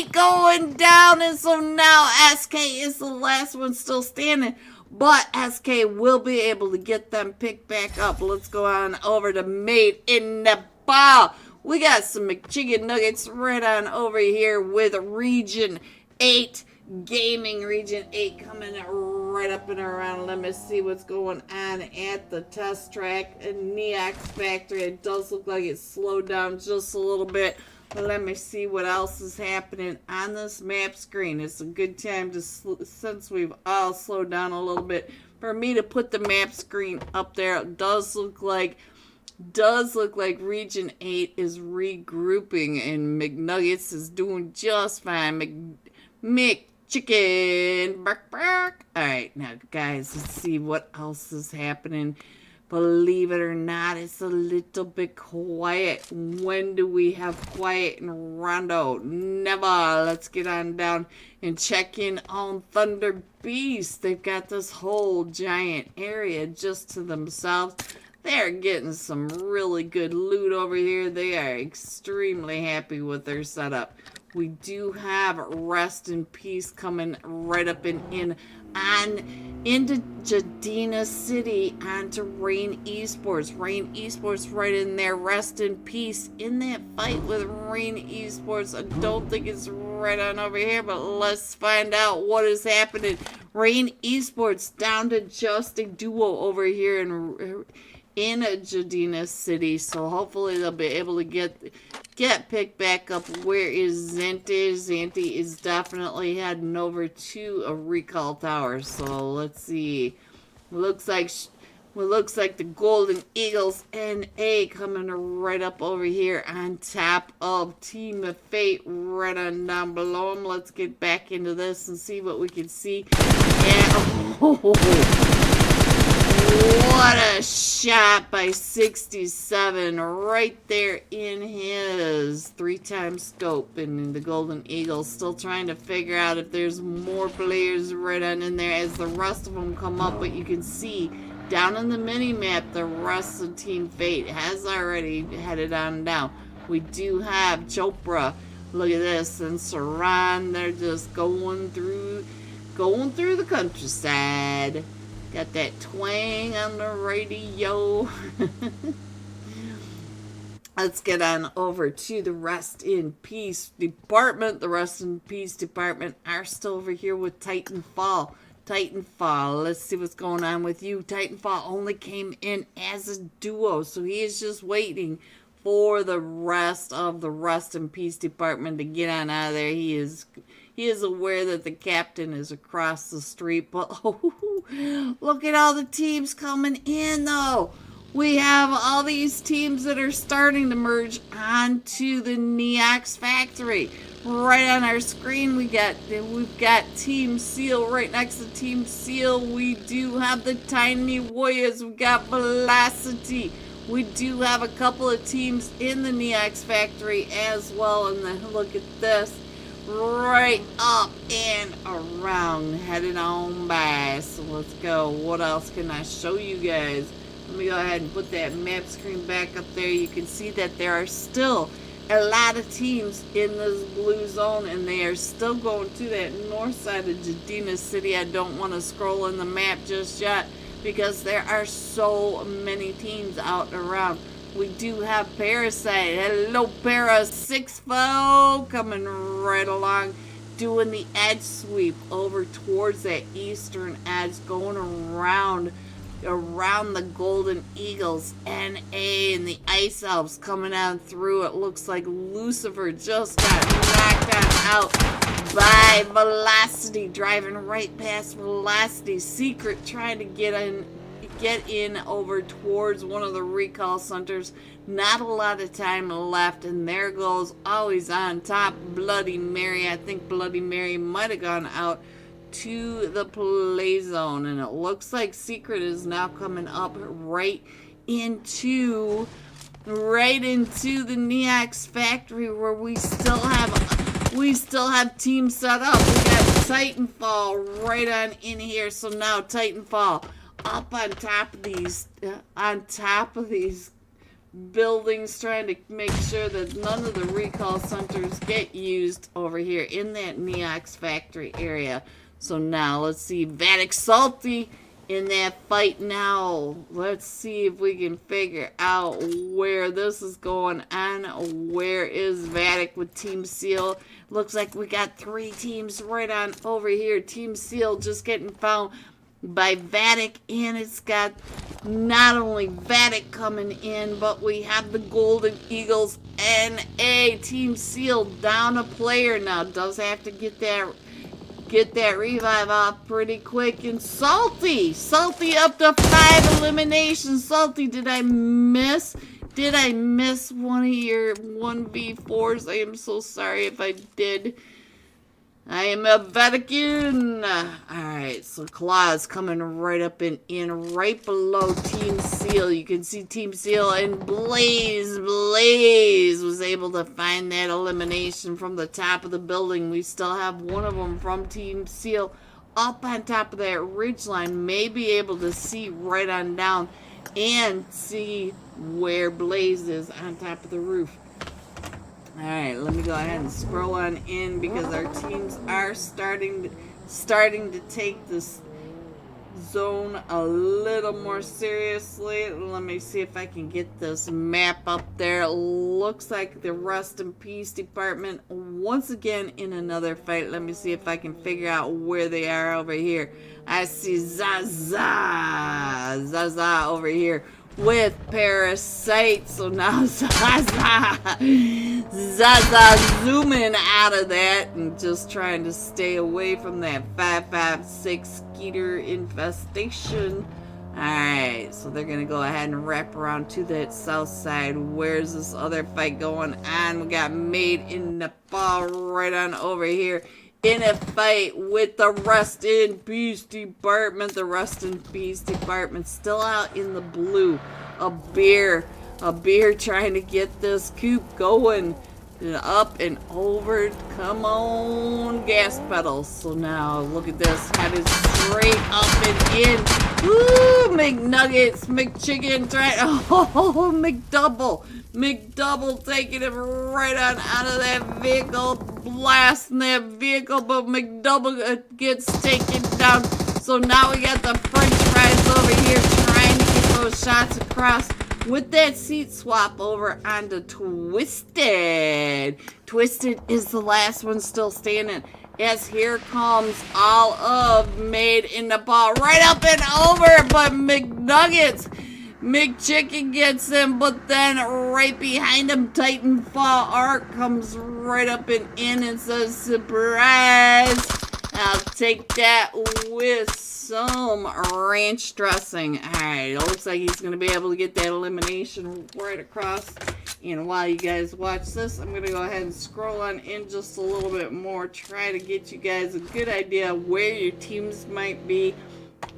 8 going down, and so now SK is the last one still standing. But SK will be able to get them picked back up. Let's go on over to Made in Nepal. We got some McChicken Nuggets right on over here with Region 8. Gaming Region 8 coming right up and around. Let me see what's going on at the test track in Neox Factory. It does look like it's slowed down just a little bit. Let me see what else is happening on this map screen. It's a good time to, since we've all slowed down a little bit, for me to put the map screen up there. It does look like Region 8 is regrouping, and McNuggets is doing just fine. McChicken, bark, bark. All right, now guys, let's see what else is happening. Believe it or not, it's a little bit quiet. When do we have quiet in Rondo? Never. Let's get on down and check in on Thunder Beast. They've got this whole giant area just to themselves. They're getting some really good loot over here. They are extremely happy with their setup. We do have Rest in Peace coming right up and in on into Jadina City onto Rain Esports. Rain Esports right in there. Rest in Peace in that fight with Rain Esports. I don't think it's right on over here, but let's find out what is happening. Rain Esports down to just a duo over here in Jadina City, so hopefully they'll be able to get picked back up. Where is Zanti? Zanti is definitely heading over to a recall tower. So let's see. Looks like the Golden Eagles NA coming right up over here on top of Team of Fate right on down below them. Let's get back into this and see what we can see. And what a shot by 67 right there in his 3-time scope. And the Golden Eagles still trying to figure out if there's more players right on in there as the rest of them come up. But you can see down in the mini-map, the rest of Team Fate has already headed on down. We do have Chopra, look at this, and Saran. They're just going through the countryside. Got that twang on the radio. Let's get on over to the Rest in Peace department. The Rest in Peace department are still over here with Titanfall. Titanfall, let's see what's going on with you. Titanfall only came in as a duo, so he is just waiting for the rest of the Rest in Peace department to get on out of there. He is aware that the captain is across the street, but look at all the teams coming in, though. We have all these teams that are starting to merge onto the Neox factory. Right on our screen, we've got Team Seal right next to Team Seal. We do have the Tiny Warriors. We've got Velocity. We do have a couple of teams in the Neox factory as well. And then look at this. Right up and around, headed on by. So let's go. What else can I show you guys? Let me go ahead and put that map screen back up there. You can see that there are still a lot of teams in this blue zone, and they are still going to that north side of Jadina City. I don't want to scroll in the map just yet because there are so many teams out and around. We do have Parasite. Hello, Para 6-4 coming right along, doing the edge sweep over towards that eastern edge, going around the Golden Eagles, NA, and the Ice Elves coming on through. It looks like Lucifer just got knocked out by Velocity, driving right past Velocity. Secret trying to get in over towards one of the recall centers. Not a lot of time left, and there goes always on top Bloody Mary. I think Bloody Mary might have gone out to the play zone, and it looks like Secret is now coming up right into the Neox factory where we still have teams set up. We got Titanfall right on in here. So now Titanfall up on top of these buildings, trying to make sure that none of the recall centers get used over here in that Neox factory area. So now let's see Vatic Salty in that fight now. Let's see if we can figure out where this is going on. Where is Vatic with Team Seal? Looks like we got 3 teams right on over here. Team Seal just getting found by Vatic, and it's got not only Vatic coming in, but we have the Golden Eagles NA. Team Seal down a player now. Does have to get that revive off pretty quick. And Salty up to 5 eliminations. Salty, did I miss one of your 1v4s? I am so sorry if I did. I am a Vatican. Alright, so Claw's coming right up and in right below Team Seal. You can see Team Seal, and Blaze was able to find that elimination from the top of the building. We still have one of them from Team Seal up on top of that ridge line. May be able to see right on down and see where Blaze is on top of the roof. Alright, let me go ahead and scroll on in because our teams are starting to take this zone a little more seriously. Let me see if I can get this map up there. It looks like the Rest in Peace department once again in another fight. Let me see if I can figure out where they are over here. I see Zaza over here with Parasite. So now Zaza zooming out of that and just trying to stay away from that 556 Skeeter infestation. Alright, so they're gonna go ahead and wrap around to that south side. Where's this other fight going on? We got Made in Nepal right on over here in a fight with the Rest in Peace department. The Rest in Peace department still out in the blue. A beer trying to get this coop going. Up and over. Come on, gas pedals. So now look at this, headed straight up and in. Woo, McNuggets, McChicken, McDouble taking him right on out of that vehicle, blasting that vehicle, but McDouble gets taken down. So now we got the French fries over here trying to get those shots across with that seat swap over onto Twisted. Twisted is the last one still standing, as here comes all of Made in Nepal right up and over, but McChicken gets him, but then right behind him, Titanfall Arc comes right up and in and says, surprise! I'll take that with some ranch dressing. Alright, it looks like he's going to be able to get that elimination right across. And while you guys watch this, I'm going to go ahead and scroll on in just a little bit more. Try to get you guys a good idea where your teams might be.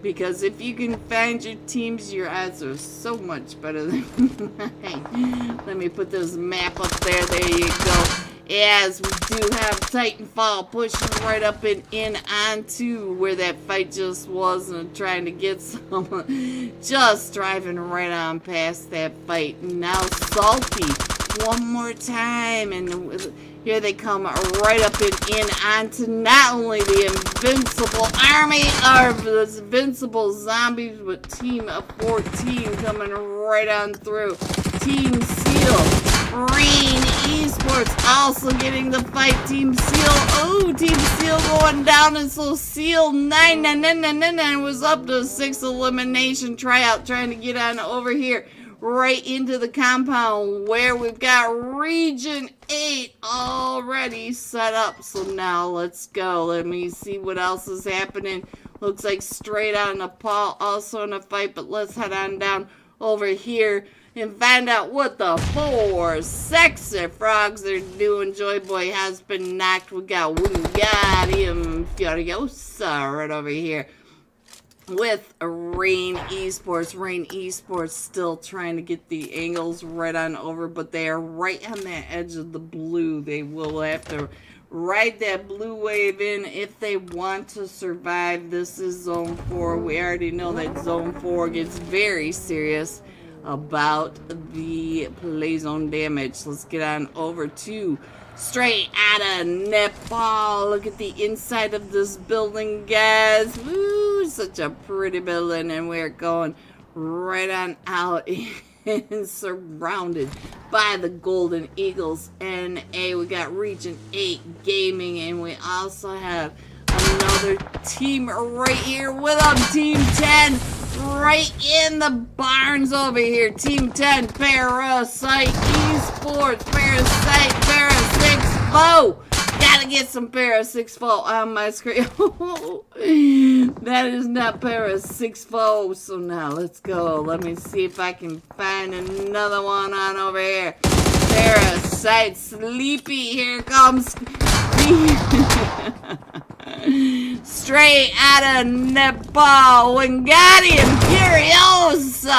Because if you can find your teams, your odds are so much better than mine. Let me put this map up there. There you go. As we do have Titanfall pushing right up and in onto where that fight just was and trying to get some. Just driving right on past that fight. Now Salty one more time, and here they come right up and in onto not only the invincible army of the invincible zombies, but Team of 14 coming right on through. Team Seal, Green Esports also getting the fight. Team Seal, oh, Team Seal going down, and so Seal 999 was up to 6 elimination tryout, trying to get on over here right into the compound where we've got Region 8 already set up. So now let's go. Let me see what else is happening. Looks like Straight Out Nepal also in a fight, but let's head on down over here and find out what the 4 sexy frogs are doing. Joy Boy has been knocked. We got him Furiosa right over here. with Rain Esports. Rain Esports still trying to get the angles right on over, but they are right on that edge of the blue. They will have to ride that blue wave in if they want to survive. This is Zone 4. We already know that Zone 4 gets very serious about the play zone damage. Let's get on over to straight out of Nepal. Look at the inside of this building, guys. Woo, such a pretty building, and we're going right on out and surrounded by the Golden Eagles. And we got Region 8 Gaming, and we also have another team right here with them, Team 10, right in the barns over here. Team 10, Parasite Esports, Para6Foe. Gotta get some Para6Foe on my screen. That is not Para6Foe. So now let's go. Let me see if I can find another one on over here. Parasite Sleepy. Here comes. Straight out of Nepal, Wingardium Furiosa.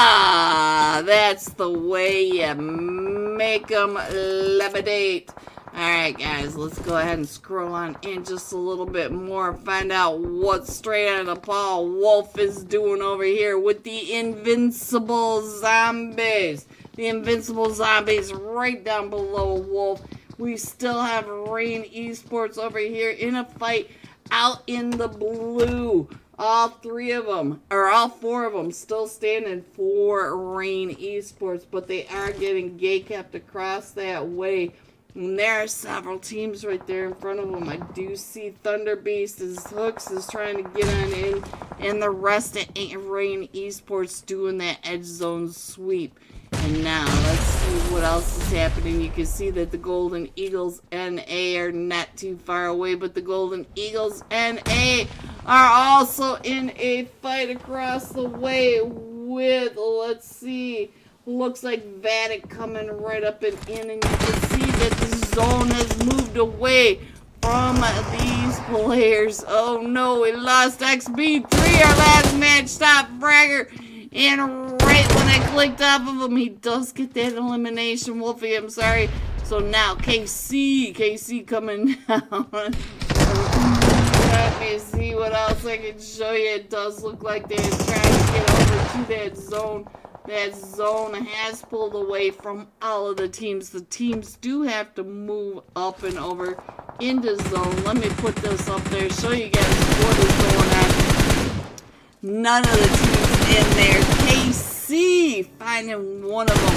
That's the way you make them levitate. Alright, guys, let's go ahead and scroll on in just a little bit more. Find out what straight out of Nepal Wolf is doing over here with the invincible zombies. The invincible zombies right down below Wolf. We still have Rain Esports over here in a fight out in the blue. All three of them, or all four of them, still standing for Rain Esports, but they are getting gate-capped across that way. And there are several teams right there in front of them. I do see Thunder Beast, his hooks is trying to get on in, and the rest of Rain Esports doing that edge zone sweep. And now, let's see what else is happening. You can see that the Golden Eagles NA are not too far away, but the Golden Eagles NA are also in a fight across the way with, let's see, looks like Vatic coming right up and in, and you can see that the zone has moved away from these players. Oh no, we lost XB3, our last match. Stop Fragger. And right when I clicked off of him, he does get that elimination, Wolfie, I'm sorry. So now KC coming down. Let me see what else I can show you. It does look like they're trying to get over to that zone. That zone has pulled away from all of the teams. The teams do have to move up and over into zone. Let me put this up there, show you guys what is going on. None of the teams in there. KC finding one of them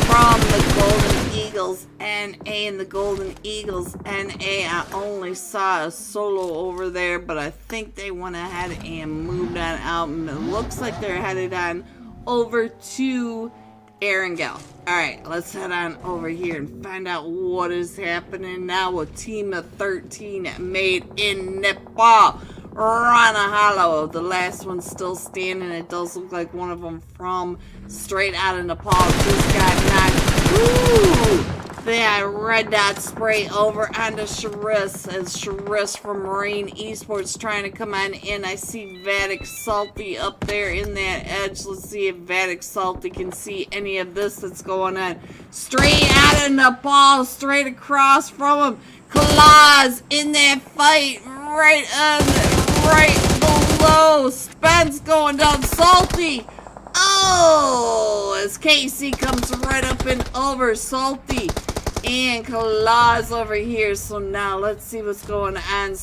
from the Golden Eagles NA, and the Golden Eagles NA, I only saw a solo over there, but I think they went ahead and moved on out, and it looks like they're headed on over to Erangel. Alright, let's head on over here and find out what is happening now with Team of 13 made in Nepal. Rana Hollow, the last one's still standing. It does look like one of them from straight out of Nepal just got knocked. Ooh! That red dot spray over onto Charis, as Charis from Rain Esports trying to come on in. I see Vatic Salty up there in that edge. Let's see if Vatic Salty can see any of this that's going on. Straight out of Nepal, straight across from him. Claws in that fight, right below. Spence going down, Salty. Oh, as KC comes right up and over, Salty and Claws over here. So now let's see what's going on.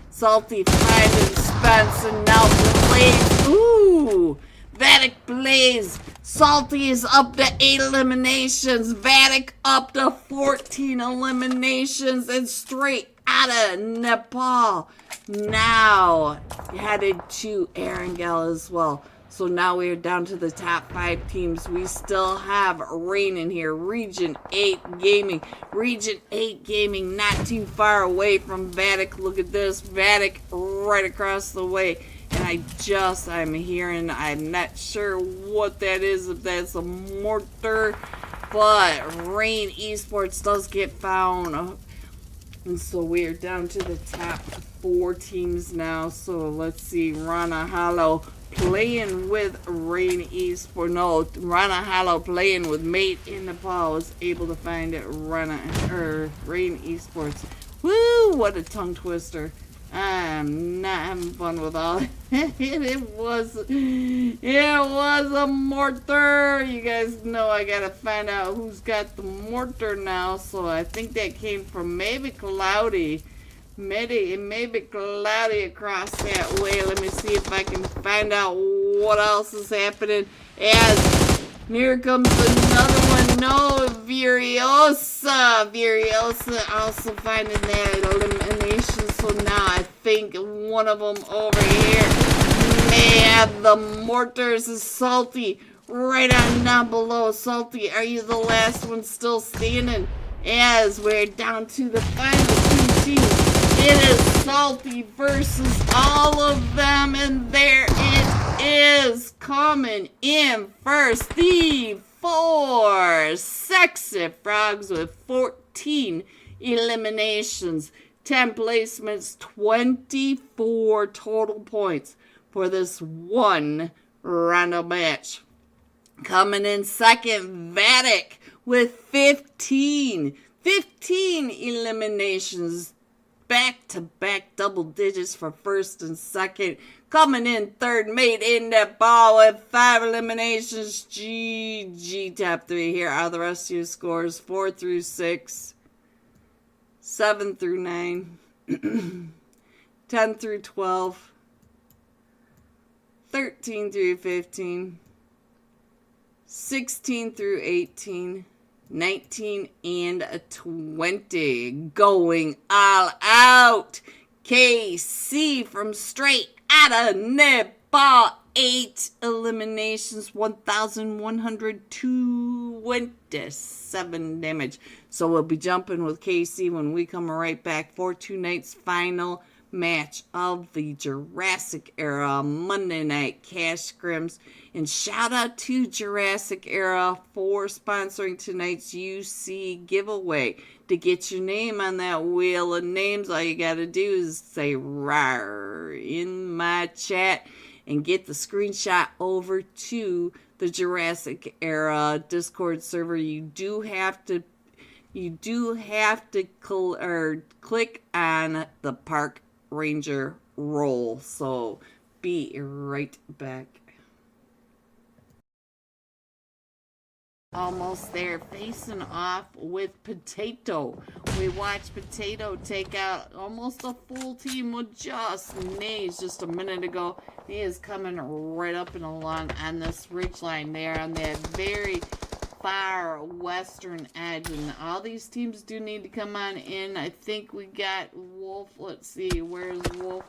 Salty finding Spence, and now Blaze. Ooh, Vatic Blaze. Salty is up to 8 eliminations. Vatic up to 14 eliminations, and straight out of Nepal. Now headed to Erangel as well. So now we are down to the top 5 teams. We still have Rain in here. Region 8 Gaming. Region 8 Gaming not too far away from Vatic. Look at this. Vatic right across the way. And I'm hearing, I'm not sure what that is, if that's a mortar. But Rain Esports does get found And so we are down to the top 4 teams now. So let's see, Rana Hollow playing with Rain Esports. No, Rana Hollow playing with Mate in Nepal was able to find Rain Esports. Woo! What a tongue twister. I'm not having fun with all it was a mortar. You guys know I gotta find out who's got the mortar now. So I think that came from maybe Cloudy. Maybe Cloudy across that way. Let me see if I can find out what else is happening. As here comes another one. No, Furiosa. Furiosa also finding that elimination. So now I think one of them over here may have the mortars. Is Salty right on down below. Salty, are you the last one still standing? As we're down to the final 2 teams. It is Salty versus all of them, and there it is, coming in first, the 4 Sexy Frogs with 14 eliminations, 10 placements, 24 total points for this one random match. Coming in second, Vatic with 15 eliminations. Back-to-back double digits for first and second. Coming in third, Mate in the ball with 5 eliminations. GG top 3. Here are the rest of your scores. 4 through 6. 7 through 9. 10 through 12. 13 through 15. 16 through 18. 19 and 20. Going all out. KC from straight out of Nepal. 8 eliminations. 1,127 damage. So we'll be jumping with KC when we come right back for tonight's final match of the Jurassic Era Monday Night Cash Scrims. And shout out to Jurassic Era for sponsoring tonight's UC giveaway. To get your name on that wheel of names, all you gotta do is say "rar" in my chat and get the screenshot over to the Jurassic Era Discord server. You do have to click on the Park Ranger role. So be right back. Almost there, facing off with Potato. We watched Potato take out almost a full team with just Nays just a minute ago. He is coming right up and along on this ridge line there on that very far western edge, and all these teams do need to come on in. I think we got Wolf. Let's see, where's Wolf?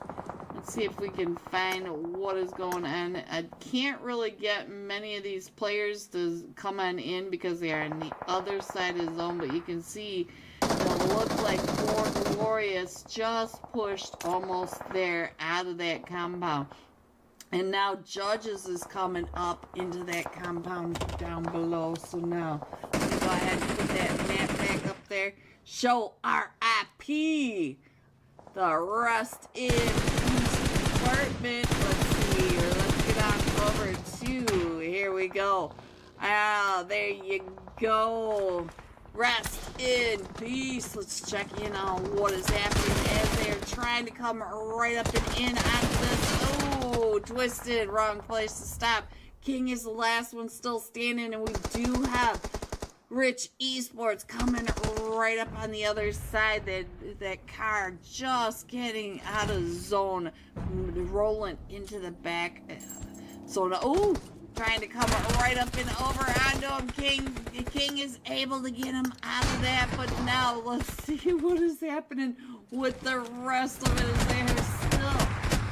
Let's see if we can find what is going on. I can't really get many of these players to come on in because they are on the other side of the zone, but you can see it looks like Fort Glorious just pushed almost there out of that compound. And now Judges is coming up into that compound down below. So now, I'm going to go ahead and put that map back up there. Show RIP. The rest in peace apartment. Let's see. Let's get on over to. Here we go. Ah, there you go. Rest in peace. Let's check in on what is happening as they're trying to come right up and in onto this. Oh, twisted. Wrong place to stop. King is the last one still standing, and we do have Rich Esports coming right up on the other side. That car just getting out of zone, rolling into the back. So, oh, trying to come right up and over onto him. King is able to get him out of that, but now let's see what is happening with the rest of it as they're still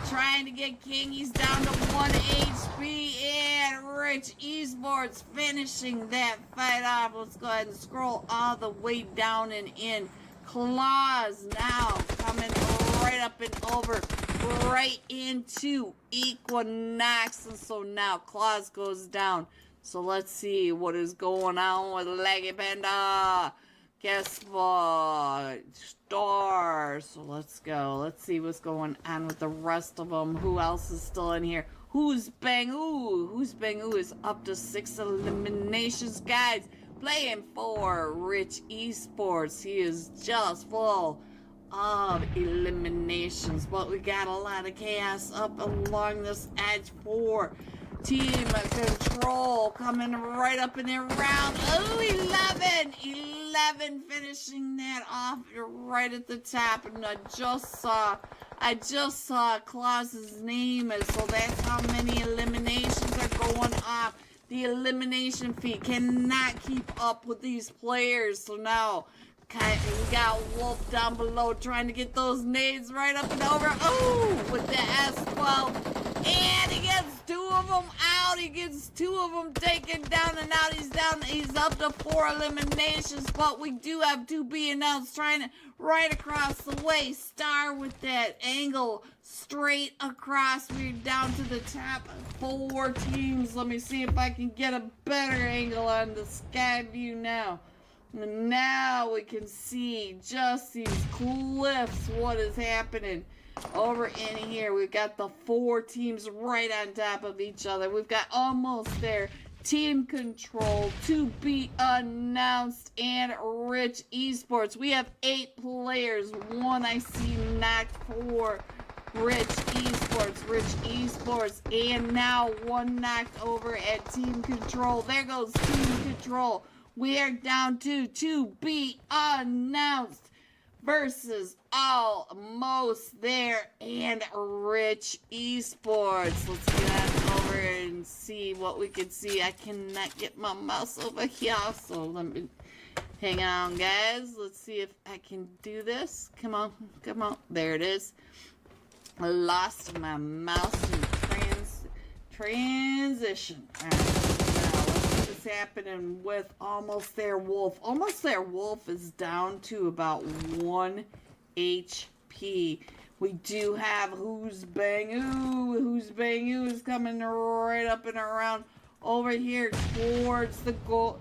trying to get King. He's down to 1 HP, and Rich Esports finishing that fight off. Let's go ahead and scroll all the way down and in. Claws now coming right up and over, right into Equinox. And so now Claws goes down. So let's see what is going on with Leggy Panda. Guess what? Stars. So let's go. Let's see what's going on with the rest of them. Who else is still in here? Who's Bangoo? Who's Bangoo is up to 6 eliminations, guys. Playing for Rich Esports. He is just full of eliminations, but we got a lot of chaos up along this edge for Team Control coming right up in their round. Oh, 11 finishing that off right at the top, and I just saw Klaus's name, and so that's how many eliminations are going off. The elimination feed cannot keep up with these players, so now we got Wolf down below trying to get those nades right up and over. Oh, with the S12. And he gets 2 of them out. He gets 2 of them taken down and out. He's down. He's up to 4 eliminations. But we do have 2B announced trying to right across the way. Star with that angle straight across. We're down to the top 4 teams. Let me see if I can get a better angle on the sky view now. Now we can see just these cliffs, what is happening over in here. We've got the 4 teams right on top of each other. We've got almost there. Team Control, to be announced, and Rich Esports. We have 8 players. 1 I see knocked for Rich Esports, and now 1 knocked over at Team Control. There goes Team Control. We are down to be announced versus Almost There and Rich Esports. Let's get on over and see what we can see. I cannot get my mouse over here, so let me hang on, guys. Let's see if I can do this. Come on. There it is. I lost my mouse in transition. All right. Happening with Almost There Wolf. Almost There Wolf is down to about 1 HP. We do have Who's Bangoo. Who's Bangoo is coming right up and around over here towards the goal,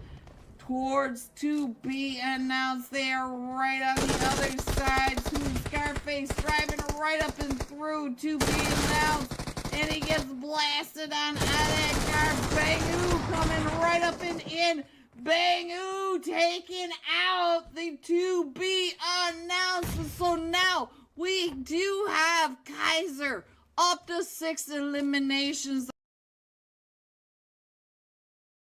towards to be announced. They are right on the other side. Who's Scarface driving right up and through to be announced. And he gets blasted on out of that car. Bangoo coming right up and in. Bangoo taking out the to be announced. So now we do have Kaiser up to 6 eliminations.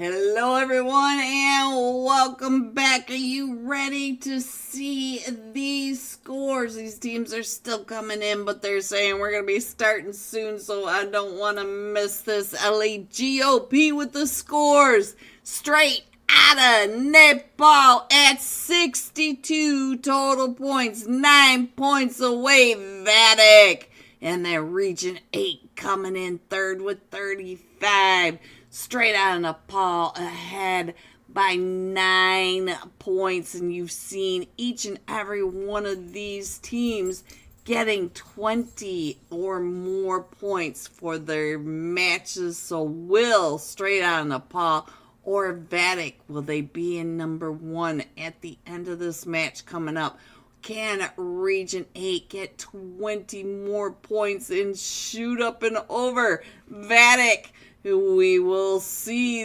Hello everyone and welcome back. Are you ready to see these scores? These teams are still coming in, but they're saying we're going to be starting soon, so I don't want to miss this. LAGOP with the scores. Straight out of Nepal at 62 total points. 9 points away, Vatic. And then Region 8 coming in third with 35. Straight out of Nepal, ahead by 9 points. And you've seen each and every one of these teams getting 20 or more points for their matches. So will straight out of Nepal or Vatic, will they be in number 1 at the end of this match coming up? Can Region 8 get 20 more points and shoot up and over Vatic? We will see.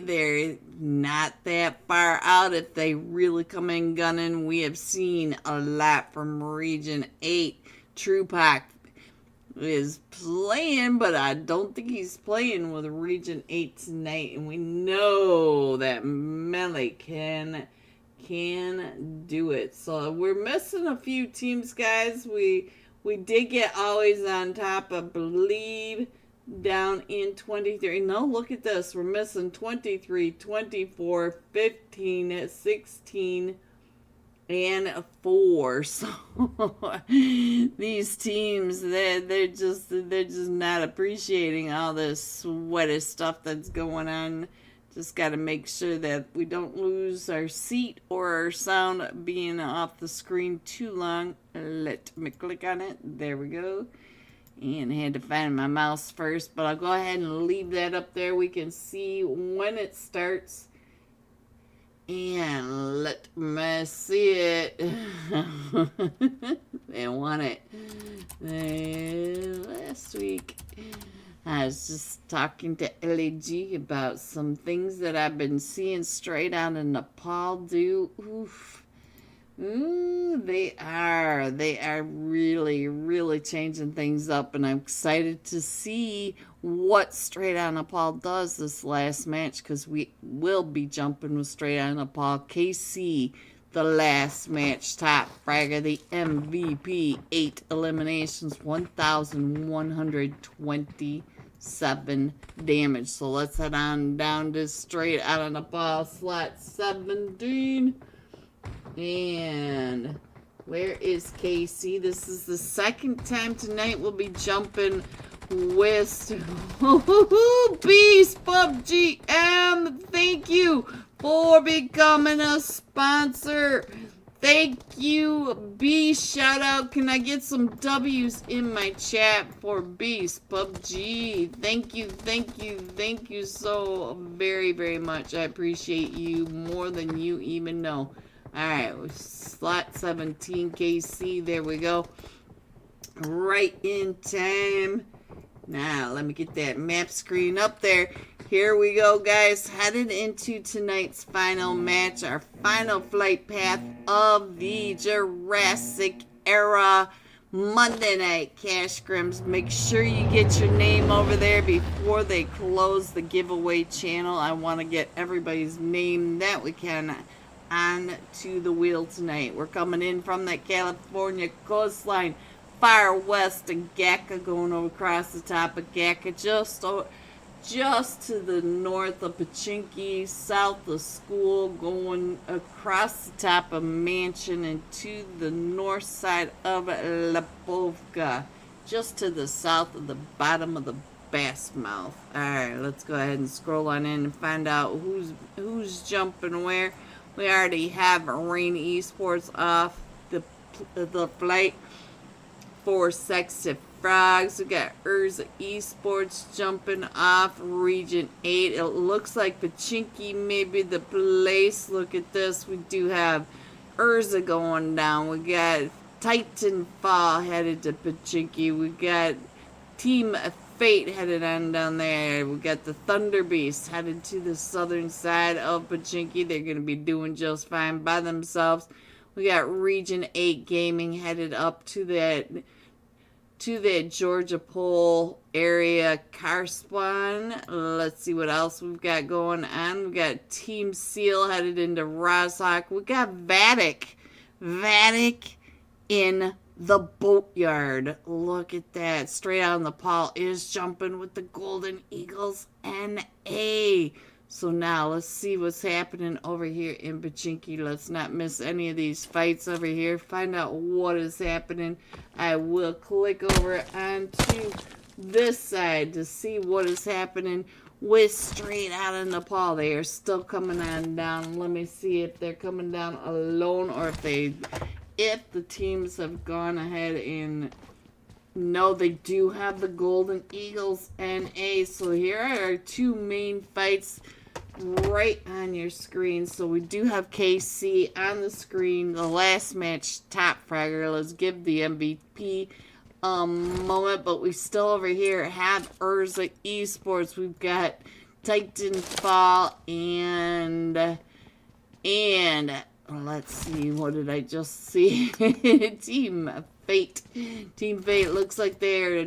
They're not that far out if they really come in gunning. We have seen a lot from Region 8. Trupac is playing, but I don't think he's playing with Region 8 tonight. And we know that Melee can do it. So we're missing a few teams, guys. We did get Always on Top, I believe, down in 23. No, look at this. We're missing 23, 24, 15, 16, and 4. So these teams, they're just not appreciating all this sweaty stuff that's going on. Just got to make sure that we don't lose our seat or our sound being off the screen too long. Let me click on it. There we go. And I had to find my mouse first, but I'll go ahead and leave that up there. We can see when it starts. And let me see it. They won it. Last week, I was just talking to LAG about some things that I've been seeing straight out in Nepal do. Oof. Ooh, they are really, really changing things up, and I'm excited to see what Straight Out Nepal does this last match, because we will be jumping with Straight Out Nepal. KC, the last match, top fragger, the MVP, 8 eliminations, 1,127 damage. So let's head on down to Straight Out Nepal, slot 17. And where is KC? This is the second time tonight we'll be jumping with Beast PUBGM. Thank you for becoming a sponsor. Thank you, Beast. Shout out. Can I get some W's in my chat for Beast PUBG? Thank you, thank you, thank you so very, very much. I appreciate you more than you even know. Alright, slot 17 KC, there we go. Right in time. Now, let me get that map screen up there. Here we go, guys. Headed into tonight's final match, our final flight path of the Jurassic era Monday Night Cash Scrims. Make sure you get your name over there before they close the giveaway channel. I want to get everybody's name that we can on to the wheel tonight. We're coming in from that California coastline, far west of Gacka, going over across the top of Gacka, just to the north of Pachinki, south of school, going across the top of Mansion and to the north side of Lapovka, just to the south of the bottom of the Bass Mouth. Alright, let's go ahead and scroll on in and find out who's jumping where. We already have Rain Esports off the flight for Sexy Frogs. We got Urza Esports jumping off Region 8. It looks like Pachinki may be the place. Look at this. We do have Urza going down. We got Titanfall headed to Pachinki. We got Team Fate headed on down there. We got the Thunder Beast headed to the southern side of Pachinki. They're going to be doing just fine by themselves. We got Region 8 Gaming headed up to that Georgia Pole area car spawn. Let's see what else we've got going on. We got Team Seal headed into Rozhok. We got Vatic in the boatyard. Look at that. Straight Out Nepal is jumping with the Golden Eagles NA. So now let's see what's happening over here in Pachinki. Let's not miss any of these fights over here. Find out what is happening. I will click over onto this side to see what is happening with Straight Out of Nepal. They are still coming on down. Let me see if they're coming down alone or if the teams have gone ahead and... No, they do have the Golden Eagles NA. So here are our two main fights right on your screen. So we do have KC on the screen. The last match, top fragger. Let's give the MVP moment. But we still over here have Urza Esports. We've got Titanfall and let's see, what did I just see? Team Fate. Team Fate looks like they're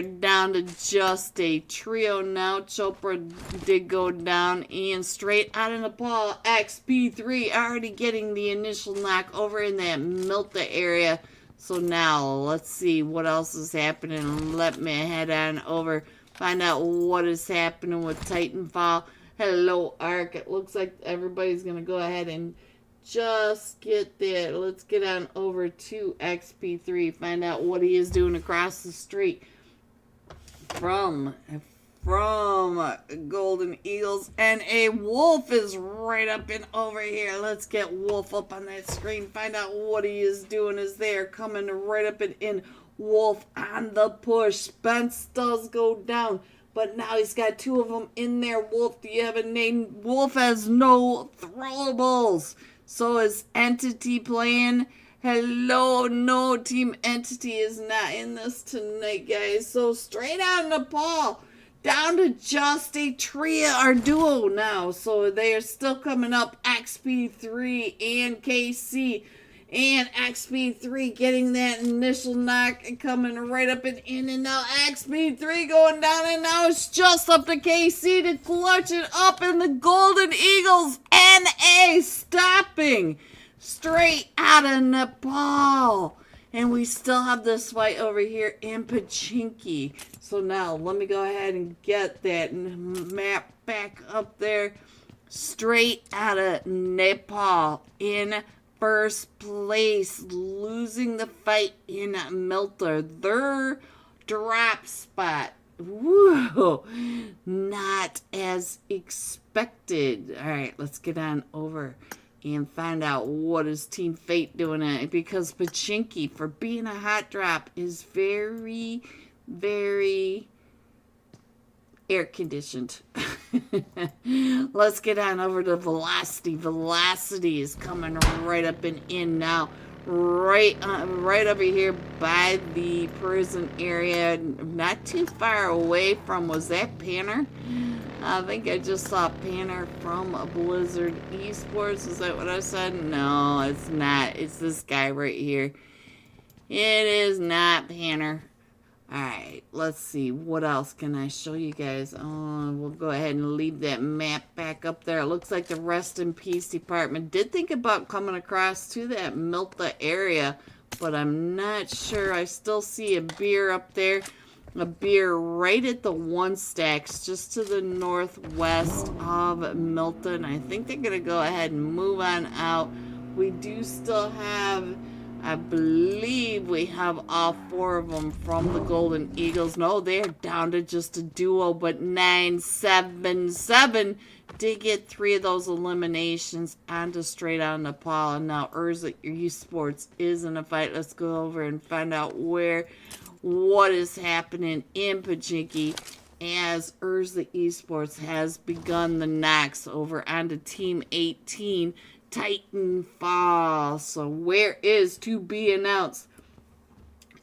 down to just a trio now. Chopra did go down, and Straight Out of Nepal, XP3 already getting the initial knock over in that Milta area. So now let's see what else is happening. Let me head on over, find out what is happening with Titanfall. Hello, Ark. It looks like everybody's going to go ahead and just get there. Let's get on over to XP3, find out what he is doing across the street from Golden Eagles. And a Wolf is right up and over here. Let's get Wolf up on that screen, find out what he is doing as they are coming right up and in. Wolf on the push. Spence does go down, But now he's got 2 of them in there. Wolf, do you have a name? Wolf has no throwables. So is Entity playing? Hello, no, Team Entity is not in this tonight, guys. So straight on Nepal, down to just a trio or duo now. So they are still coming up. XP3 and KC. And XP3 getting that initial knock and coming right up and in. And now XP3 going down. And now it's just up to KC to clutch it up. And the Golden Eagles NA stopping straight out of Nepal. And we still have this fight over here in Pachinki. So now let me go ahead and get that map back up there. Straight out of Nepal in first place, losing the fight in Milter. Their drop spot. Woo! Not as expected. All right, let's get on over and find out what is Team Fate doing at it, because Pachinki, for being a hot drop, is very, very air conditioned. Let's get on over to Velocity. Velocity is coming right up and in now. Right over here by the prison area. Not too far away from, was that Panner? I think I just saw Panner from Blizzard Esports. Is that what I said? No, it's not. It's this guy right here. It is not Panner. Alright, let's see. What else can I show you guys? We'll go ahead and leave that map back up there. It looks like the Rest in Peace department did think about coming across to that Milta area, but I'm not sure. I still see a beer up there. A beer right at the 1 stacks, just to the northwest of Milton. I think they're going to go ahead and move on out. We do still have, I believe we have all 4 of them from the Golden Eagles. No, they're down to just a duo, but 977 did get 3 of those eliminations onto straight on Nepal. And now Urza Esports is in a fight. Let's go over and find out what is happening in Pachinki as Urza Esports has begun the knocks over onto Team 18. Titanfall. So where is to be announced?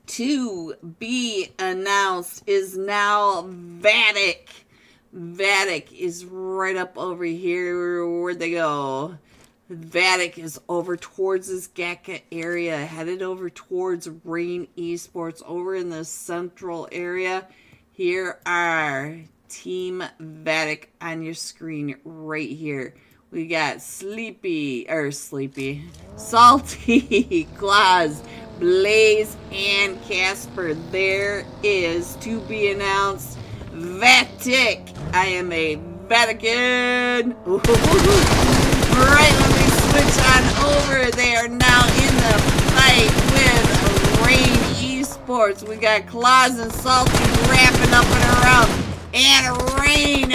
To be announced is now Vatic. Vatic is right up over here. Where'd they go? Vatic is over towards this Gaka area, headed over towards Rain Esports over in the central area. Here are Team Vatic on your screen right here. We got Salty, Claus, Blaze, and Casper. There is to be announced Vatic. I am a Vatican. Alright, let me switch on over. They are now in the fight with Rain Esports. We got Claus and Salty wrapping up and around. And Rain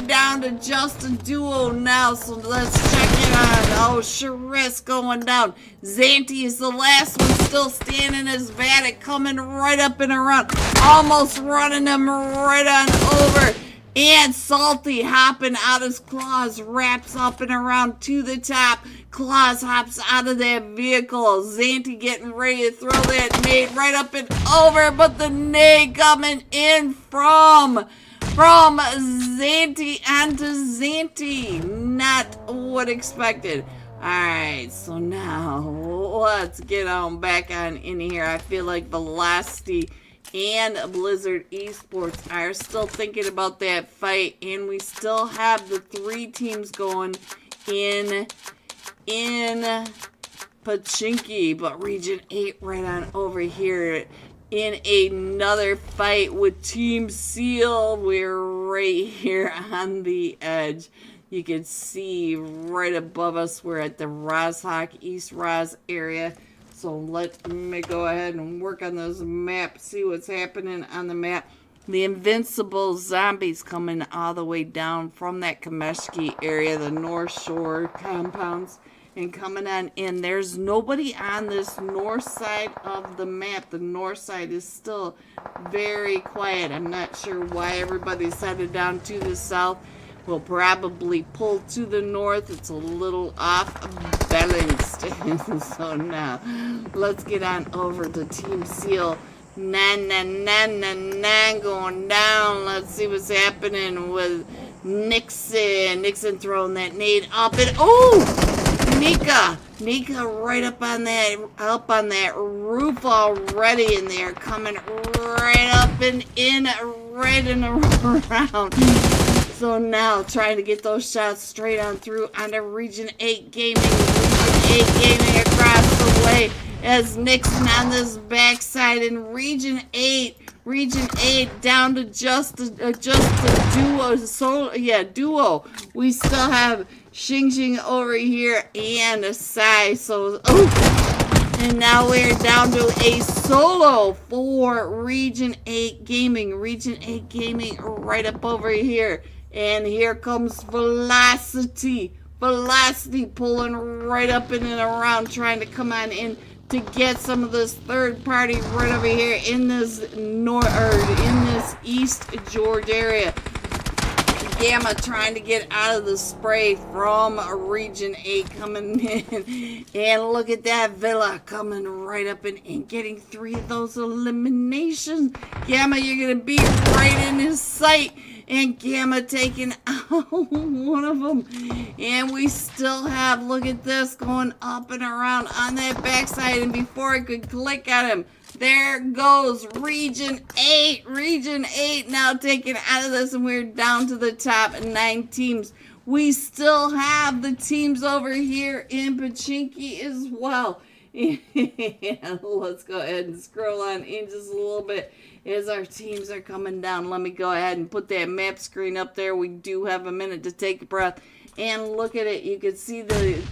down to just a duo now, so let's check it on. Oh, Sharice going down. Xanti is the last one still standing as Vatic coming right up and around. Almost running him right on over. And Salty hopping out as Claus wraps up and around to the top. Claus hops out of that vehicle. Xanti getting ready to throw that nade right up and over. But the nade coming in from Xanti onto Xanti. Not what expected. Alright, so now let's get on back on in here. I feel like Velocity and Blizzard Esports are still thinking about that fight, and we still have the 3 teams going in Pachinki, but Region 8 right on over here in another fight with Team Seal. We're right here on the edge. You can see right above us, we're at the Rozhok East Roz area. So let me go ahead and work on this map, see what's happening on the map. The invincible zombies coming all the way down from that Kameshki area, the North Shore compounds. and coming on in. There's nobody on this north side of the map. The north side is still very quiet. I'm not sure why everybody's headed down to the south. We'll probably pull to the north. It's a little off balanced. So now, let's get on over to Team Seal. Going down. Let's see what's happening with Nixon. Nixon throwing that nade up and Nika right up on that roof already, and they're coming right up and in, right and around. So now trying to get those shots straight on through onto Region 8 Gaming. Region 8 Gaming across the way as Nixon on this backside, and Region 8 down to just a duo. We still have Xing over here and a Sai. So and now we're down to a solo for Region 8 Gaming. Region 8 Gaming right up over here. And here comes Velocity. Velocity pulling right up in and around, trying to come on in to get some of this third party right over here in this East George area. Gamma trying to get out of the spray from Region 8 coming in. And look at that Villa coming right up and getting 3 of those eliminations. Gamma, you're going to be right in his sight. And Gamma taking out one of them. And we still have, look at this, going up and around on that backside. And before I could click at him, there goes Region 8. Region 8 now taken out of this, and we're down to the top 9 teams. We still have the teams over here in Pachinki as well. And let's go ahead and scroll on in just a little bit as our teams are coming down. Let me go ahead and put that map screen up there. We do have a minute to take a breath and look at it. You can see the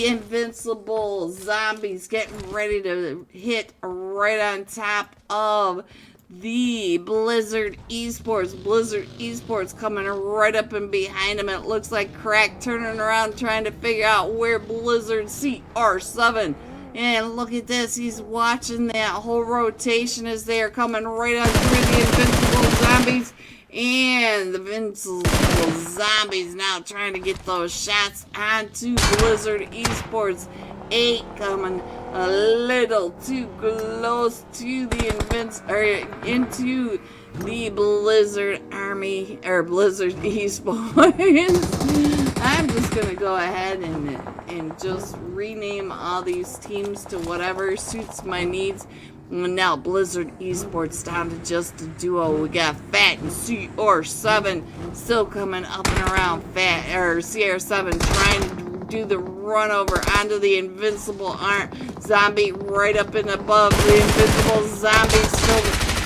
invincible zombies getting ready to hit right on top of the Blizzard Esports. Blizzard Esports coming right up and behind them. It looks like Crack turning around trying to figure out where Blizzard CR7. And look at this, he's watching that whole rotation as they are coming right on through the invincible zombies. And the invincible zombies now trying to get those shots onto Blizzard Esports. 8 coming a little too close to the into the Blizzard Army, or Blizzard Esports. I'm just going to go ahead and just rename all these teams to whatever suits my needs. Now Blizzard Esports down to just a duo. We got Fat and CR7 still coming up and around. CR7 trying to do the run over onto the invincible zombie right up and above. The invincible zombie still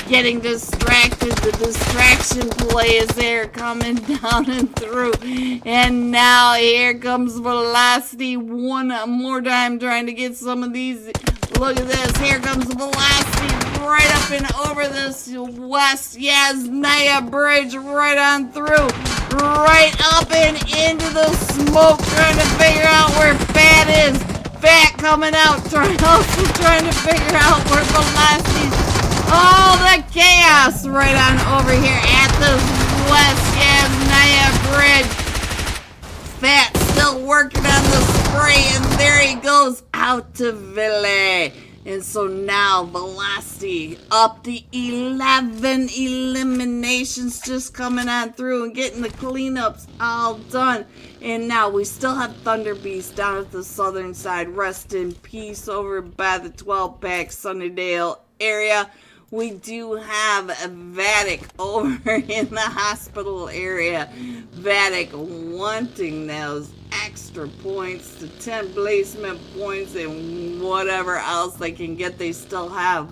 getting distracted. The distraction play is there, coming down and through. And now here comes Velocity one more time trying to get some of these. Look at this. Here comes Velocity right up and over this West Yasnaya Bridge right on through. Right up and into the smoke, trying to figure out where Fat is. Fat coming out, also trying to figure out where Velocity's. Oh, the chaos right on over here at this West Yasnaya Bridge. Fat still working on the spray, and there he goes out to Ville. And so now Velocity up to 11 eliminations, just coming on through and getting the cleanups all done. And now we still have Thunder Beast down at the southern side. Rest in peace over by the 12-pack Sunnydale area. We do have Vatic over in the hospital area. Vatic wanting those extra points to 10 placement points and whatever else they can get. They still have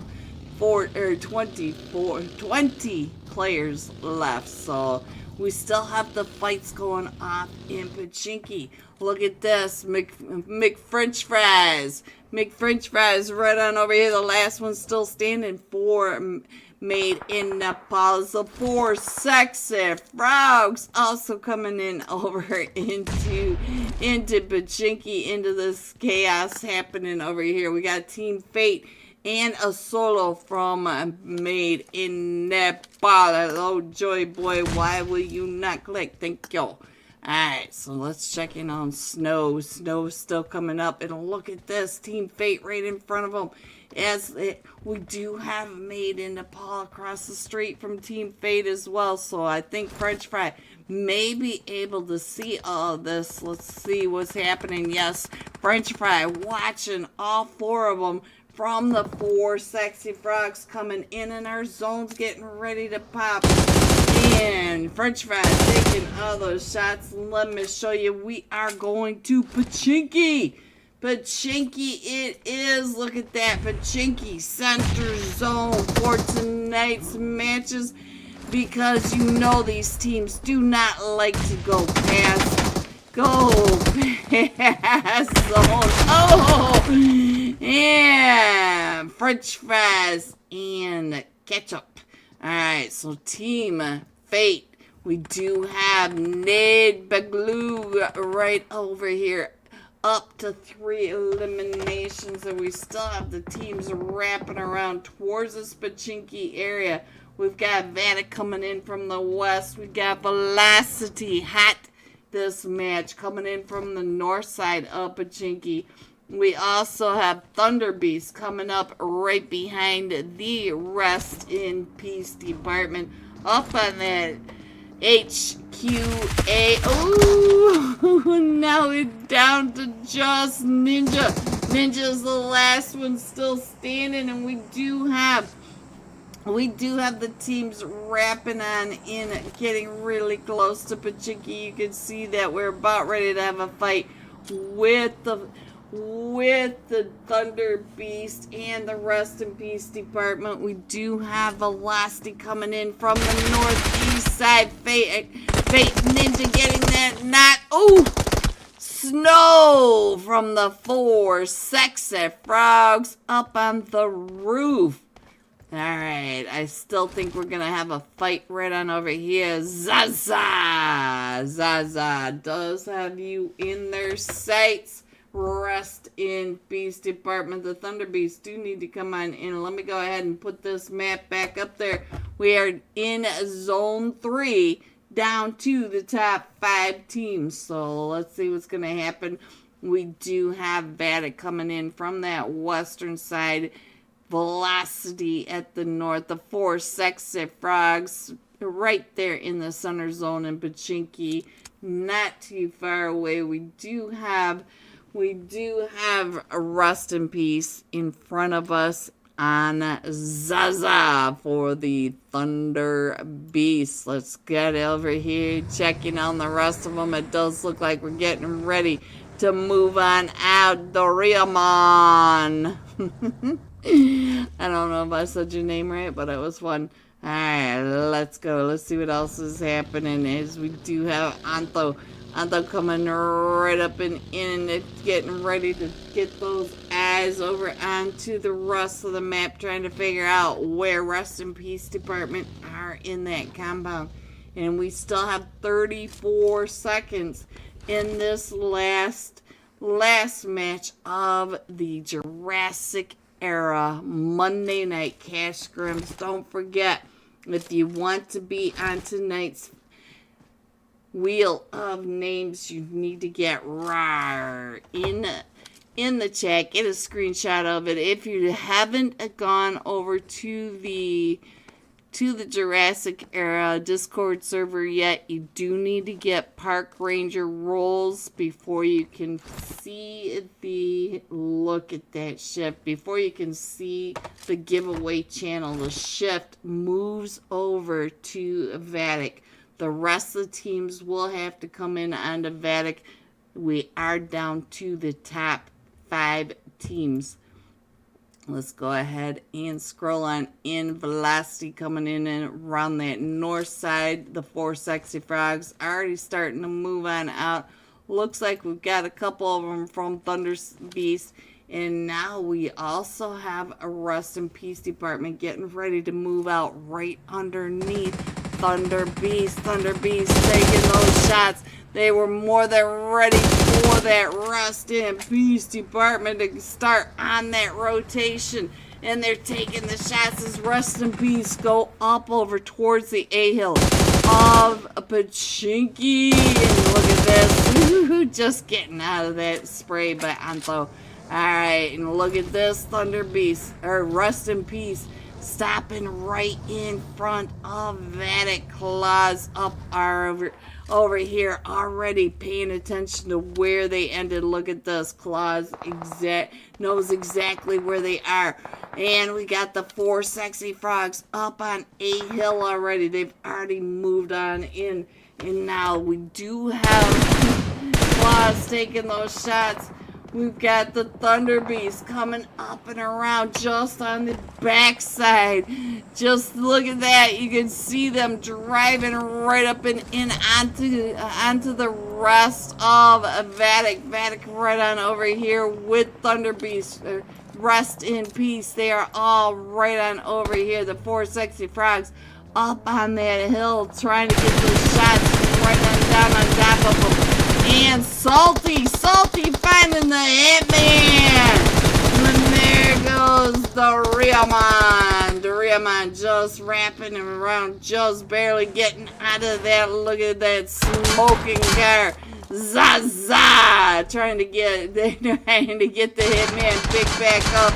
20 players left. So we still have the fights going off in Pachinki. Look at this, McFrench Fries. McFrench Fries right on over here. The last one still standing for made in Nepal. So 4 sexy frogs also coming in over into into Pachinki, into this chaos happening over here. We got Team Fate and a solo from Made in Nepal. Hello, Joy Boy. Why will you not click? Thank you. Alright, so let's check in on Snow. Snow's still coming up. And look at this. Team Fate right in front of them. We do have Made in Nepal across the street from Team Fate as well. So I think French Fry may be able to see all of this. Let's see what's happening. Yes, French Fry watching all four of them from the 4 sexy frogs coming in, and our zone's getting ready to pop. And French Fry taking all those shots. Let me show you. We are going to Pachinki. Pachinki it is. Look at that. Pachinki center zone for tonight's matches, because you know these teams do not like to go past zone. Oh, yeah, French fries and ketchup. Alright, so Team Fate, we do have Ned Baglu right over here, up to 3 eliminations, and we still have the teams wrapping around towards this Pachinki area. We've got Vatic coming in from the west. We got Velocity hot this match coming in from the north side of Pachinki. We also have Thunder Beast coming up right behind the Rest in Peace department up on that HQA. Oh, now it's down to just Ninja. Ninja's the last one still standing, and we do have the teams wrapping on in, getting really close to Pachinki. You can see that we're about ready to have a fight with the Thunder Beast and the Rest in Peace department. We do have Velocity coming in from the northeast side. Fate Ninja getting that knot. Oh! Snow from the 4 sexy frogs up on the roof. Alright, I still think we're gonna have a fight right on over here. Zaza does have you in their sights. Rest in Peace department. The Thunder Beasts do need to come on in. Let me go ahead and put this map back up there. We are in zone 3, down to the top 5 teams. So let's see what's gonna happen. We do have Vatic coming in from that western side. Velocity at the north. The 4 sexy frogs right there in the center zone in Pachinki, not too far away. We do have a Rest in Peace in front of us on Zaza for the Thunder Beast. Let's get over here, checking on the rest of them. It does look like we're getting ready to move on out. Doraemon. I don't know if I said your name right, but it was fun. Alright, let's go. Let's see what else is happening. As we do have Anto coming right up and in. It's getting ready to get those eyes over onto the rest of the map, trying to figure out where Rest in Peace department are in that compound. And we still have 34 seconds in this last match of the Jurassic era Monday night cash scrims. Don't forget, if you want to be on tonight's wheel of names, you need to get RAR in the chat. Get a screenshot of it. If you haven't gone over to the Jurassic era Discord server yet, you do need to get Park Ranger roles before you can see look at that shift. Before you can see the giveaway channel, the shift moves over to Vatic. The rest of the teams will have to come in onto Vatic. We are down to the top 5 teams. Let's go ahead and scroll on in. Velocity coming in and around that north side. The 4 sexy frogs already starting to move on out. Looks like we've got a couple of them from Thunder Beast. And now we also have a Rest in Peace department getting ready to move out right underneath Thunder Beast. Thunder Beast taking those shots. They were more than ready for for that rest in peace department to start on that rotation. And they're taking the shots as rest in peace go up over towards the A-hill of Pachinki. And look at this. Ooh, just getting out of that spray by Antho. Alright, and look at this Thunder Beast, or rest in peace, stopping right in front of Vatic. Claws up over here already paying attention to where they ended. Look at this. Claws knows exactly where they are. And we got the 4 sexy frogs up on A-hill already. They've already moved on in. And now we do have Claws taking those shots. We've got the Thunder Beast coming up and around just on the backside. Just look at that. You can see them driving right up and in onto the rest of Vatic. Vatic right on over here with Thunder Beast. Rest in peace. They are all right on over here. The 4 sexy frogs up on that hill trying to get those shots right on down on top of them. And Salty finding the hitman. And there goes the Riamon just wrapping him around, just barely getting out of that. Look at that smoking car. Zaza trying to get the hitman picked back up.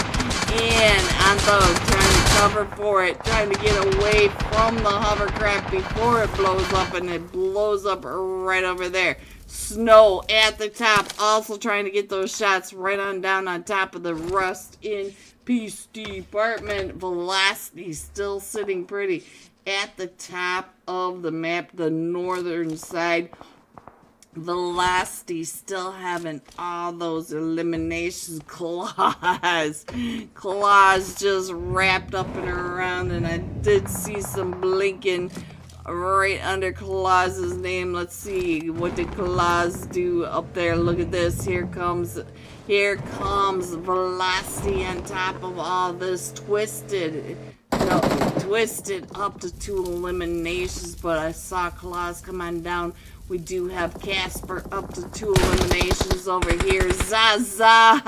And Antho trying to cover for it, trying to get away from the hovercraft before it blows up, and it blows up right over there. Snow at the top, also trying to get those shots right on down on top of the rest in peace department. Velocity still sitting pretty at the top of the map, the northern side. Velocity still having all those eliminations. Claws just wrapped up and around, and I did see some blinking right under Claus's name. Let's see, what did Claus do up there? Look at this. Here comes Velocity on top of all this. Twisted up to 2 eliminations, but I saw Claus come on down. We do have Casper up to 2 eliminations over here. Zaza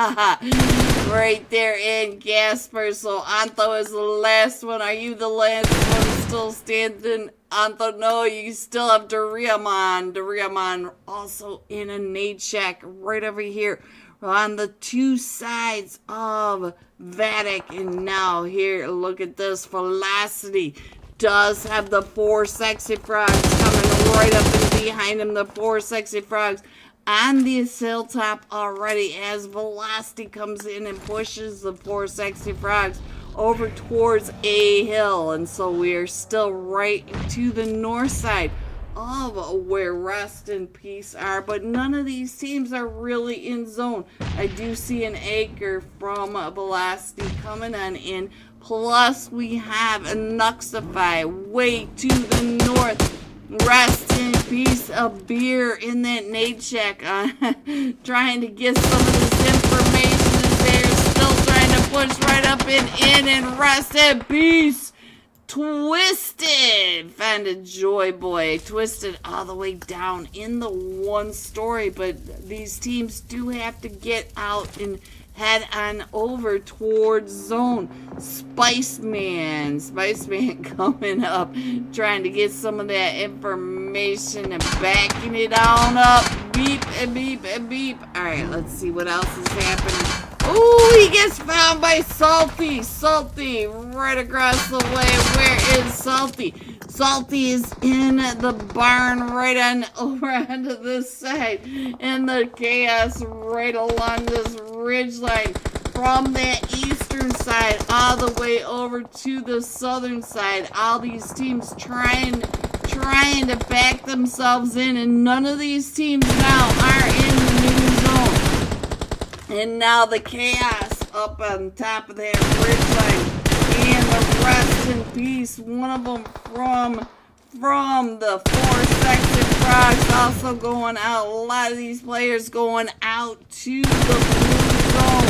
right there in Casper. So Antho is the last one. Are you the last one still standing? Antho, no, you still have Doriamon. Doriamon also in a nade shack right over here on the 2 sides of Vatic. And now here, look at this. Velocity does have the 4 sexy frogs coming right up and behind him. The 4 sexy frogs on this hilltop already as Velocity comes in and pushes the 4 sexy frogs over towards A-hill. And so we are still right to the north side of where Rest in Peace are, but none of these teams are really in zone. I do see an anchor from Velocity coming on in. Plus, we have a Nuxify way to the north. Rest in peace, a beer in that nade shack. Trying to get some of this information as they're still trying to push right up and rest in peace. Twisted. Found a Joy Boy. Twisted all the way down in the 1 story, but these teams do have to get out and head on over towards zone. Spiceman coming up, trying to get some of that information and backing it on up. Beep and beep and beep. Alright, let's see what else is happening. Ooh, he gets found by Salty. Salty right across the way. Where is Salty? Salty is in the barn right on over onto this side. And the chaos right along this ridgeline from that eastern side all the way over to the southern side. All these teams trying to back themselves in, and none of these teams now are in the new zone. And now the chaos up on top of that ridgeline. And the Rest in Peace, one of them from the 4 sexy frogs also going out. A lot of these players going out to the blue zone.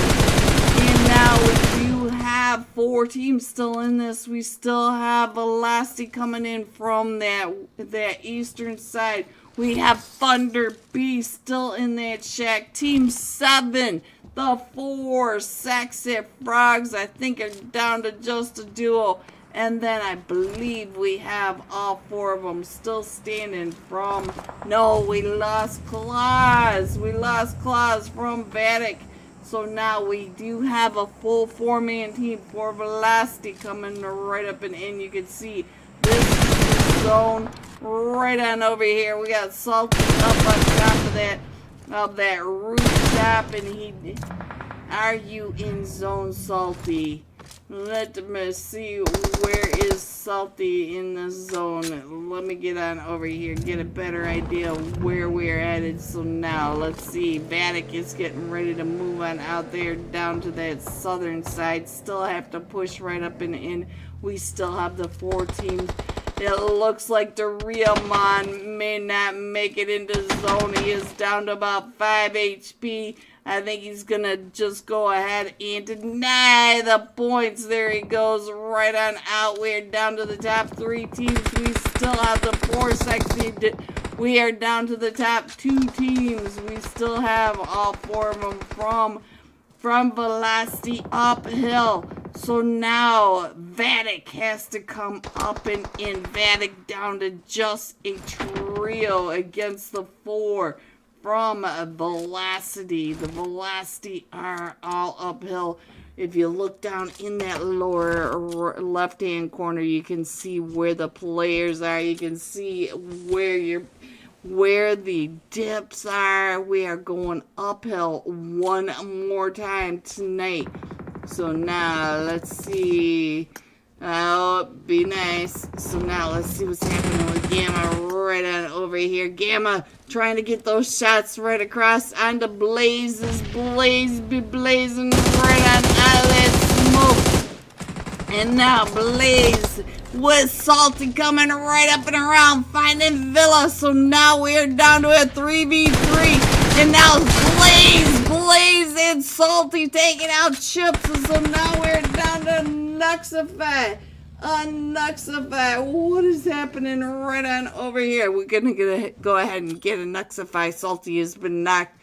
And now we do do have 4 teams still in this. We still have Velocity coming in from that eastern side. We have Thunder Beast still in that shack. Team 7, the 4 Sexy Frogs, I think are down to just a duo. And then I believe we have all 4 of them still standing from... No, we lost Claus. We lost Claus from Vatic. So now we do have a full 4-man team for Velocity coming right up and in. You can see this zone right on over here. We got Salty up on top of that rooftop. And are you in zone, Salty? Let me see, where is Salty in the zone? Let me get on over here, get a better idea of where we're at. So now, let's see, Vatic is getting ready to move on out there down to that southern side. Still have to push right up and in. We still have the 4 teams. It looks like the Riamon may not make it into zone. He is down to about 5 HP. I think he's going to just go ahead and deny the points. There he goes, right on out. We're down to the top 3 teams. We still have the 4 Sexy. We are down to the top 2 teams. We still have all 4 of them from Velocity uphill. So now Vatic has to come up and in. Vatic down to just a trio against the 4 from Velocity. The Velocity are all uphill. If you look down in that lower left-hand corner, you can see where the players are. You can see where the dips are. We are going uphill one more time tonight. So now let's see. Oh, be nice. So now let's see what's happening with Gamma right on over here. Gamma trying to get those shots right across onto Blaze's. Blaze be blazing right on out of that smoke. And now Blaze with Salty coming right up and around finding Villa. So now we are down to a 3v3. And now Blaze and Salty taking out Chips. So now we're down to Nuxify. Nuxify. What is happening right on over here? We're going to go ahead and get a Nuxify. Salty has been knocked.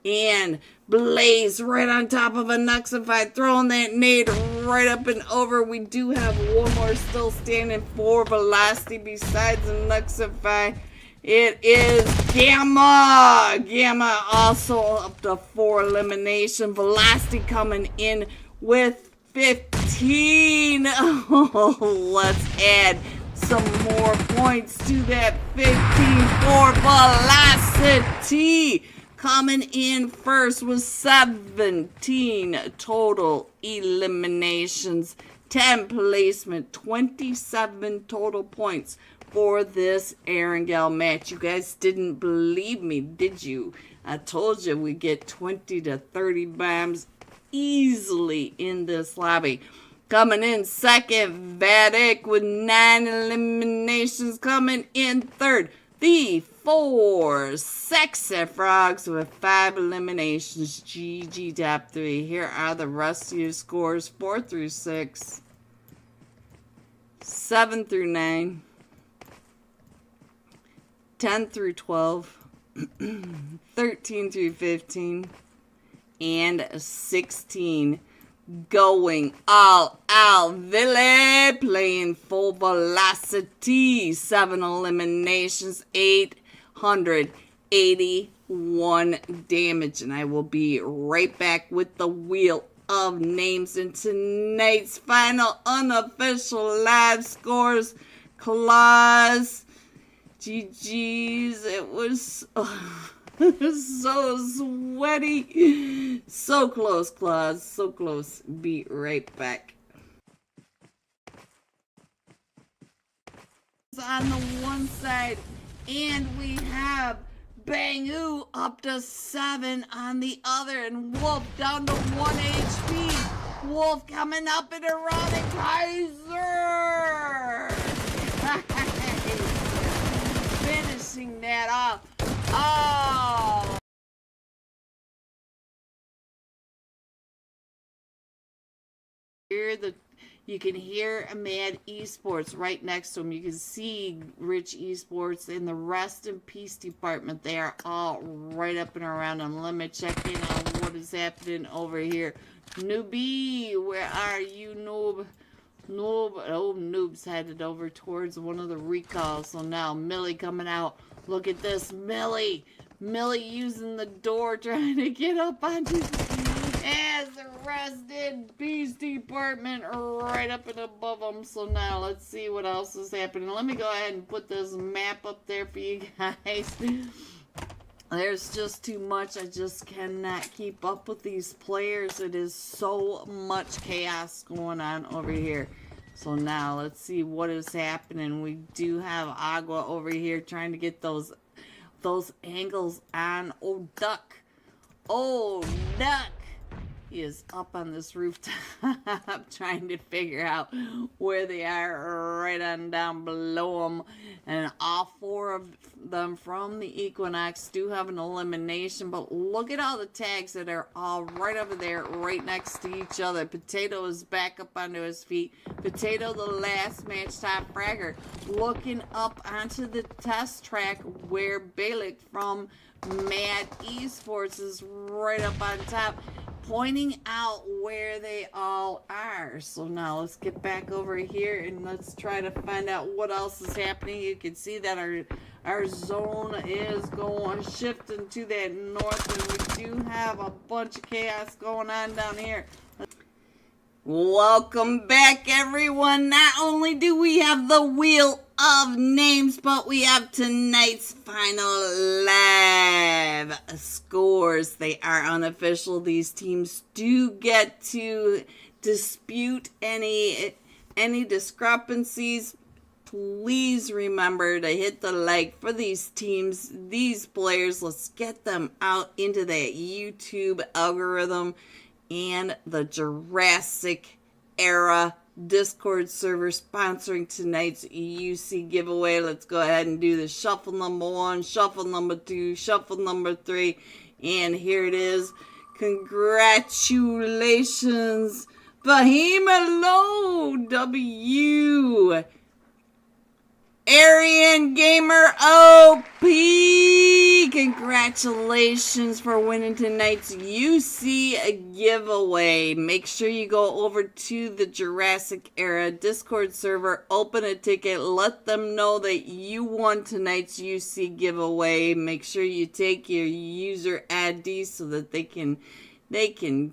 And Blaze right on top of a Nuxify, throwing that nade right up and over. We do have one more still standing for Velocity besides a Nuxify. It is Gamma. Gamma also up to 4 elimination. Velocity coming in with 15. Oh, let's add some more points to that 15 for Velocity. Coming in first with 17 total eliminations, 10 placement, 27 total points for this Erangel match. You guys didn't believe me, did you? I told you we get 20 to 30 bombs easily in this lobby. Coming in second, Vatic with 9 eliminations. Coming in third, the 4 Sexy Frogs with 5 eliminations. GG top 3. Here are the rest of your scores: 4 through 6, 7 through 9, 10 through 12, 13 through 15, and 16. Going all out. Ville playing full Velocity. 7 eliminations, 881 damage. And I will be right back with the wheel of names in tonight's final unofficial live scores. Claus. GG's. It was so sweaty. So close, Claus. So close. Be right back. On the one side, and we have Bangu up to 7 on the other, and Wolf down to 1 HP. Wolf coming up and around, and Kaiser finishing that off. Oh! hear Mad Esports right next to him. You can see Rich Esports and the Rest in Peace department. They are all right up and around him. Let me check in on what is happening over here. Newbie, where are you, noob? Noob's headed over towards one of the recalls. So now Millie coming out. Look at this, Millie using the door, trying to get up onto as the Rest in Peace department right up and above them. So now let's see what else is happening. Let me go ahead and put this map up there for you guys. There's just too much. I just cannot keep up with these players. It is so much chaos going on over here. So now let's see what is happening. We do have Agua over here trying to get those angles on. Oh, Duck. He is up on this rooftop trying to figure out where they are right on down below them. And all 4 of them from the Equinox do have an elimination. But look at all the tags that are all right over there, right next to each other. Potato is back up onto his feet. Potato, the last match top fragger, looking up onto the test track where Balik from Mad Esports is right up on top, pointing out where they all are. So now let's get back over here and let's try to find out what else is happening. You can see that our zone is shifting to that north, and we do have a bunch of chaos going on down here. Welcome back, everyone. Not only do we have the Wheel of Names, but we have tonight's final live scores. They are unofficial. These teams do get to dispute any discrepancies. Please remember to hit the like for these teams, these players. Let's get them out into that YouTube algorithm and the Jurassic era Discord server sponsoring tonight's UC giveaway. Let's go ahead and do the shuffle number 1, shuffle number 2, shuffle number 3, and here it is. Congratulations, Bahima W, Aryan Gamer OP. Congratulations for winning tonight's UC giveaway. Make sure you go over to the Jurassic era Discord server, open a ticket, let them know that you won tonight's UC giveaway. Make sure you take your user ID so that they can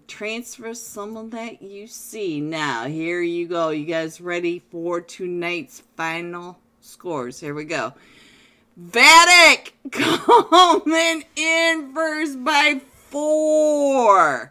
transfer some of that UC. Now, here you go. You guys ready for tonight's final scores? Here we go. Vatic coming in first by 4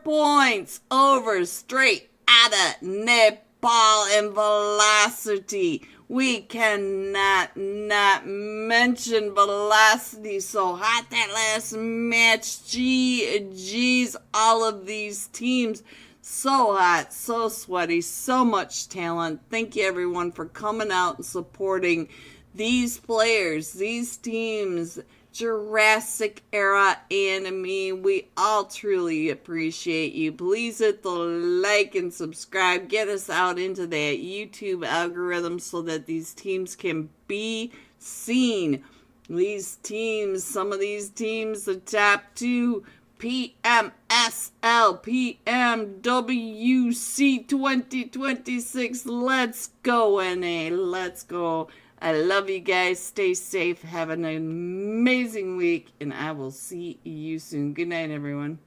points over Straight Outta Nepal and Velocity. We cannot not mention Velocity. So hot that last match. GG's, all of these teams. So hot, so sweaty, so much talent. Thank you, everyone, for coming out and supporting these players, these teams, Jurassic era enemy. We all truly appreciate you. Please hit the like and subscribe. Get us out into that YouTube algorithm so that these teams can be seen. These teams, some of these teams, the top 2, PMSL, PMWC 2026. Let's go, NA. Let's go. I love you guys. Stay safe. Have an amazing week, and I will see you soon. Good night, everyone.